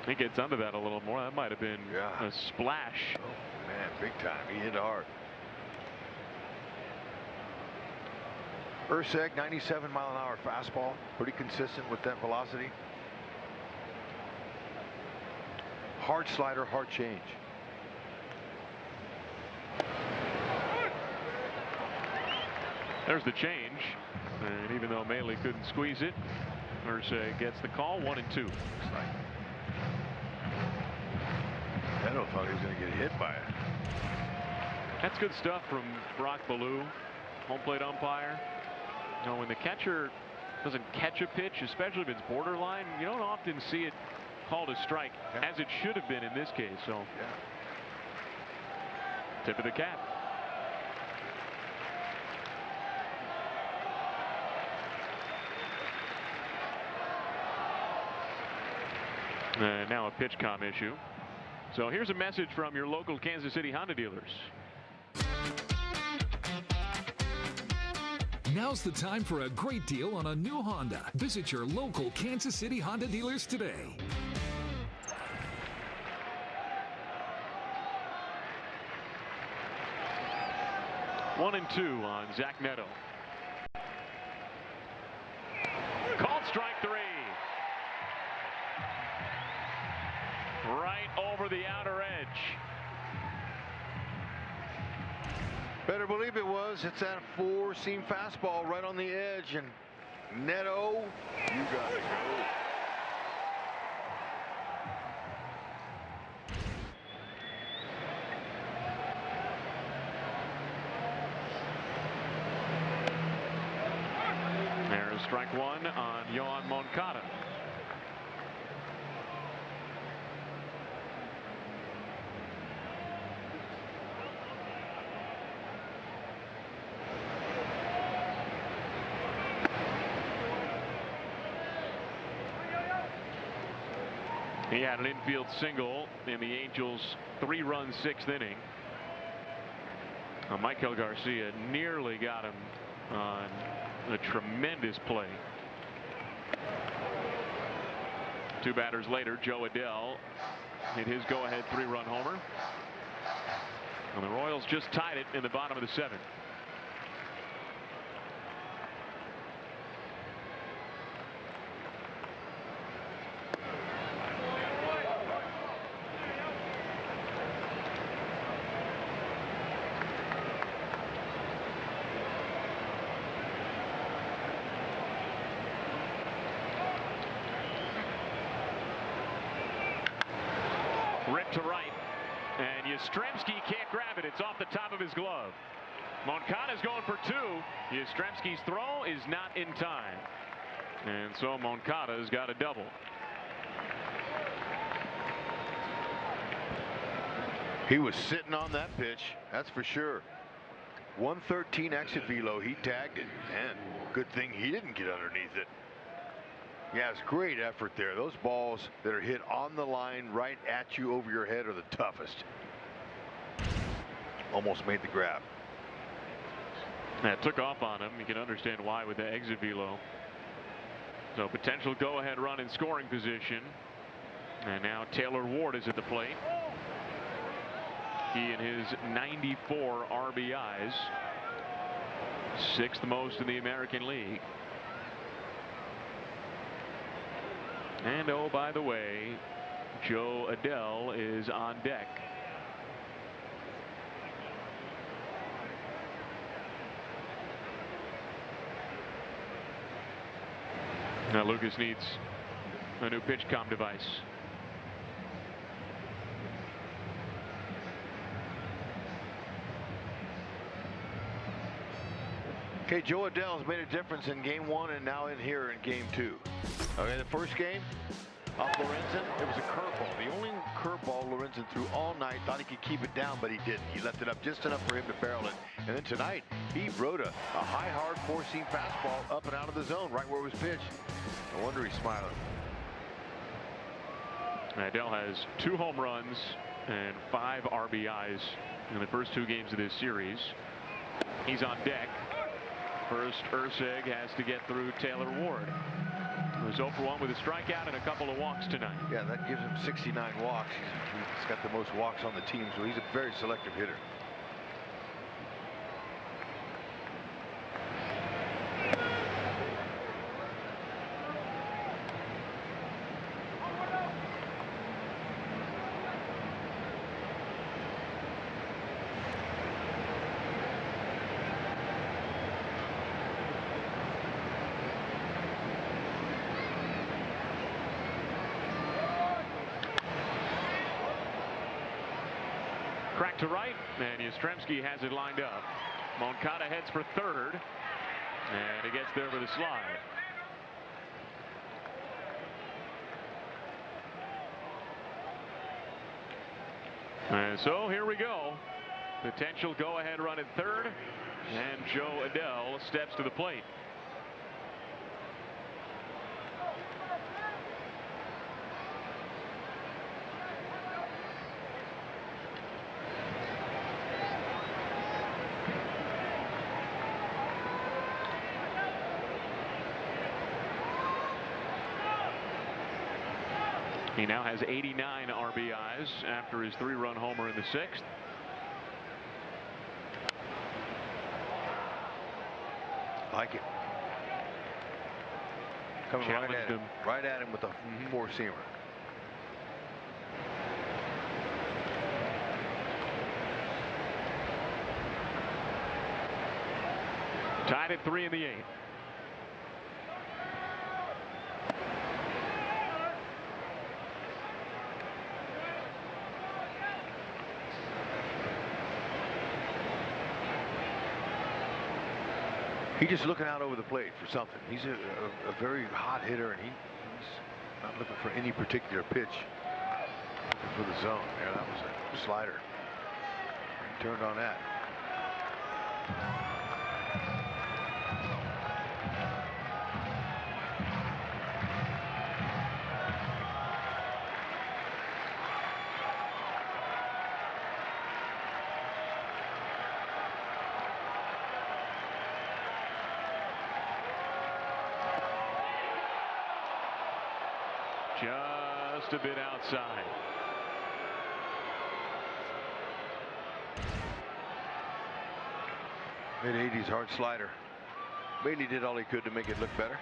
He gets under that a little more. That might have been a splash. Oh, man, big time. He hit hard. Erceg, 97-mile-an-hour fastball. Pretty consistent with that velocity. Hard slider, hard change. There's the change. And even though Maile couldn't squeeze it, Erceg gets the call. 1-2. I don't thought he was going to get hit by it. That's good stuff from Brock Ballou, home plate umpire. You know, when the catcher doesn't catch a pitch, especially if it's borderline, you don't often see it called a strike, as it should have been in this case. So, tip of the cap. And now a pitch comm issue. So here's a message from your local Kansas City Honda dealers. Now's the time for a great deal on a new Honda. Visit your local Kansas City Honda dealers today. One and 2 on Zach Neto. Called strike 3. Right over the outer edge. Better believe it was. It's that 4-seam fastball right on the edge, and Neto, you got to go. There's strike 1 on Yoan Moncada. He had an infield single in the Angels' 3-run 6th inning. Michael Garcia nearly got him on a tremendous play. 2 batters later, Joe Adell hit his go-ahead 3-run homer. And the Royals just tied it in the bottom of the 7th. Ripped to right, and Yastrzemski can't grab it. It's off the top of his glove. Moncada's going for 2. Yastrzemski's throw is not in time, and so Moncada's got a double. He was sitting on that pitch, that's for sure. 113 exit velo, he tagged it, and good thing he didn't get underneath it. Yeah, it's great effort there. Those balls that are hit on the line right at you over your head are the toughest. Almost made the grab. That took off on him. You can understand why with the exit velo. So potential go-ahead run in scoring position. And now Taylor Ward is at the plate. He and his 94 RBIs. 6th most in the American League. And oh, by the way, Joe Adele is on deck. Now Lucas needs a new pitch comm device. Okay, Joe Adele's made a difference in game 1 and now in here in game 2. Okay, the first game off Lorenzen, it was a curveball. The only curveball Lorenzen threw all night. Thought he could keep it down, but he didn't. He left it up just enough for him to barrel it. And then tonight, he rode a high, hard, four-seam fastball up and out of the zone, right where it was pitched. No wonder he's smiling. Adele has 2 home runs and 5 RBIs in the first 2 games of this series. He's on deck. First, Ursig has to get through Taylor Ward. He was 0 for 1 with a strikeout and a couple of walks tonight. Yeah, that gives him 69 walks. He's got the most walks on the team, so he's a very selective hitter. Crack to right, and Yastrzemski has it lined up. Moncada heads for third, and he gets there with a slide. And so here we go. Potential go-ahead run at third, and Joe Adele steps to the plate. He now has 89 RBIs after his 3-run homer in the 6th. Like it. Coming right at him with a four-seamer. Tied at 3 in the 8th. He's just looking out over the plate for something. He's a very hot hitter, and he's not looking for any particular pitch. Looking for the zone. Yeah, that was a slider. He turned on that. Just a bit outside. Mid-80s hard slider. Bailey did all he could to make it look better.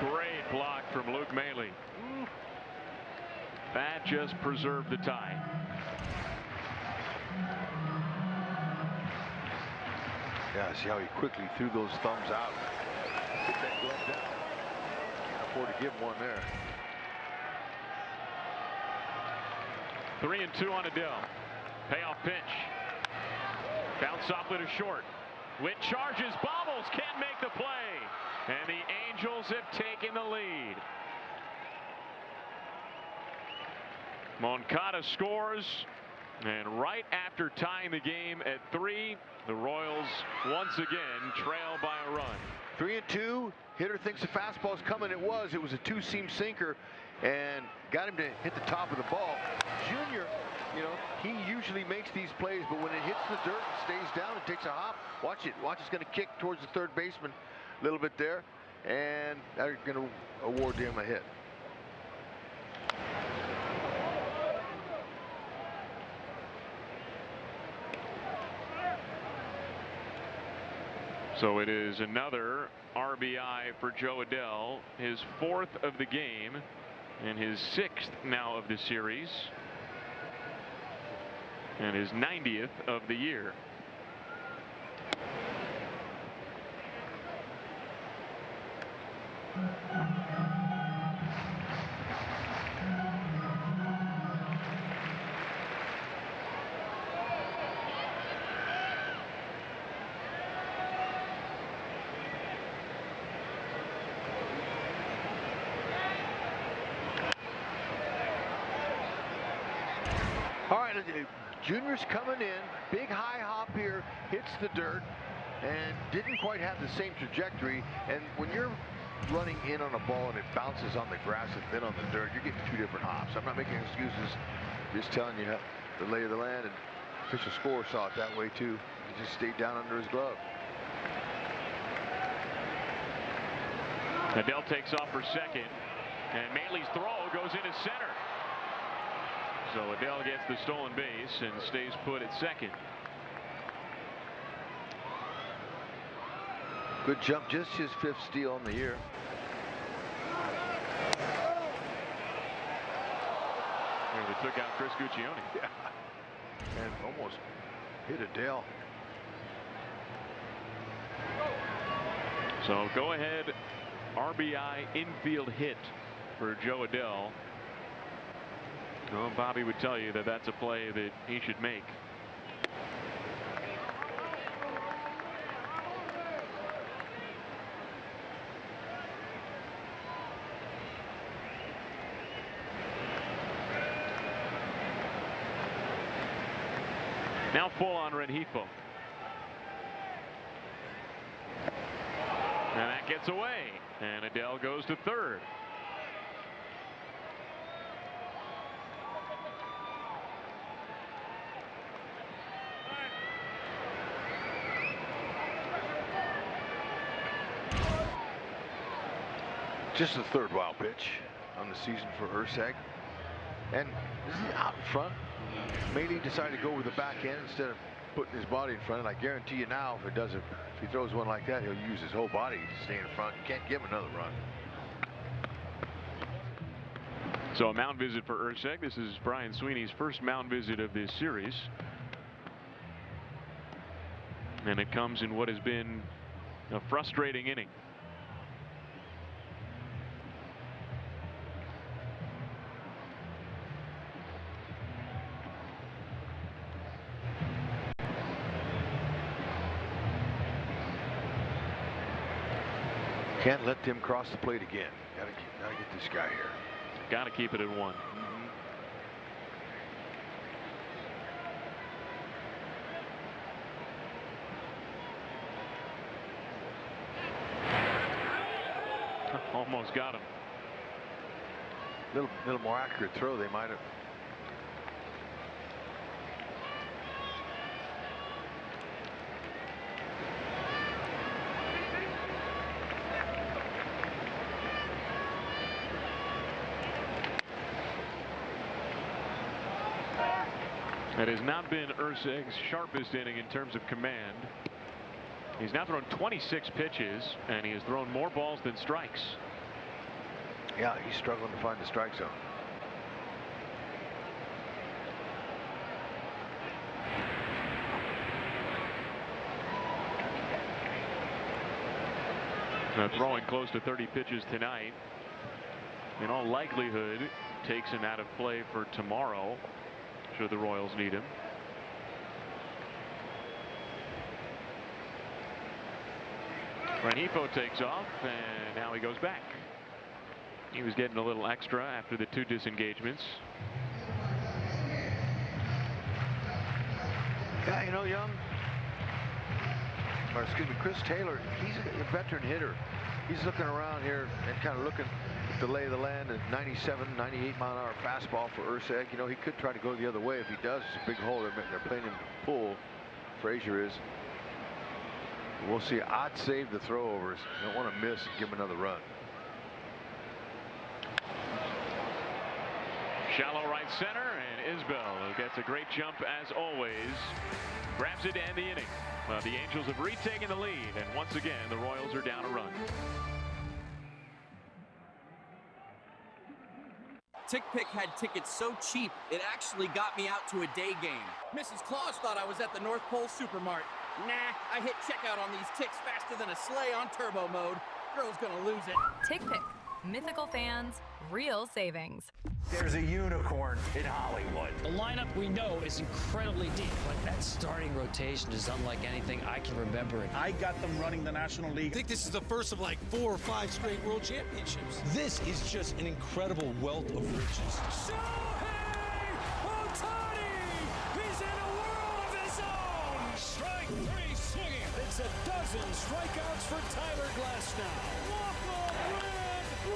Great block from Luke Maile. That just preserved the tie. Yeah, see how he quickly threw those thumbs out. Get that glove down. Can't afford to give him one there. 3-2 on Adele. Payoff pitch. Bounce softly to short. Witt charges, bobbles, can't make the play. And the Angels have taken the lead. Moncada scores, And right after tying the game at 3, the Royals once again trail by a run. 3-2. Hitter thinks the fastball's coming. It was a two-seam sinker and got him to hit the top of the ball. Junior, you know, he usually makes these plays, but when it hits the dirt and stays down and takes a hop, watch it. Watch, it's going to kick towards the third baseman a little bit there, and they're going to award him a hit. So it is another RBI for Joe Adell, his 4th of the game and his 6th now of the series, and his 90th of the year. All right, Junior's coming in, big high hop here, hits the dirt, and didn't quite have the same trajectory. And when you're running in on a ball and it bounces on the grass and then on the dirt, you're getting 2 different hops. I'm not making excuses, just telling you the lay of the land, and official score saw it that way too. He just stayed down under his glove. Adell takes off for second, and Maley's throw goes into center. So Adell gets the stolen base and stays put at second. Good jump, just his 5th steal on the year. They took out Chris Guccione. Yeah. And almost hit Adell. So go ahead RBI infield hit for Joe Adell. Well, Bobby would tell you that that's a play that he should make. Now full on Rengifo. And that gets away. And Adell goes to third. Just the 3rd wild pitch on the season for Urseg. And this is out in front. Maley decided to go with the back end instead of putting his body in front. And I guarantee you now, if he throws one like that, he'll use his whole body to stay in front. You can't give him another run. So a mound visit for Urseg. This is Brian Sweeney's first mound visit of this series. And it comes in what has been a frustrating inning. Can't let them cross the plate again. Gotta get this guy here. Got to keep it at 1. Almost got him. Little more accurate throw, they might have. That has not been Urseg's sharpest inning in terms of command. He's now thrown 26 pitches, and he has thrown more balls than strikes. Yeah, he's struggling to find the strike zone. Throwing close to 30 pitches tonight. In all likelihood, takes him out of play for tomorrow, should the Royals need him. Rengifo takes off, and now he goes back. He was getting a little extra after the 2 disengagements. Yeah, you know, Chris Taylor, he's a veteran hitter. He's looking around here and kind of looking at the lay of the land. A 97, 98 mile an hour fastball for Urseg. You know, he could try to go the other way. If he does, it's a big hole. They're playing him to pull. Frazier is. We'll see. Odd save the throwovers. Don't want to miss and give him another run. Shallow right center, and Isbell, who gets a great jump as always, grabs it to end the inning. The Angels have retaken the lead, and once again, the Royals are down a run. TickPick had tickets so cheap, it actually got me out to a day game. Mrs. Claus thought I was at the North Pole Supermart. Nah, I hit checkout on these ticks faster than a sleigh on turbo mode. Girl's gonna lose it. TickPick. Mythical fans, real savings. There's a unicorn in Hollywood. The lineup we know is incredibly deep, but that starting rotation is unlike anything I can remember. I got them running the National League. I think this is the first of like 4 or 5 straight world championships. This is just an incredible wealth of riches. Shohei Ohtani! He's in a world of his own! Strike 3 swinging. It's a dozen strikeouts for Tyler Glasnow. Walk-off win!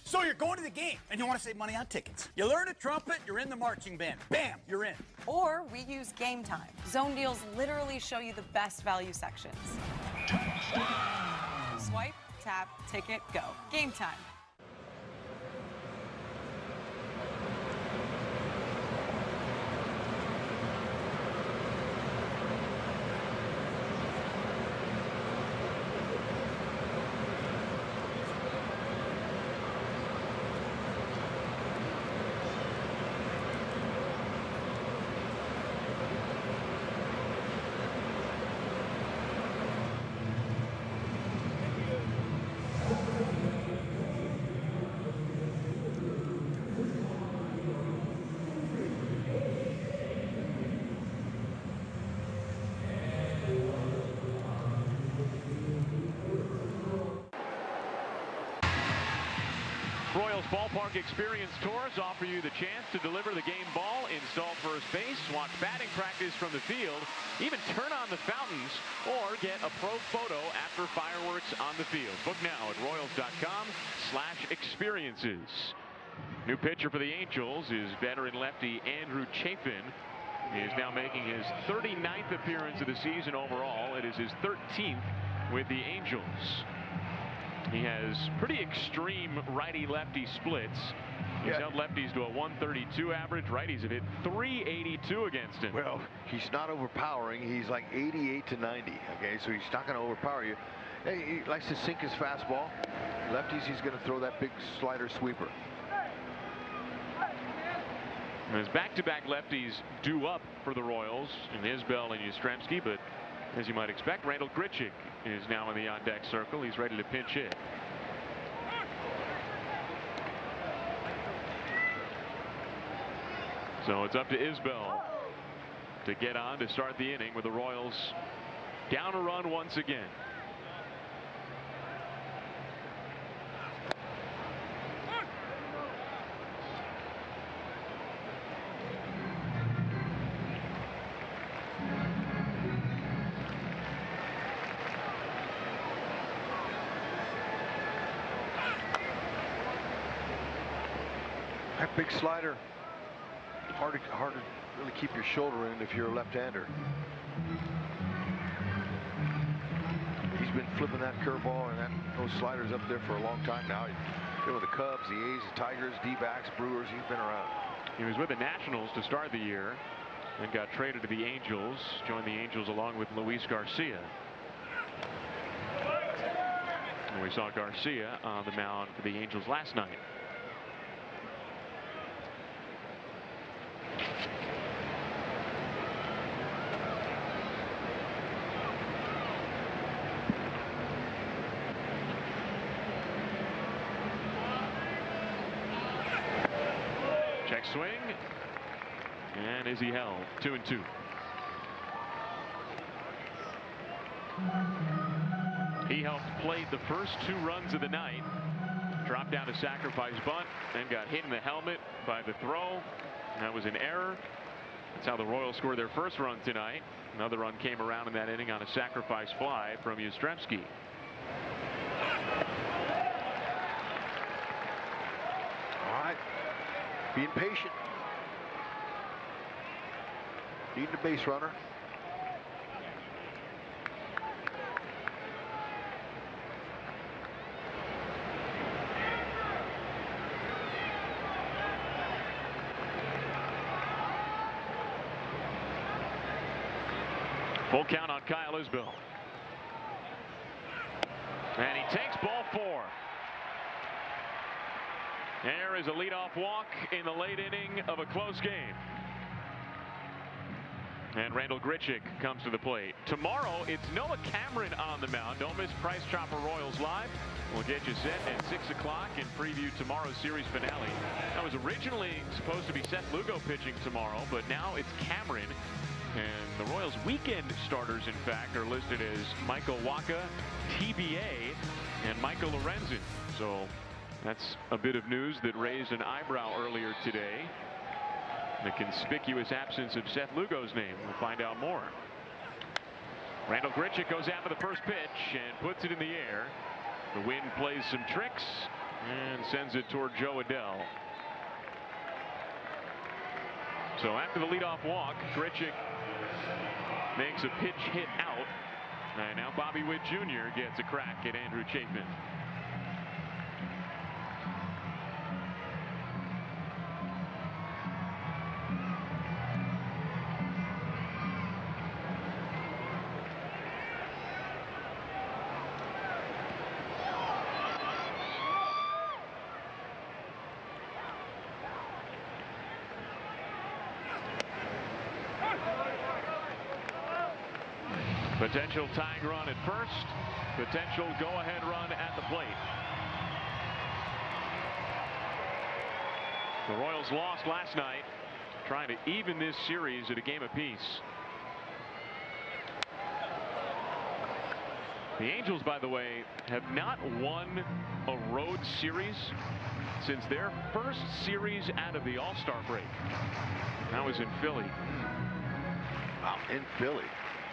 So you're going to the game, and you want to save money on tickets. You learn a trumpet, you're in the marching band. Bam, you're in. Or we use Game Time. Zone deals literally show you the best value sections. Swipe, tap, ticket, go. Game Time. Royals Ballpark Experience Tours offer you the chance to deliver the game ball, install first base, watch batting practice from the field, even turn on the fountains, or get a pro photo after fireworks on the field. Book now at royals.com/experiences. New pitcher for the Angels is veteran lefty Andrew Chafin. He is now making his 39th appearance of the season overall. It is his 13th with the Angels. He has pretty extreme righty-lefty splits. He's held lefties to a 132 average. Righties have hit 382 against him. Well, he's not overpowering. He's like 88 to 90. Okay, so he's not going to overpower you. He likes to sink his fastball. Lefties, he's going to throw that big slider sweeper. And his back-to-back lefties due up for the Royals in Isbell and Yastrzemski, but as you might expect, Randall Grichuk is now in the on-deck circle. He's ready to pinch hit. So it's up to Isbell to get on to start the inning with the Royals down a run once again. That big slider, hard to really keep your shoulder in if you're a left-hander. He's been flipping that curveball and those sliders up there for a long time now. He's been with the Cubs, the A's, the Tigers, D-backs, Brewers. He's been around. He was with the Nationals to start the year and got traded to the Angels. Joined the Angels along with Luis Garcia. And we saw Garcia on the mound for the Angels last night. Check swing, and is he held? 2-2. He helped plate the first 2 runs of the night. Dropped down a sacrifice bunt and got hit in the helmet by the throw. That was an error. That's how the Royals scored their first run tonight. Another run came around in that inning on a sacrifice fly from Yastrzemski. All right. Being patient. Needing a base runner. Full count on Kyle Isbell. And he takes ball 4. There is a leadoff walk in the late inning of a close game. And Randall Grichuk comes to the plate. Tomorrow, it's Noah Cameron on the mound. Don't miss Price Chopper Royals Live. We'll get you set at 6 o'clock and preview tomorrow's series finale. That was originally supposed to be Seth Lugo pitching tomorrow, but now it's Cameron. And the Royals' weekend starters, in fact, are listed as Michael Wacha, TBA, and Michael Lorenzen. So that's a bit of news that raised an eyebrow earlier today. The conspicuous absence of Seth Lugo's name. We'll find out more. Randall Grichuk goes after the first pitch and puts it in the air. The wind plays some tricks and sends it toward Joe Adell. So after the leadoff walk, Grichuk makes a pitch hit out. And now Bobby Witt Jr. gets a crack at Andrew Chafin. Potential tying run at first. Potential go-ahead run at the plate. The Royals lost last night, trying to even this series at a game apiece. The Angels, by the way, have not won a road series since their first series out of the All-Star break. That was in Philly. Wow, in Philly.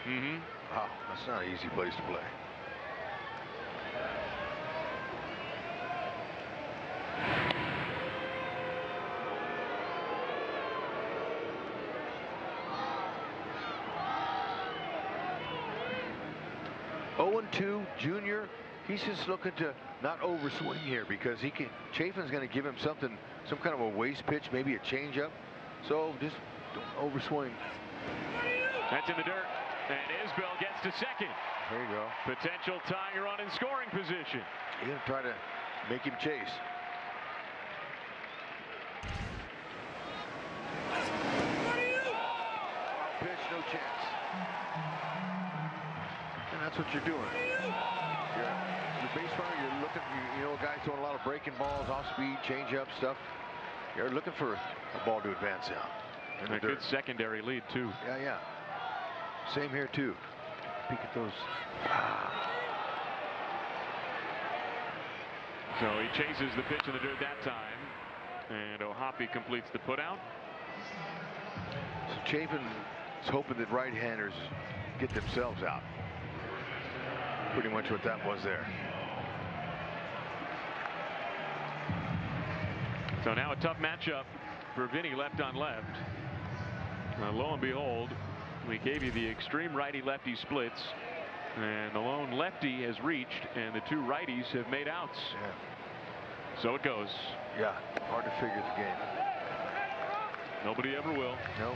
Mm-hmm. Wow, that's not an easy place to play. (0-2) Junior. He's just looking to not overswing here because he can. Chafin's going to give him something, some kind of a waste pitch, maybe a changeup. So just don't overswing. That's in the dirt. And Isbell gets to second. There you go. Potential tying run in scoring position. He's going to try to make him chase. Pitch, no chance. And that's what you're doing. You're a base runner, you're looking, you know, a guy's throwing a lot of breaking balls, off speed, change up stuff. You're looking for a ball to advance out. A good secondary lead, too. Yeah. Same here, too. Peek at those. So he chases the pitch in the dirt that time. And O'Hoppe completes the putout. So Chafin is hoping that right-handers get themselves out. Pretty much what that was there. So now a tough matchup for Vinny left on left. Now, lo and behold, we gave you the extreme righty-lefty splits, and the lone lefty has reached, and the two righties have made outs. Yeah. So it goes. Yeah, hard to figure the game. Nobody ever will. No.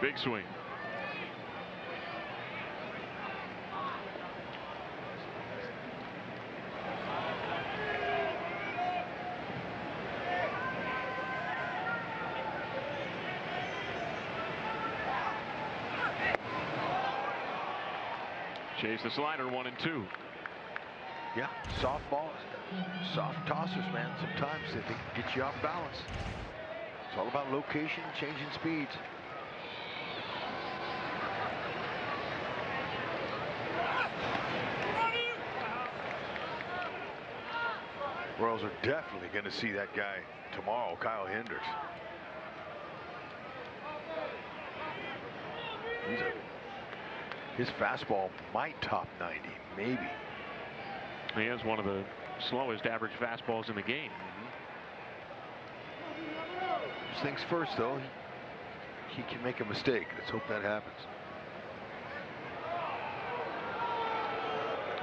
Big swing. Chase the slider, 1-2. Yeah, soft balls, soft tossers, man. Sometimes they get you off balance. It's all about location, changing speeds. Royals are definitely going to see that guy tomorrow, Kyle Hendricks. His fastball might top 90, maybe. He has one of the slowest average fastballs in the game. First things first, though, he can make a mistake. Let's hope that happens.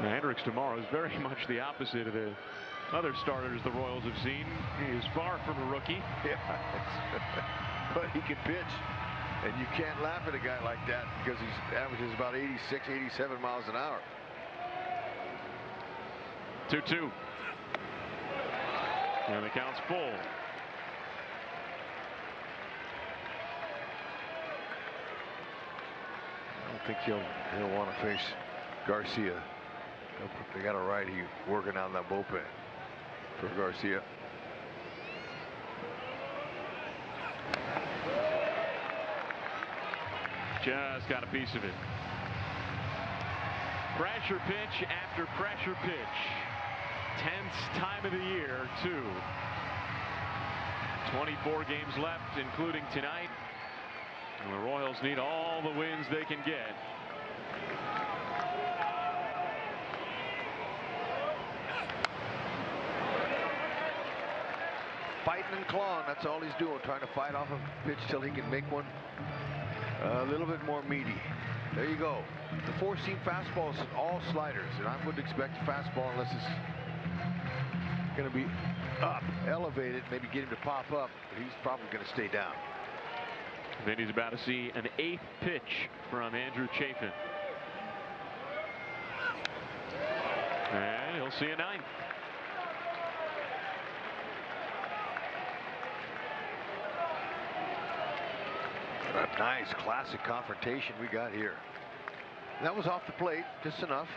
Now, Hendricks tomorrow is very much the opposite of the other starters the Royals have seen. He is far from a rookie. Yeah, but he can pitch. And you can't laugh at a guy like that because he averages about 86, 87 miles an hour. 2-2. And the count's full. I don't think he'll want to face Garcia. They got a righty working on that bullpen for Garcia. Just got a piece of it. Pressure pitch after pressure pitch. Tense time of the year, too. 24 games left, including tonight. And the Royals need all the wins they can get. Fighting and clawing, that's all he's doing, trying to fight off a pitch till he can make one a little bit more meaty. There you go. The four-seam fastball is all sliders, and I wouldn't expect a fastball unless it's going to be up, elevated, maybe get him to pop up, but he's probably going to stay down. Then he's about to see an 8th pitch from Andrew Chafin. And he'll see a 9th. A nice classic confrontation we got here. That was off the plate, just enough.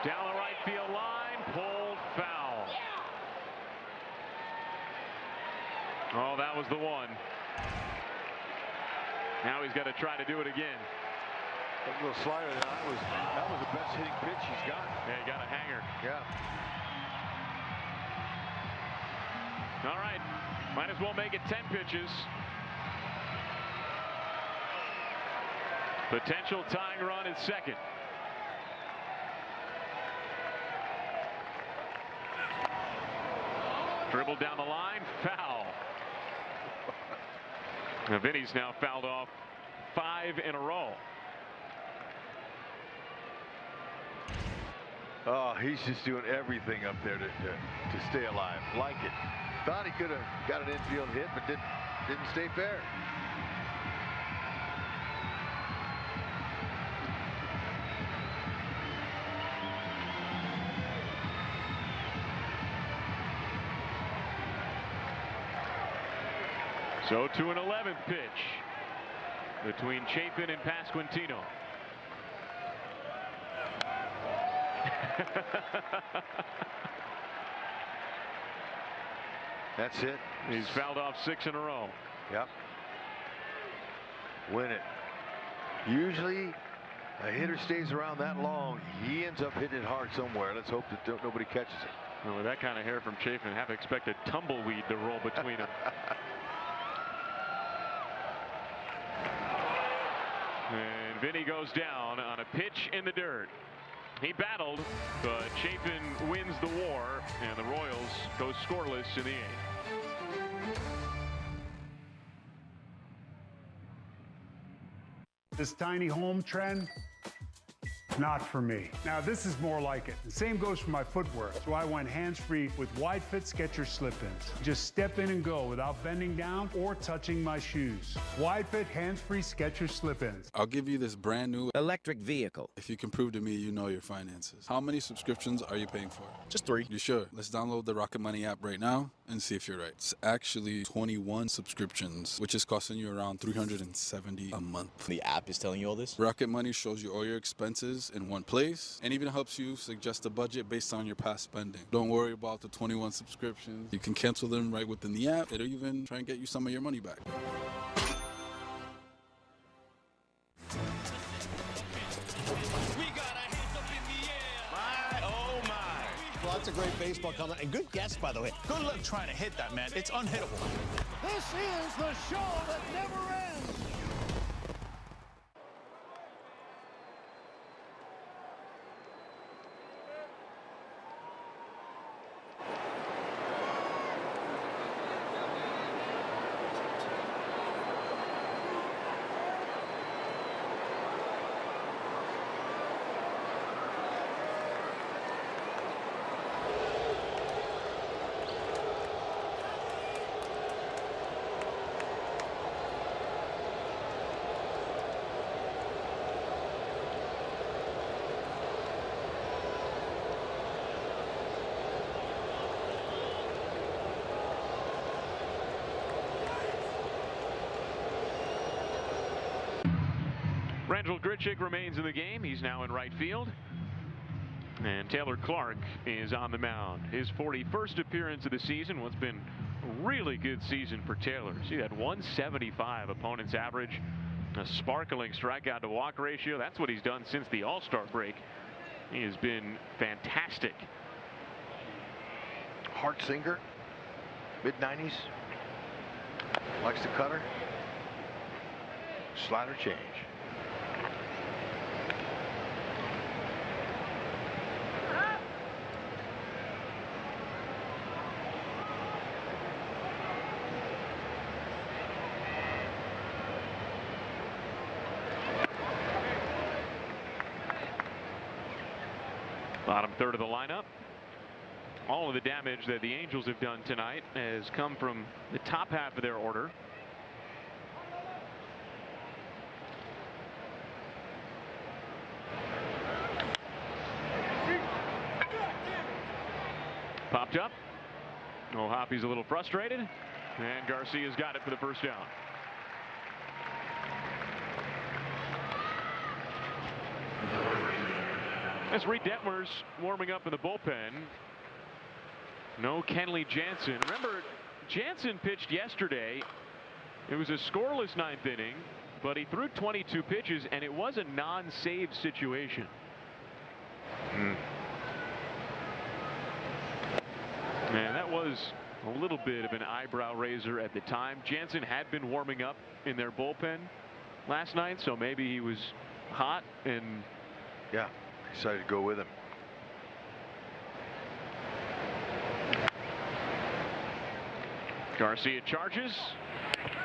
Down the right field line, pulled foul. Oh, that was the one. Now he's got to try to do it again. That little slider, that was the best hitting pitch he's got. Yeah, he got a hanger. Yeah. All right, might as well make it 10 pitches. Potential tying run is second. Dribbled down the line, foul. Now Vinny's now fouled off 5 in a row. Oh, he's just doing everything up there to stay alive. Like it. Thought he could have got an infield hit, but didn't stay fair. So to an 11th pitch between Chafin and Pasquantino. That's it. He's fouled off 6 in a row. Yep. Win it. Usually a hitter stays around that long, he ends up hitting it hard somewhere. Let's hope that nobody catches it. Well, with that kind of hair from Chafin, have to expect a tumbleweed to roll between them. And Vinny goes down on a pitch in the dirt. He battled, but Chafin wins the war, and the Royals go scoreless in the 8th. This tiny home trend, not for me. Now this is more like it. The same goes for my footwear. So I went hands-free with wide fit Skechers slip-ins. Just step in and go without bending down or touching my shoes. Wide fit hands-free Skechers slip-ins. I'll give you this brand new electric vehicle if you can prove to me you know your finances. How many subscriptions are you paying for? Just 3. You sure? Let's download the Rocket Money app right now and see if you're right. It's actually 21 subscriptions, which is costing you around $370 a month. The app is telling you all this? Rocket Money shows you all your expenses in one place and even helps you suggest a budget based on your past spending. Don't worry about the 21 subscriptions. You can cancel them right within the app. It'll even try and get you some of your money back. Well, that's a great baseball comment. And good guess, by the way. Good luck trying to hit that, man. It's unhittable. This is the show that never ends. Randall Grichuk remains in the game. He's now in right field. And Taylor Clark is on the mound. His 41st appearance of the season. What's been a really good season for Taylor. See that 175 opponent's average. A sparkling strikeout to walk ratio. That's what he's done since the All-Star break. He has been fantastic. Heart singer, mid-90s. Likes the cutter. Slider change. Bottom third of the lineup. All of the damage that the Angels have done tonight has come from the top half of their order. Popped up. Oh, Hoppy's a little frustrated. And Garcia's got it for the first down. As Reed Detmers warming up in the bullpen. No Kenley Jansen. Remember, Jansen pitched yesterday. It was a scoreless ninth inning, but he threw 22 pitches, and it was a non-save situation. And that was a little bit of an eyebrow raiser at the time. Jansen had been warming up in their bullpen last night, so maybe he was hot and yeah, decided to go with him. Garcia charges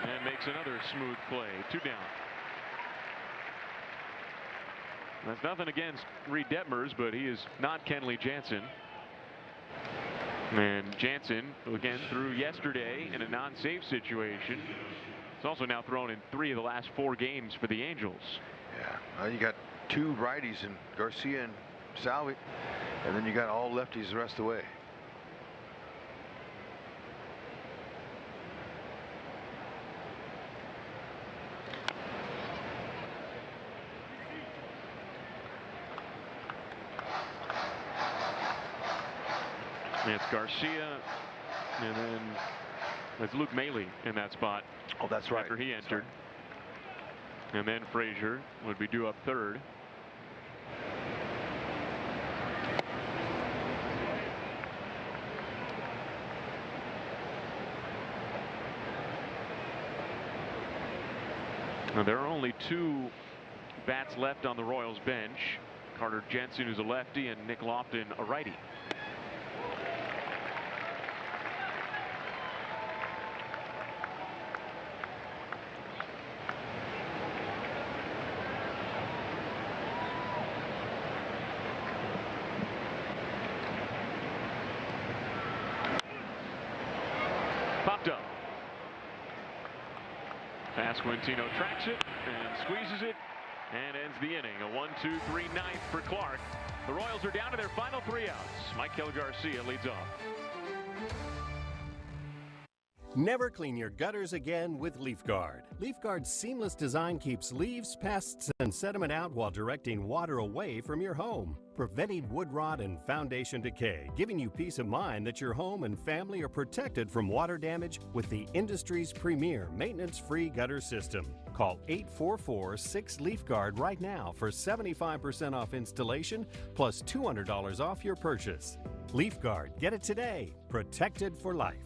and makes another smooth play. 2 down. That's nothing against Reed Detmers, but he is not Kenley Jansen. And Jansen, again, threw yesterday in a non-save situation. He's also now thrown in 3 of the last 4 games for the Angels. Yeah, you got 2 righties in Garcia and Salvi, and then you got all lefties the rest of the way. It's Garcia, and then it's Luke Maile in that spot. Oh, that's right. After he entered. And then Frazier would be due up third. Now, there are only 2 bats left on the Royals bench. Carter Jensen, who's a lefty, and Nick Lofton, a righty. Popped up. Pasquantino tracks it and squeezes it and ends the inning. A 1-2-3 ninth for Clark. The Royals are down to their final 3 outs. Michael Garcia leads off. Never clean your gutters again with LeafGuard. LeafGuard's seamless design keeps leaves, pests, and sediment out while directing water away from your home, preventing wood rot and foundation decay, giving you peace of mind that your home and family are protected from water damage with the industry's premier maintenance-free gutter system. Call 844-6LeafGuard right now for 75% off installation plus $200 off your purchase. LeafGuard, get it today. Protected for life.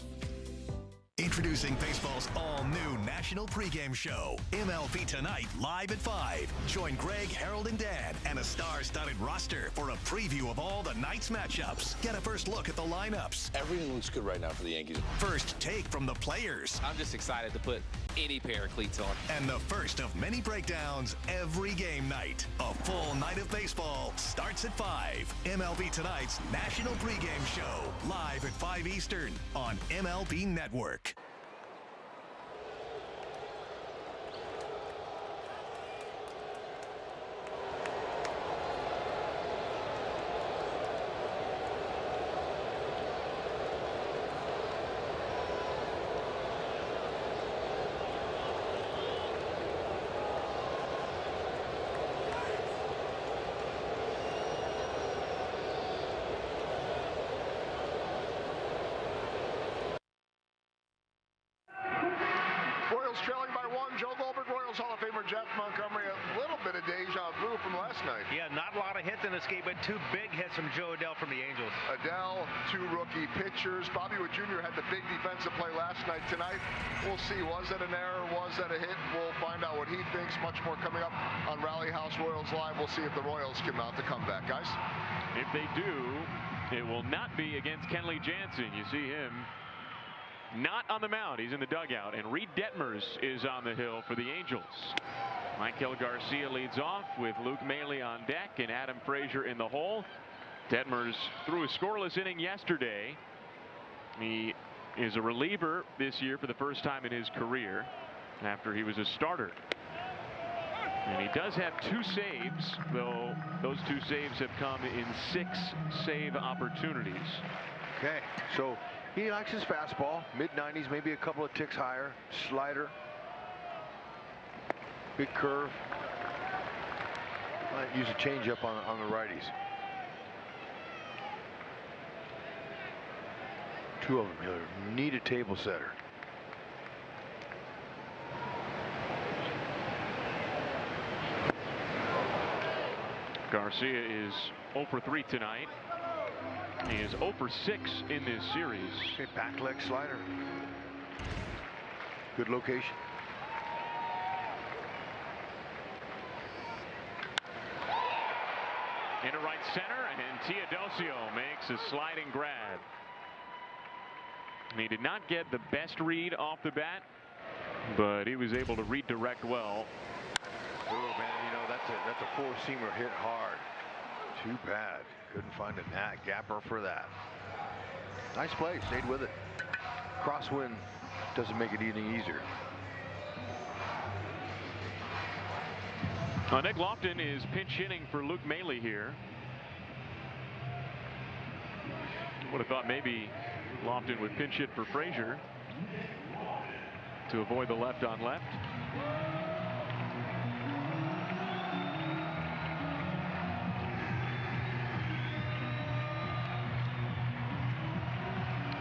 Introducing baseball's all-new national pregame show, MLB Tonight, live at 5. Join Greg, Harold, and Dan and a star-studded roster for a preview of all the night's matchups. Get a first look at the lineups. Everything looks good right now for the Yankees. First take from the players. I'm just excited to put any pair of cleats on. And the first of many breakdowns every game night. A full night of baseball starts at 5. MLB Tonight's national pregame show, live at 5 Eastern on MLB Network. Trailing by 1. Joe Goldberg, Royals Hall of Famer Jeff Montgomery. A little bit of deja vu from last night. Yeah, not a lot of hits in this game, but 2 big hits from Joe Adell from the Angels. Adell, 2 rookie pitchers. Bobby Wood Jr. had the big defensive play last night. Tonight, we'll see. Was that an error? Was that a hit? We'll find out what he thinks. Much more coming up on Rally House Royals Live. We'll see if the Royals can mount the comeback, guys. If they do, it will not be against Kenley Jansen. You see him not on the mound. He's in the dugout, and Reed Detmers is on the hill for the Angels. Michael Garcia leads off with Luke Maile on deck and Adam Frazier in the hole. Detmers threw a scoreless inning yesterday. He is a reliever this year for the first time in his career after he was a starter. And he does have 2 saves, though those 2 saves have come in 6 save opportunities. Okay, so he likes his fastball, mid-90s, maybe a couple of ticks higher. Slider. Big curve. Might use a changeup on the righties. 2 of them here. Need a table setter. Garcia is 0 for 3 tonight. He is 0 for 6 in this series. Okay, back leg slider. Good location. Into right center, and Teodosio makes a sliding grab. He did not get the best read off the bat, but he was able to redirect well. Oh man, you know that's a 4-seamer hit hard. Too bad. Couldn't find a gapper for that. Nice play. Stayed with it. Crosswind doesn't make it any easier. Nick Lofton is pinch hitting for Luke Maile here. Would have thought maybe Lofton would pinch hit for Frazier to avoid the left on left.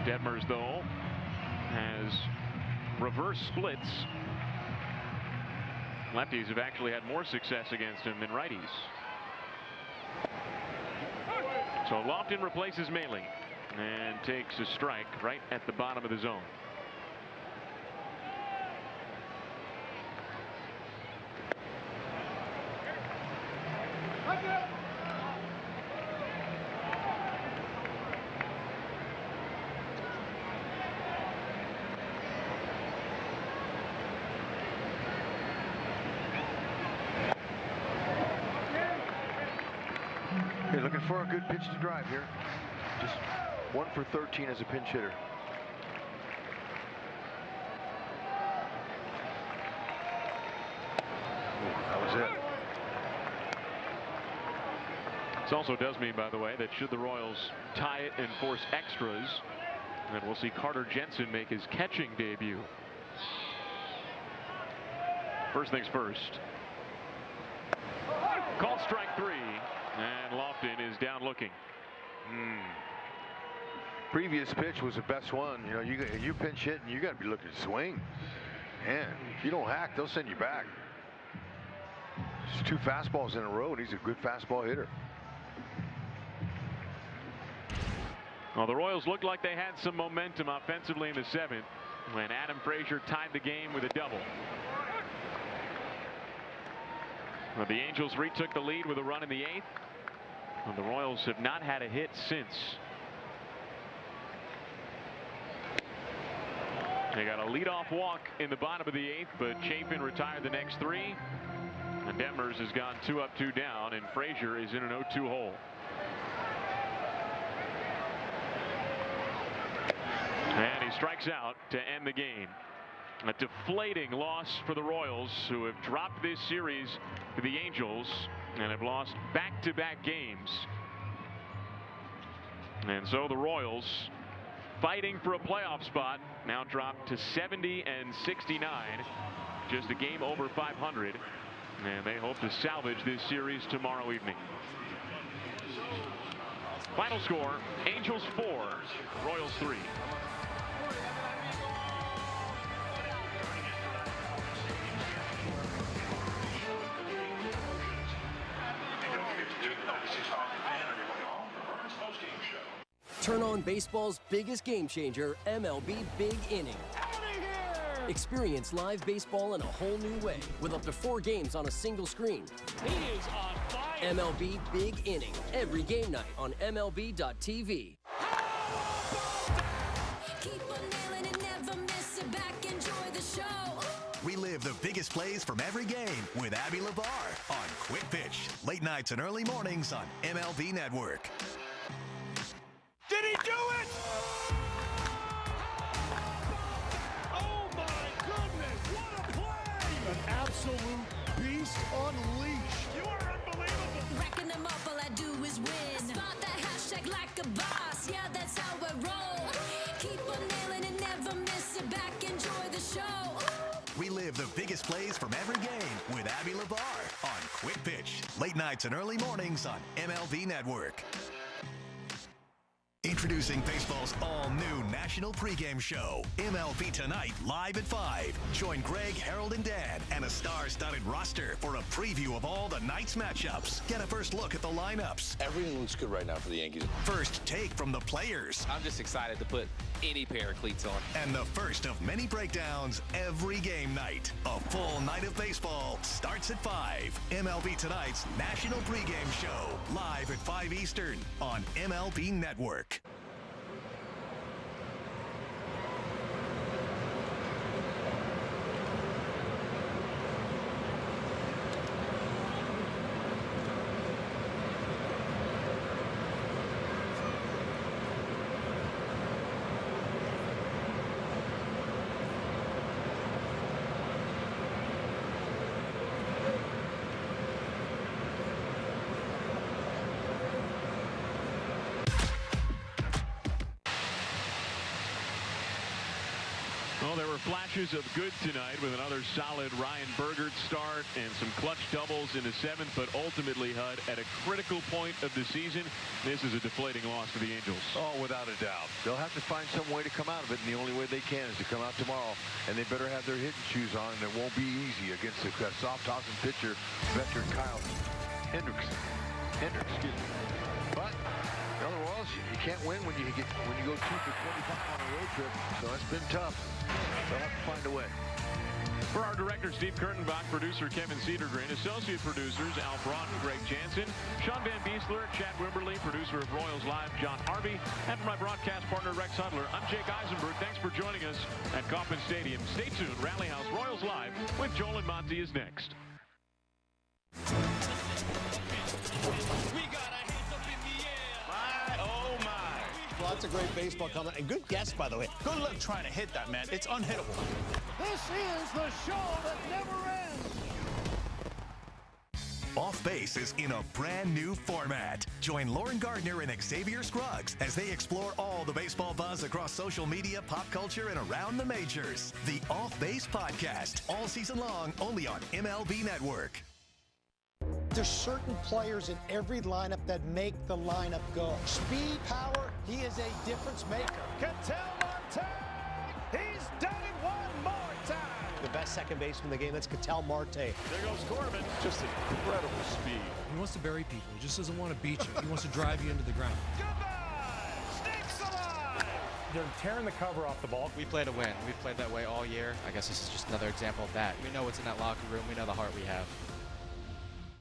Detmers, though, has reverse splits. Lefties have actually had more success against him than righties. So Lofton replaces Maile and takes a strike right at the bottom of the zone. You're looking for a good pitch to drive here. Just 1 for 13 as a pinch hitter. Ooh, that was it. This also does mean, by the way, that should the Royals tie it and force extras, And we'll see Carter Jensen make his catching debut. First things first. Called strike 3. And Lofton is down looking. Previous pitch was the best one. You know, you pinch hit and you got to be looking to swing. Man, if you don't hack, they'll send you back. It's 2 fastballs in a row, and he's a good fastball hitter. Well, the Royals looked like they had some momentum offensively in the 7th when Adam Frazier tied the game with a double. Well, the Angels retook the lead with a run in the 8th. Well, the Royals have not had a hit since. They got a leadoff walk in the bottom of the 8th, but Chapin retired the next 3. And Detmers has gone 2 up, 2 down, and Frazier is in an 0-2 hole. And he strikes out to end the game. A deflating loss for the Royals, who have dropped this series to the Angels and have lost back-to-back games. And so the Royals, fighting for a playoff spot, now dropped to 70 and 69, just a game over 500, and they hope to salvage this series tomorrow evening. Final score: Angels 4, Royals 3. Turn on baseball's biggest game changer, MLB Big Inning. Experience live baseball in a whole new way with up to 4 games on a single screen. He is on fire. MLB Big Inning, every game night on MLB.tv. Keep on nailing it, never miss it back, enjoy the show. Relive the biggest plays from every game with Abby LeVar on Quick Pitch, late nights and early mornings on MLB Network. Did he do it? Oh my goodness, what a play! An absolute beast unleashed. You are unbelievable. Racking them up, all I do is win. Spot that hashtag like a boss, yeah, that's how I roll. Keep on nailing it, never miss it back, enjoy the show. Relive the biggest plays from every game with Abby LeVar on Quick Pitch, late nights and early mornings on MLB Network. Introducing baseball's all-new national pregame show, MLB Tonight, live at 5. Join Greg, Harold, and Dan and a star-studded roster for a preview of all the night's matchups. Get a first look at the lineups. Everything looks good right now for the Yankees. First take from the players. I'm just excited to put any pair of cleats on. And the first of many breakdowns every game night. A full night of baseball starts at 5. MLB Tonight's national pregame show, live at 5 Eastern on MLB Network. Well, there were flashes of good tonight with another solid Ryan Bergert start and some clutch doubles in the 7th, but ultimately, Hud, at a critical point of the season, this is a deflating loss to the Angels. Oh, without a doubt. They'll have to find some way to come out of it, and the only way they can is to come out tomorrow, and they better have their hitting shoes on, and it won't be easy against a soft-tossing pitcher, veteran Kyle Hendricks, excuse me. But the other Royals, you can't win when you go 2 for 25 on a road trip, so it's been tough. They'll have to find a way. For our director, Steve Kurtenbach, producer Kevin Cedergren, associate producers Al Broughton, Greg Jansen, Sean Van Beesler, Chad Wimberly, producer of Royals Live, John Harvey, and for my broadcast partner, Rex Hudler, I'm Jake Eisenberg. Thanks for joining us at Kauffman Stadium. Stay tuned. Rally House Royals Live with Joel and Monty is next. We got our hands up in the air. Oh my. Lots of great baseball coming, and good guess, by the way. Good luck trying to hit that, man. It's unhittable. This is the show that never ends. Off Base is in a brand new format. Join Lauren Gardner and Xavier Scruggs as they explore all the baseball buzz across social media, pop culture, and around the majors. The Off Base Podcast, all season long, only on MLB Network. There's certain players in every lineup that make the lineup go. Speed, power, he is a difference maker. Ketel Marte, he's done it one more time. The best second baseman in the game, that's Ketel Marte. There goes Corbin. Just incredible speed. He wants to bury people. He just doesn't want to beat you. He wants to drive you into the ground. Goodbye, Snakes alive. They're tearing the cover off the ball. We play to win. We've played that way all year. I guess this is just another example of that. We know what's in that locker room. We know the heart we have.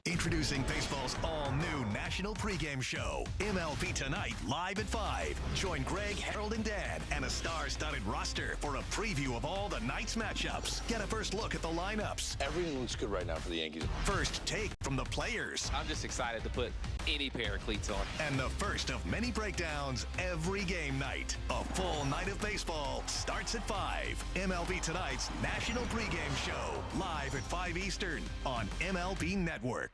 Introducing baseball's all-new national pregame show, MLB Tonight, live at 5. Join Greg, Harold, and Dan, and a star-studded roster for a preview of all the night's matchups. Get a first look at the lineups. Everything looks good right now for the Yankees. First take from the players. I'm just excited to put any pair of cleats on. And the first of many breakdowns every game night. A full night of baseball starts at 5. MLB Tonight's national pregame show, live at 5 Eastern on MLB Network.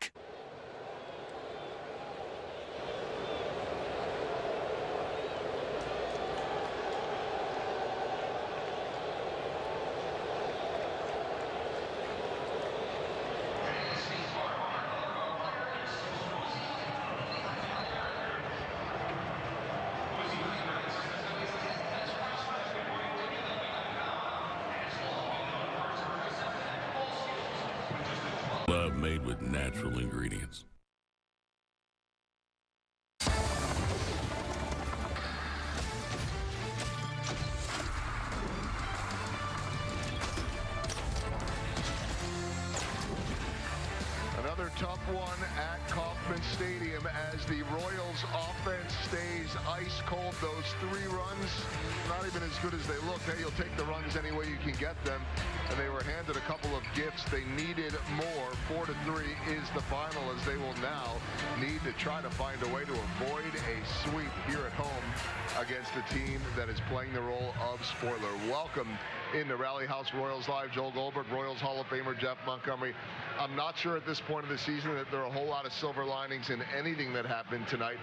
Love made with natural ingredients. Another tough one at Kauffman Stadium as the Royals offense stays ice cold. Those 3 runs, not even as good as they look. Hey, you'll take the runs any way you can get them. And they were handed a couple of gifts. They needed more. 4-3 is the final, as they will now need to try to find a way to avoid a sweep here at home against a team that is playing the role of spoiler. Welcome into Rally House Royals Live. Joel Goldberg, Royals Hall of Famer Jeff Montgomery. I'm not sure at this point of the season that there are a whole lot of silver linings in anything that happened tonight.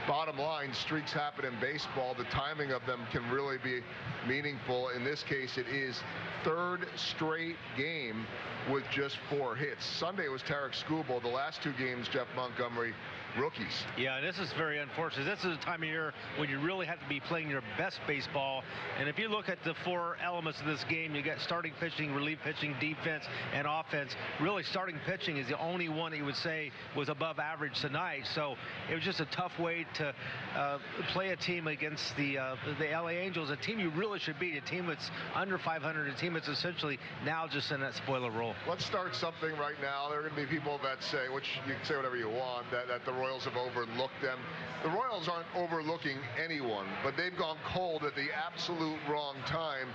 Bottom line, streaks happen in baseball. The timing of them can really be meaningful. In this case, it is 3rd straight game with just 4 hits. Sunday was Tarek Skubal. The last 2 games, Jeff Montgomery, rookies. Yeah, this is very unfortunate. This is a time of year when you really have to be playing your best baseball. And if you look at the 4 elements of this game, you got starting pitching, relief pitching, defense, and offense. Really, starting pitching is the only one that you would say was above average tonight. So it was just a tough way to play a team against the LA Angels, a team you really should beat, a team that's under 500, a team that's essentially now just in that spoiler role. Let's start something right now. There are going to be people that say, which you can say whatever you want, that the Royals have overlooked them. The Royals aren't overlooking anyone, but they've gone cold at the absolute wrong time.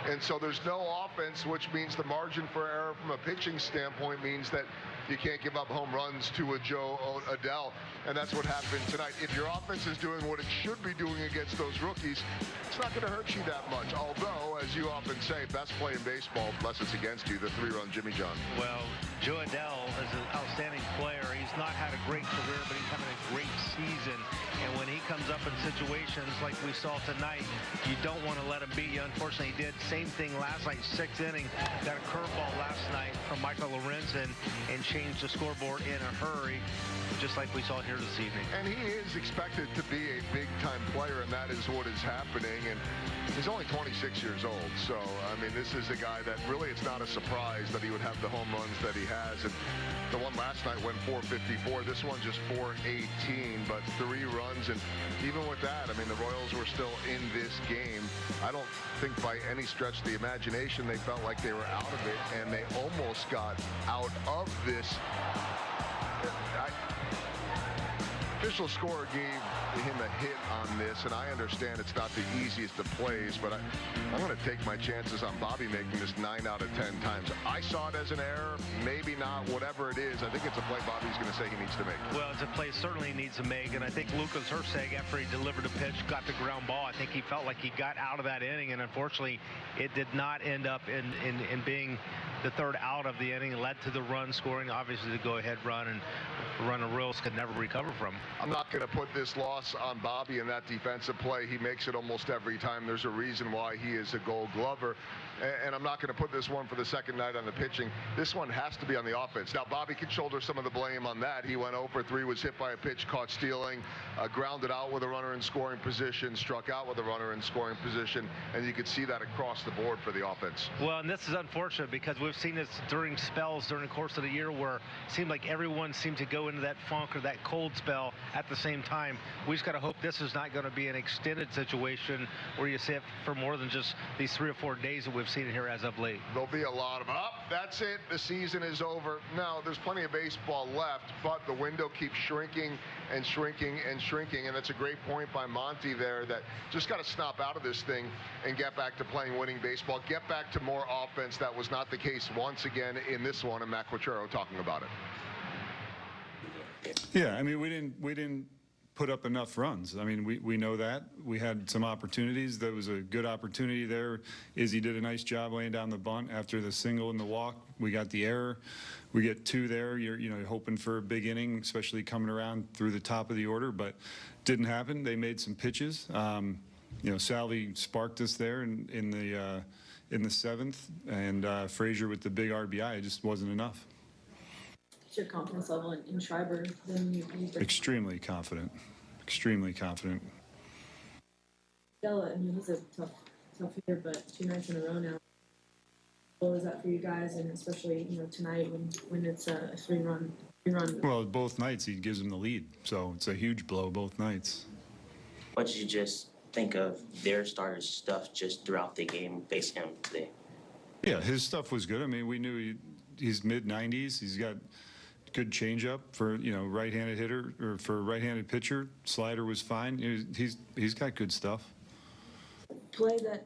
And so there's no offense, which means the margin for error from a pitching standpoint means that you can't give up home runs to a Joe Adele, and that's what happened tonight. If your offense is doing what it should be doing against those rookies, it's not going to hurt you that much. Although, as you often say, best play in baseball, unless it's against you, the 3-run Jimmy John. Well, Joe Adele is an outstanding player. He's not had a great career, but he's having a great season. And when he comes up in situations like we saw tonight, you don't want to let him beat you. Unfortunately, he did. Same thing last night, 6th inning. Got a curveball last night from Michael Lorenzen and changed the scoreboard in a hurry, just like we saw here this evening. And he is expected to be a big-time player, and that is what is happening. And he's only 26 years old. So, I mean, this is a guy that really it's not a surprise that he would have the home runs that he has. And the one last night went 454. This one just 418, but 3 runs. And even with that, I mean, the Royals were still in this game. I don't think by any stretch of the imagination they felt like they were out of it, and they almost got out of this. Official score gave him a hit on this, and I understand it's not the easiest of plays, but I'm going to take my chances on Bobby making this 9 out of 10 times. I saw it as an error, maybe not, whatever it is. I think it's a play Bobby's going to say he needs to make. Well, it's a play certainly he needs to make, and I think Lucas Herseg, after he delivered a pitch, got the ground ball. I think he felt like he got out of that inning, and unfortunately, it did not end up in being the third out of the inning led to the run scoring, obviously the go-ahead run, and a run the Royals could never recover from. I'm not going to put this loss on Bobby in that defensive play. He makes it almost every time. There's a reason why he is a Gold Glover. And I'm not going to put this one for the second night on the pitching. This one has to be on the offense. Now, Bobby can shoulder some of the blame on that. He went 0 for 3, was hit by a pitch, caught stealing, grounded out with a runner in scoring position, struck out with a runner in scoring position, and you could see that across the board for the offense. Well, and this is unfortunate because we've seen this during spells during the course of the year where it seemed like everyone seemed to go into that funk or that cold spell at the same time. We just got to hope this is not going to be an extended situation where you sit for more than just these 3 or 4 days that we've seen here as of late. There'll be a lot of, that's it, the season is over. No, there's plenty of baseball left, but the window keeps shrinking and shrinking and shrinking, and that's a great point by Monty there that just got to snap out of this thing and get back to playing winning baseball, get back to more offense. That was not the case once again in this one, and Mac Quatrero talking about it. Yeah, I mean, we didn't put up enough runs. I mean, we know that. We had some opportunities. There was a good opportunity there. Izzy did a nice job laying down the bunt after the single and the walk. We got the error. We get 2 there. You're hoping for a big inning, especially coming around through the top of the order, but didn't happen. They made some pitches. Salvi sparked us there in the 7th, and Frazier with the big RBI. It just wasn't enough. Your confidence level in Schreiber than you Extremely confident. Extremely confident. Della, I mean, he's a tough hitter, but 2 nights in a row now. What was that for you guys, and especially tonight when it's a 3-run? Well, both nights he gives them the lead, so it's a huge blow both nights. What did you just think of their starters' stuff just throughout the game facing him today? Yeah, his stuff was good. I mean, we knew he's mid-90s. He's got good changeup for right-handed hitter or for right-handed pitcher. Slider was fine. He's got good stuff. Play that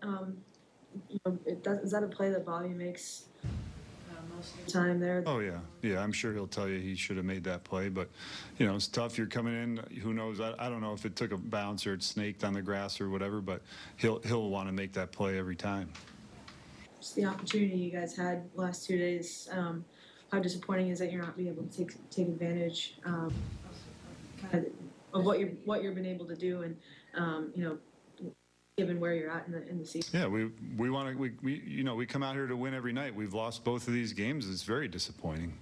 is that a play that Bobby makes most of the time there? Oh yeah. I'm sure he'll tell you he should have made that play, but it's tough. You're coming in. Who knows? I don't know if it took a bounce or it snaked on the grass or whatever, but he'll want to make that play every time. Just the opportunity you guys had last 2 days. How disappointing is that you're not being able to take advantage of what you've been able to do, and given where you're at in the season. Yeah, we come out here to win every night. We've lost both of these games. It's very disappointing.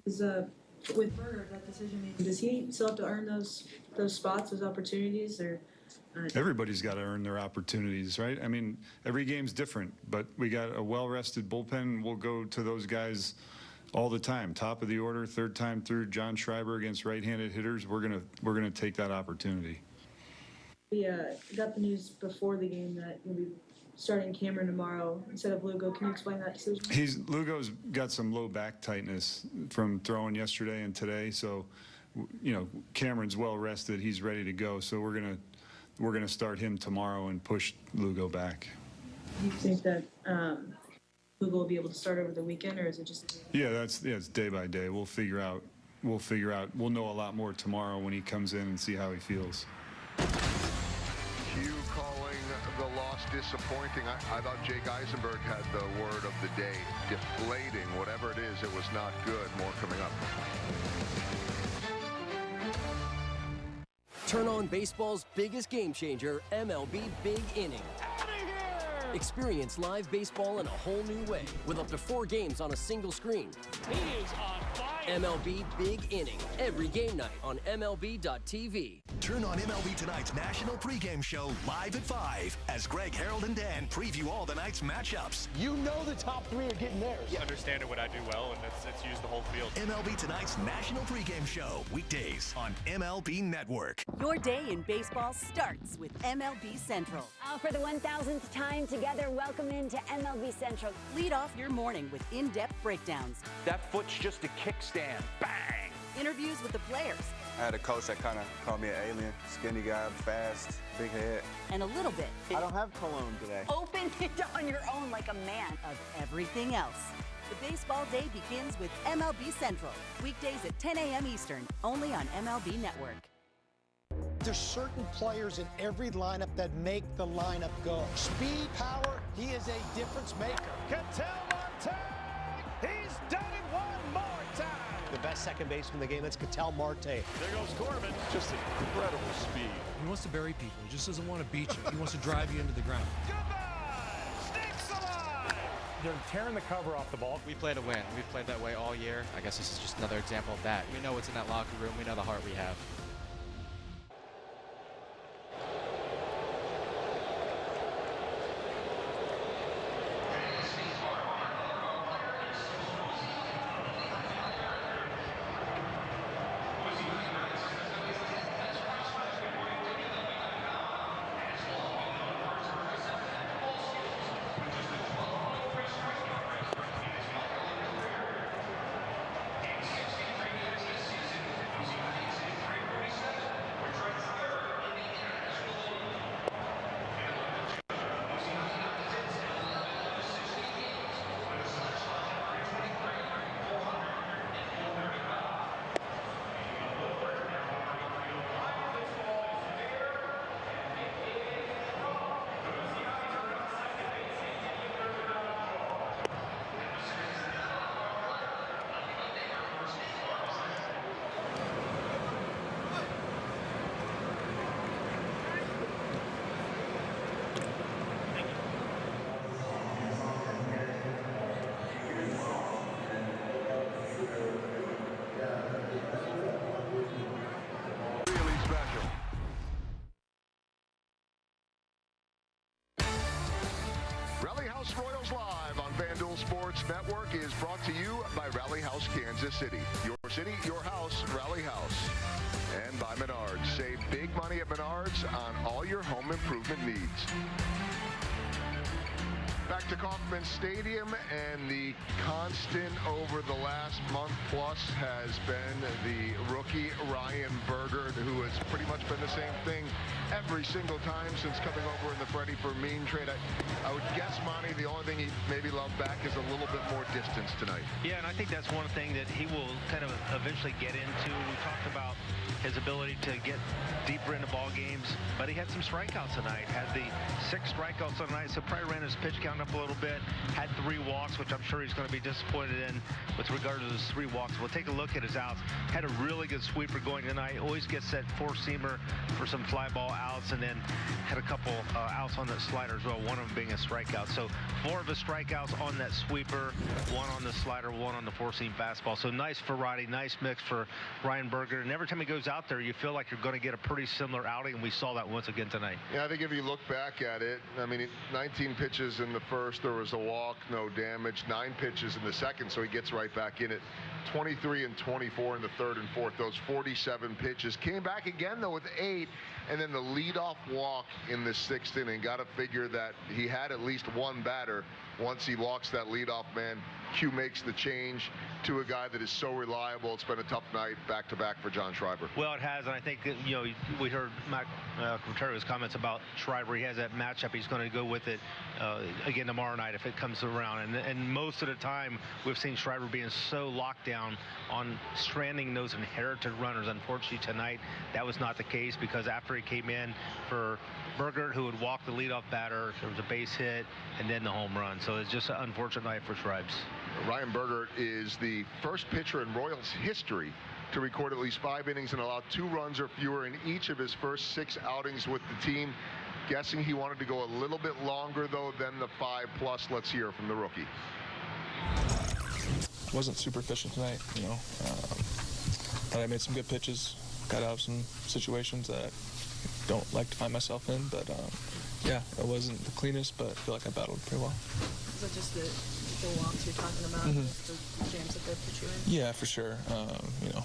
With Bergert, that decision, does he still have to earn those spots, those opportunities, or? Everybody's got to earn their opportunities, right? I mean, every game's different, but we got a well-rested bullpen. We'll go to those guys all the time. Top of the order, 3rd time through. John Schreiber against right-handed hitters. We're gonna take that opportunity. We got the news before the game that you'll be starting Cameron tomorrow instead of Lugo. Can you explain that decision? Lugo's got some low back tightness from throwing yesterday and today, so Cameron's well rested. He's ready to go. So we're gonna start him tomorrow and push Lugo back. Do you think that Lugo will be able to start over the weekend, or is it just? Yeah, it's day by day. We'll figure out. We'll know a lot more tomorrow when he comes in and see how he feels. You calling the loss disappointing? I thought Jake Eisenberg had the word of the day. Deflating, whatever it is, it was not good. More coming up. Turn on baseball's biggest game changer, MLB Big Inning. Experience live baseball in a whole new way with up to 4 games on a single screen. He is on fire. MLB Big Inning, every game night on MLB.tv. Turn on MLB Tonight's national pregame show live at 5 as Greg, Harold, and Dan preview all the night's matchups. You know the top 3 are getting theirs. You understand what I do well, and it's use the whole field. MLB Tonight's national pregame show, weekdays on MLB Network. Your day in baseball starts with MLB Central. For the 1,000th time together, welcome into MLB Central. Lead off your morning with in-depth breakdowns. That foot's just a kickstand. Bang! Interviews with the players. I had a coach that kind of called me an alien. Skinny guy, fast, big head. And a little bit. I don't have cologne today. Open it on your own like a man. Of everything else. The baseball day begins with MLB Central. Weekdays at 10 a.m. Eastern, only on MLB Network. There's certain players in every lineup that make the lineup go. Speed, power, he is a difference maker. Ketel Marte! He's done it one more time. The best second baseman in the game, that's Ketel Marte. There goes Corbin. Just incredible speed. He wants to bury people. He just doesn't want to beat you. He wants to drive you into the ground. They're tearing the cover off the ball. We play to win. We've played that way all year. I guess this is just another example of that. We know what's in that locker room. We know the heart we have. Royals Live on FanDuel Sports Network is brought to you by Rally House Kansas City. Your city, your house, Rally House. And by Menards. Save big money at Menards on all your home improvement needs. Back to Kauffman Stadium, and the constant over the last month plus has been the rookie Ryan Bergert, who has pretty much been the same thing every single time since coming over in the Freddie Fermin trade. I would guess, Monty, the only thing he maybe loved back is a little bit more distance tonight. Yeah, and I think that's one thing that he will kind of eventually get into. We talked about his ability to get deeper into ball games, but he had some strikeouts tonight. Had the 6 strikeouts tonight, so probably ran his pitch count up a little bit. Had 3 walks, which I'm sure he's going to be disappointed in with regard to those 3 walks. We'll take a look at his outs. Had a really good sweeper going tonight. Always gets that 4-seamer for some fly ball outs, and then had a couple outs on that slider as well, one of them being a strikeout. So 4 of his strikeouts on that sweeper, 1 on the slider, 1 on the 4-seam fastball. So nice variety, nice mix for Ryan Bergert. And every time he goes out there, you feel like you're going to get a pretty similar outing, and we saw that once again tonight. Yeah, I think if you look back at it, I mean, 19 pitches in the first, there was a walk, no damage. 9 pitches in the second, so he gets right back in it. 23 and 24 in the third and fourth. Those 47 pitches. Came back again, though, with 8, and then the leadoff walk in the 6th inning. Got to figure that he had at least one batter. Once he walks that leadoff man, Q makes the change to a guy that is so reliable. It's been a tough night back-to-back for John Schreiber. Well, it has, and I think, you know, we heard Mac Quintero's comments about Schreiber. He has that matchup. He's going to go with it again tomorrow night if it comes around. And most of the time, we've seen Schreiber being so locked down on stranding those inherited runners. Unfortunately, tonight, that was not the case, because after he came in for Bergert, who would walk the leadoff batter, there was a base hit, and then the home run. So it's just an unfortunate night for Schreiber. Ryan Bergert is the first pitcher in Royals history to record at least 5 innings and allow 2 runs or fewer in each of his first 6 outings with the team. Guessing he wanted to go a little bit longer, though, than the 5+. Let's hear from the rookie. Wasn't super efficient tonight, you know. Thought I made some good pitches, got out of some situations that I don't like to find myself in, but yeah, it wasn't the cleanest, but I feel like I battled pretty well. Is it just the walks you're talking about, the jams that they put you in? Yeah, for sure. You know,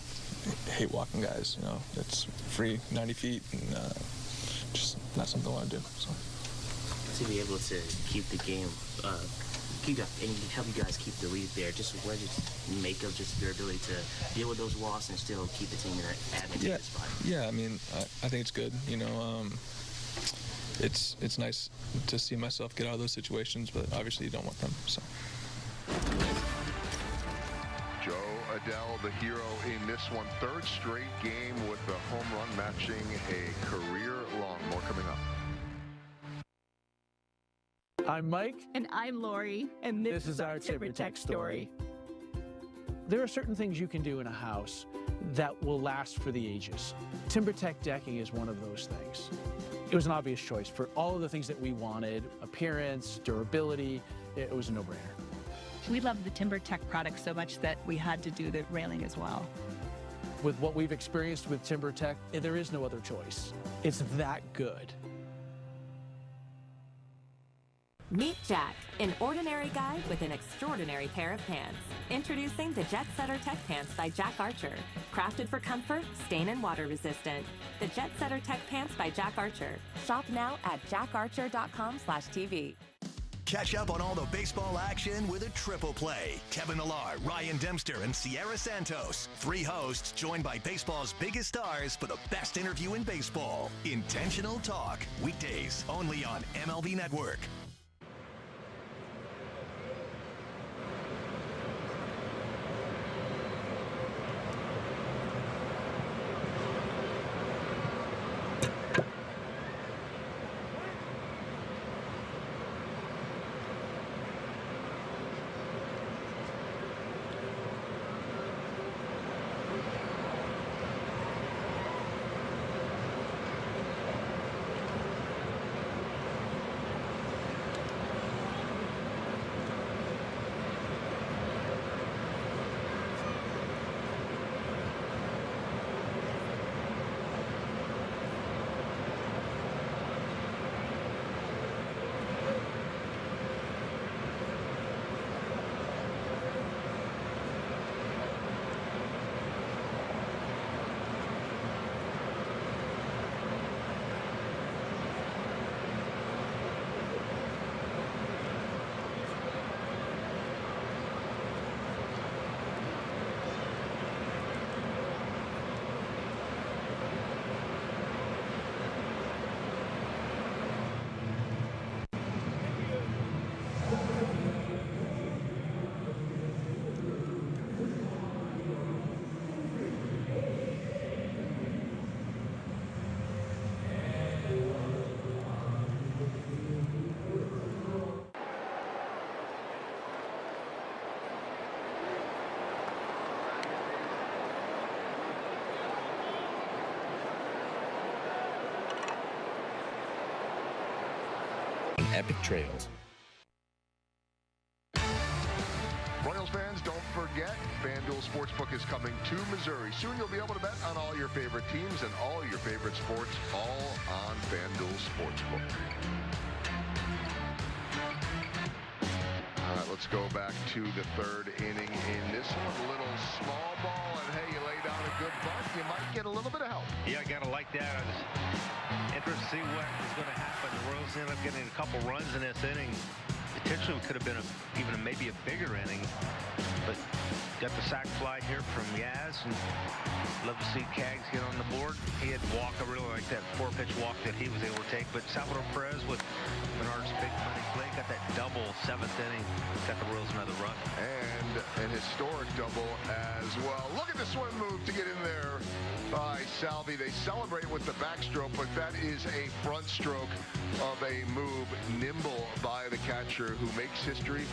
I hate walking guys, you know. It's free 90 feet, and just not something I want to do. So. To be able to keep the game, and help you guys keep the lead there, just what did you make of just their ability to deal with those walks and still keep the team in that advantageous spot? Yeah, I mean, I think it's good, you know. It's nice to see myself get out of those situations, but obviously you don't want them, so. Joe Adele, the hero in this one. 3rd straight game with the home run matching a career long. More coming up. I'm Mike. And I'm Lori. And this is our Tip Tech story. There are certain things you can do in a house that will last for the ages. TimberTech decking is one of those things. It was an obvious choice for all of the things that we wanted: appearance, durability. It was a no-brainer. We love the TimberTech product so much that we had to do the railing as well. With what we've experienced with TimberTech, there is no other choice. It's that good. Meet Jack, an ordinary guy with an extraordinary pair of pants. Introducing the Jet Setter Tech Pants by Jack Archer. Crafted for comfort, stain and water resistant. The Jet Setter Tech Pants by Jack Archer. Shop now at jackarcher.com/TV. Catch up on all the baseball action with a triple play. Kevin Millar, Ryan Dempster, and Sierra Santos. 3 hosts joined by baseball's biggest stars for the best interview in baseball. Intentional Talk. Weekdays only on MLB Network. Epic trails. Royals fans, don't forget, FanDuel Sportsbook is coming to Missouri. Soon you'll be able to bet on all your favorite teams and all your favorite sports, all on FanDuel Sportsbook. All right, let's go back to the 3rd inning in this one. A little small ball, and hey, you lay down a good bunt, you might get a little bit of help. Yeah, I got to like that. I was interested to see what is going to happen. The Royals end up getting a couple runs in this inning. Potentially could have been maybe a bigger inning, but got the sac fly here from Yaz, and love to see Cags get on the board. He had walk. I really like that 4-pitch walk that he was able to take. But Salvador Perez with Menard's big money play got that double 7th inning. Got the Royals another run. And an historic double as well. Look at the swim move to get in there by Salvi. They celebrate with the backstroke, but that is a front stroke of a move, nimble by the catcher, who makes history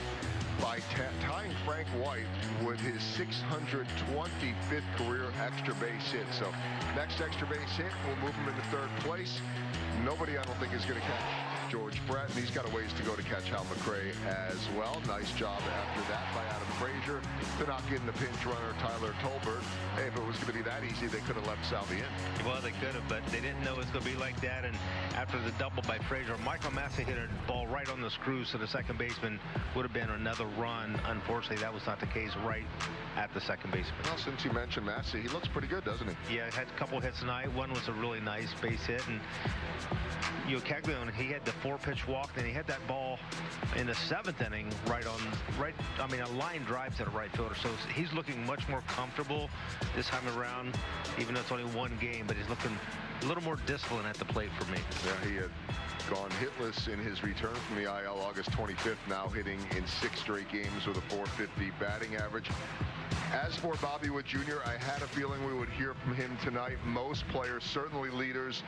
by tying Frank White with his 625th career extra base hit. So next extra base hit will move him into 3rd place. Nobody, I don't think, is going to catch George Brett, and he's got a ways to go to catch Hal McRae as well. Nice job after that by Adam Frazier to not get in the pinch runner Tyler Tolbert. Hey, if it was going to be that easy, they could have left Salvi in. Well, they could have, but they didn't know it was going to be like that. And after the double by Frazier, Michael Massey hit a ball right on the screws, so the second baseman would have been another run. Unfortunately, that was not the case right at the second baseman. Well, since you mentioned Massey, he looks pretty good, doesn't he? Yeah, had a couple hits tonight. One was a really nice base hit, and Caglione, he had the 4-pitch walk, and he had that ball in the 7th inning a line drive to the right fielder. So he's looking much more comfortable this time around, even though it's only one game, but he's looking a little more disciplined at the plate for me. Yeah, he had gone hitless in his return from the IL August 25th, now hitting in 6 straight games with a .450 batting average. As for Bobby Witt Jr., I had a feeling we would hear from him tonight. Most players, certainly leaders,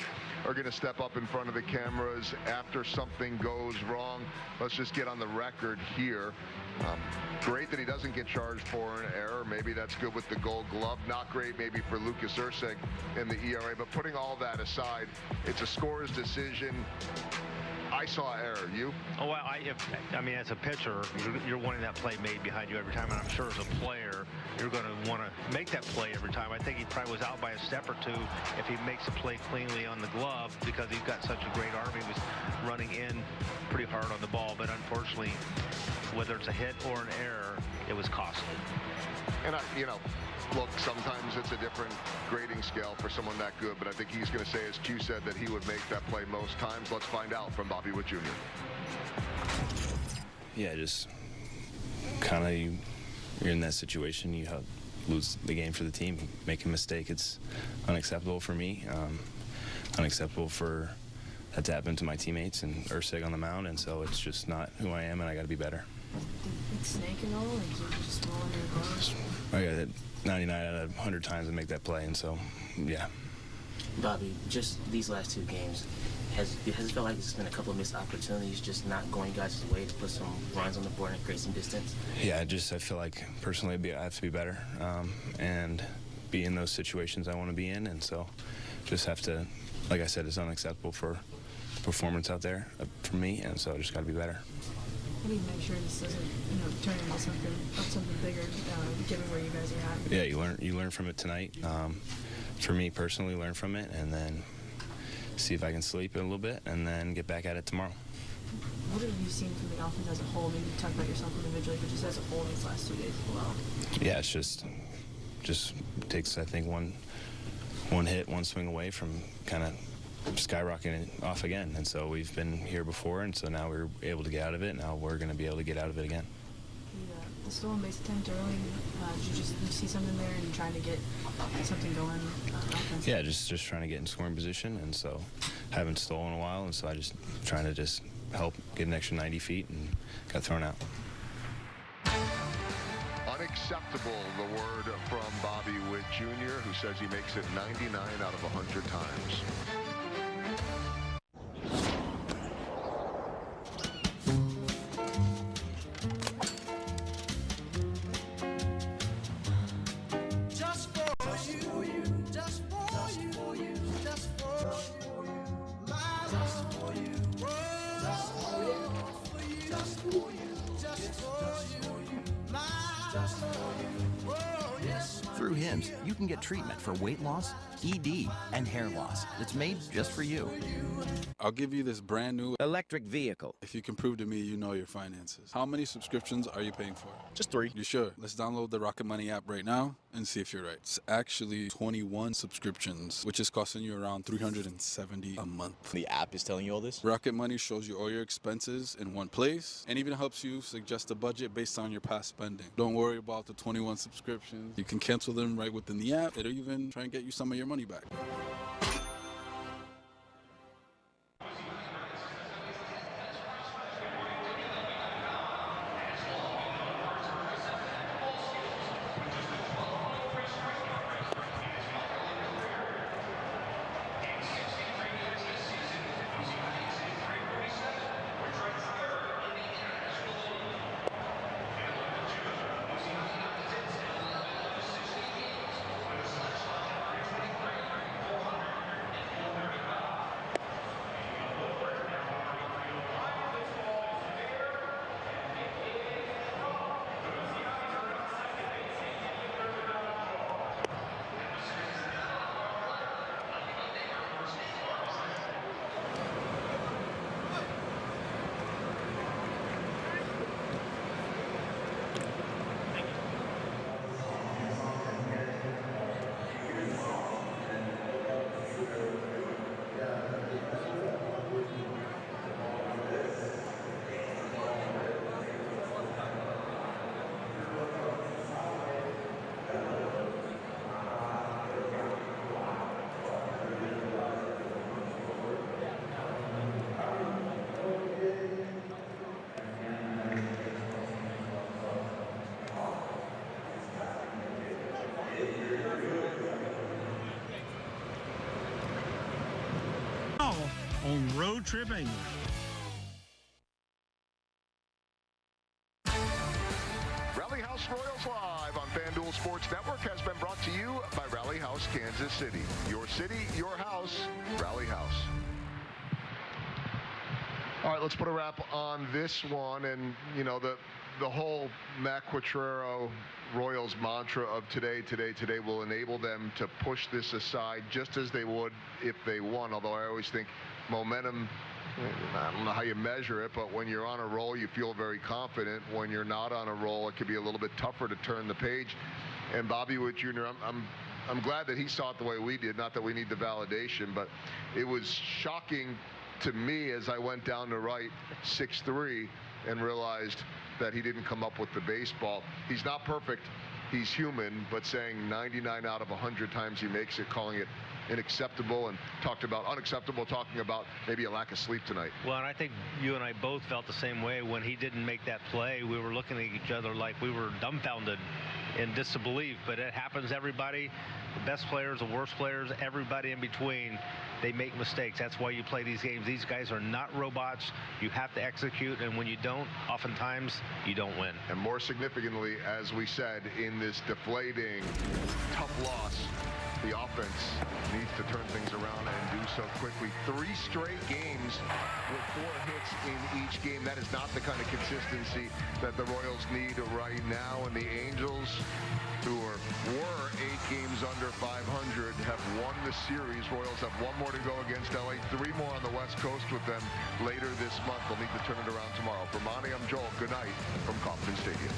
are going to step up in front of the cameras after something goes wrong. Let's just get on the record here. Great that he doesn't get charged for an error. Maybe that's good with the Gold Glove. Not great maybe for Lucas Ursig in the ERA. But putting all that aside, it's a scorer's decision. I saw error. You? Oh, well, I mean, as a pitcher, you're wanting that play made behind you every time. And I'm sure as a player, you're going to want to make that play every time. I think he probably was out by a step or two if he makes a play cleanly on the glove because he's got such a great arm. He was running in pretty hard on the ball. But unfortunately, whether it's a hit or an error, it was costly. And, look, sometimes it's a different grading scale for someone that good, but I think he's going to say, as Q said, that he would make that play most times. Let's find out from Bobby Witt Jr. Yeah, just kind of you're in that situation. You lose the game for the team. Make a mistake, it's unacceptable for me. Unacceptable for that to happen to my teammates and Ursig on the mound, and so it's just not who I am, and I got to be better. Did snake and all, or did you just roll under the bars? I got it 99 out of 100 times to make that play, and so, yeah. Bobby, just these last two games, has it felt like it's been a couple of missed opportunities, just not going guys' way to put some runs on the board and create some distance? Yeah, I feel like personally I have to be better and be in those situations I want to be in, and so just have to, like I said, it's unacceptable for performance out there for me, and so I just got to be better. How do you make sure this doesn't, turn into something bigger, given where you guys are at? Yeah, you learn from it tonight. For me personally, learn from it, and then see if I can sleep a little bit, and then get back at it tomorrow. What have you seen from the offense as a whole? Maybe talk about yourself individually, but just as a whole these last 2 days as well. Yeah, it's just takes, I think, one hit, one swing away from kind of skyrocketing off again, and so we've been here before, and so now we're able to get out of it. Now we're going to be able to get out of it again. The stolen base attempt early, did you see something there and trying to get something going offense? Yeah, just trying to get in scoring position, and so haven't stolen in a while, and so I just trying to just help get an extra 90 feet and got thrown out. Unacceptable, the word from Bobby Witt Jr., who says he makes it 99 out of 100 times. Through Hims, you can get treatment for weight loss, ED, and hair loss that's made just for you. I'll give you this brand new electric vehicle if you can prove to me you know your finances. How many subscriptions are you paying for? Just 3. You sure? Let's download the Rocket Money app right now and see if you're right. It's actually 21 subscriptions, which is costing you around $370 a month. The app is telling you all this? Rocket Money shows you all your expenses in one place and even helps you suggest a budget based on your past spending. Don't worry about the 21 subscriptions. You can cancel them right within the app. It'll even try and get you some of your money back. on Road Trip England. Rally House Royals Live on FanDuel Sports Network has been brought to you by Rally House Kansas City. Your city, your house, Rally House. All right, let's put a wrap on this one. And, you know, the whole Matt Quatraro Royals mantra of today will enable them to push this aside just as they would if they won. Although I always think momentum, I don't know how you measure it, but when you're on a roll, you feel very confident. When you're not on a roll, it can be a little bit tougher to turn the page. And Bobby Witt Jr., I'm glad that he saw it the way we did. Not that we need the validation, but it was shocking to me as I went down to right 6-3 and realized that he didn't come up with the baseball. He's not perfect. He's human, but saying 99 out of 100 times he makes it, calling it unacceptable, and talked about unacceptable, talking about maybe a lack of sleep tonight. Well, and I think you and I both felt the same way when he didn't make that play. We were looking at each other like we were dumbfounded in disbelief, but it happens. Everybody, the best players, the worst players, everybody in between, they make mistakes. That's why you play these games. These guys are not robots. You have to execute, and when you don't, oftentimes you don't win. And more significantly, as we said, in this deflating, tough loss, the offense needs to turn things around and do so quickly. 3 straight games with 4 hits in each game. That is not the kind of consistency that the Royals need right now. And the Angels, who were 8 games under 500, have won the series. Royals have 1 more to go against LA, 3 more on the West Coast with them later this month. They'll need to turn it around tomorrow. For Monty, I'm Joel. Good night from Kauffman Stadium.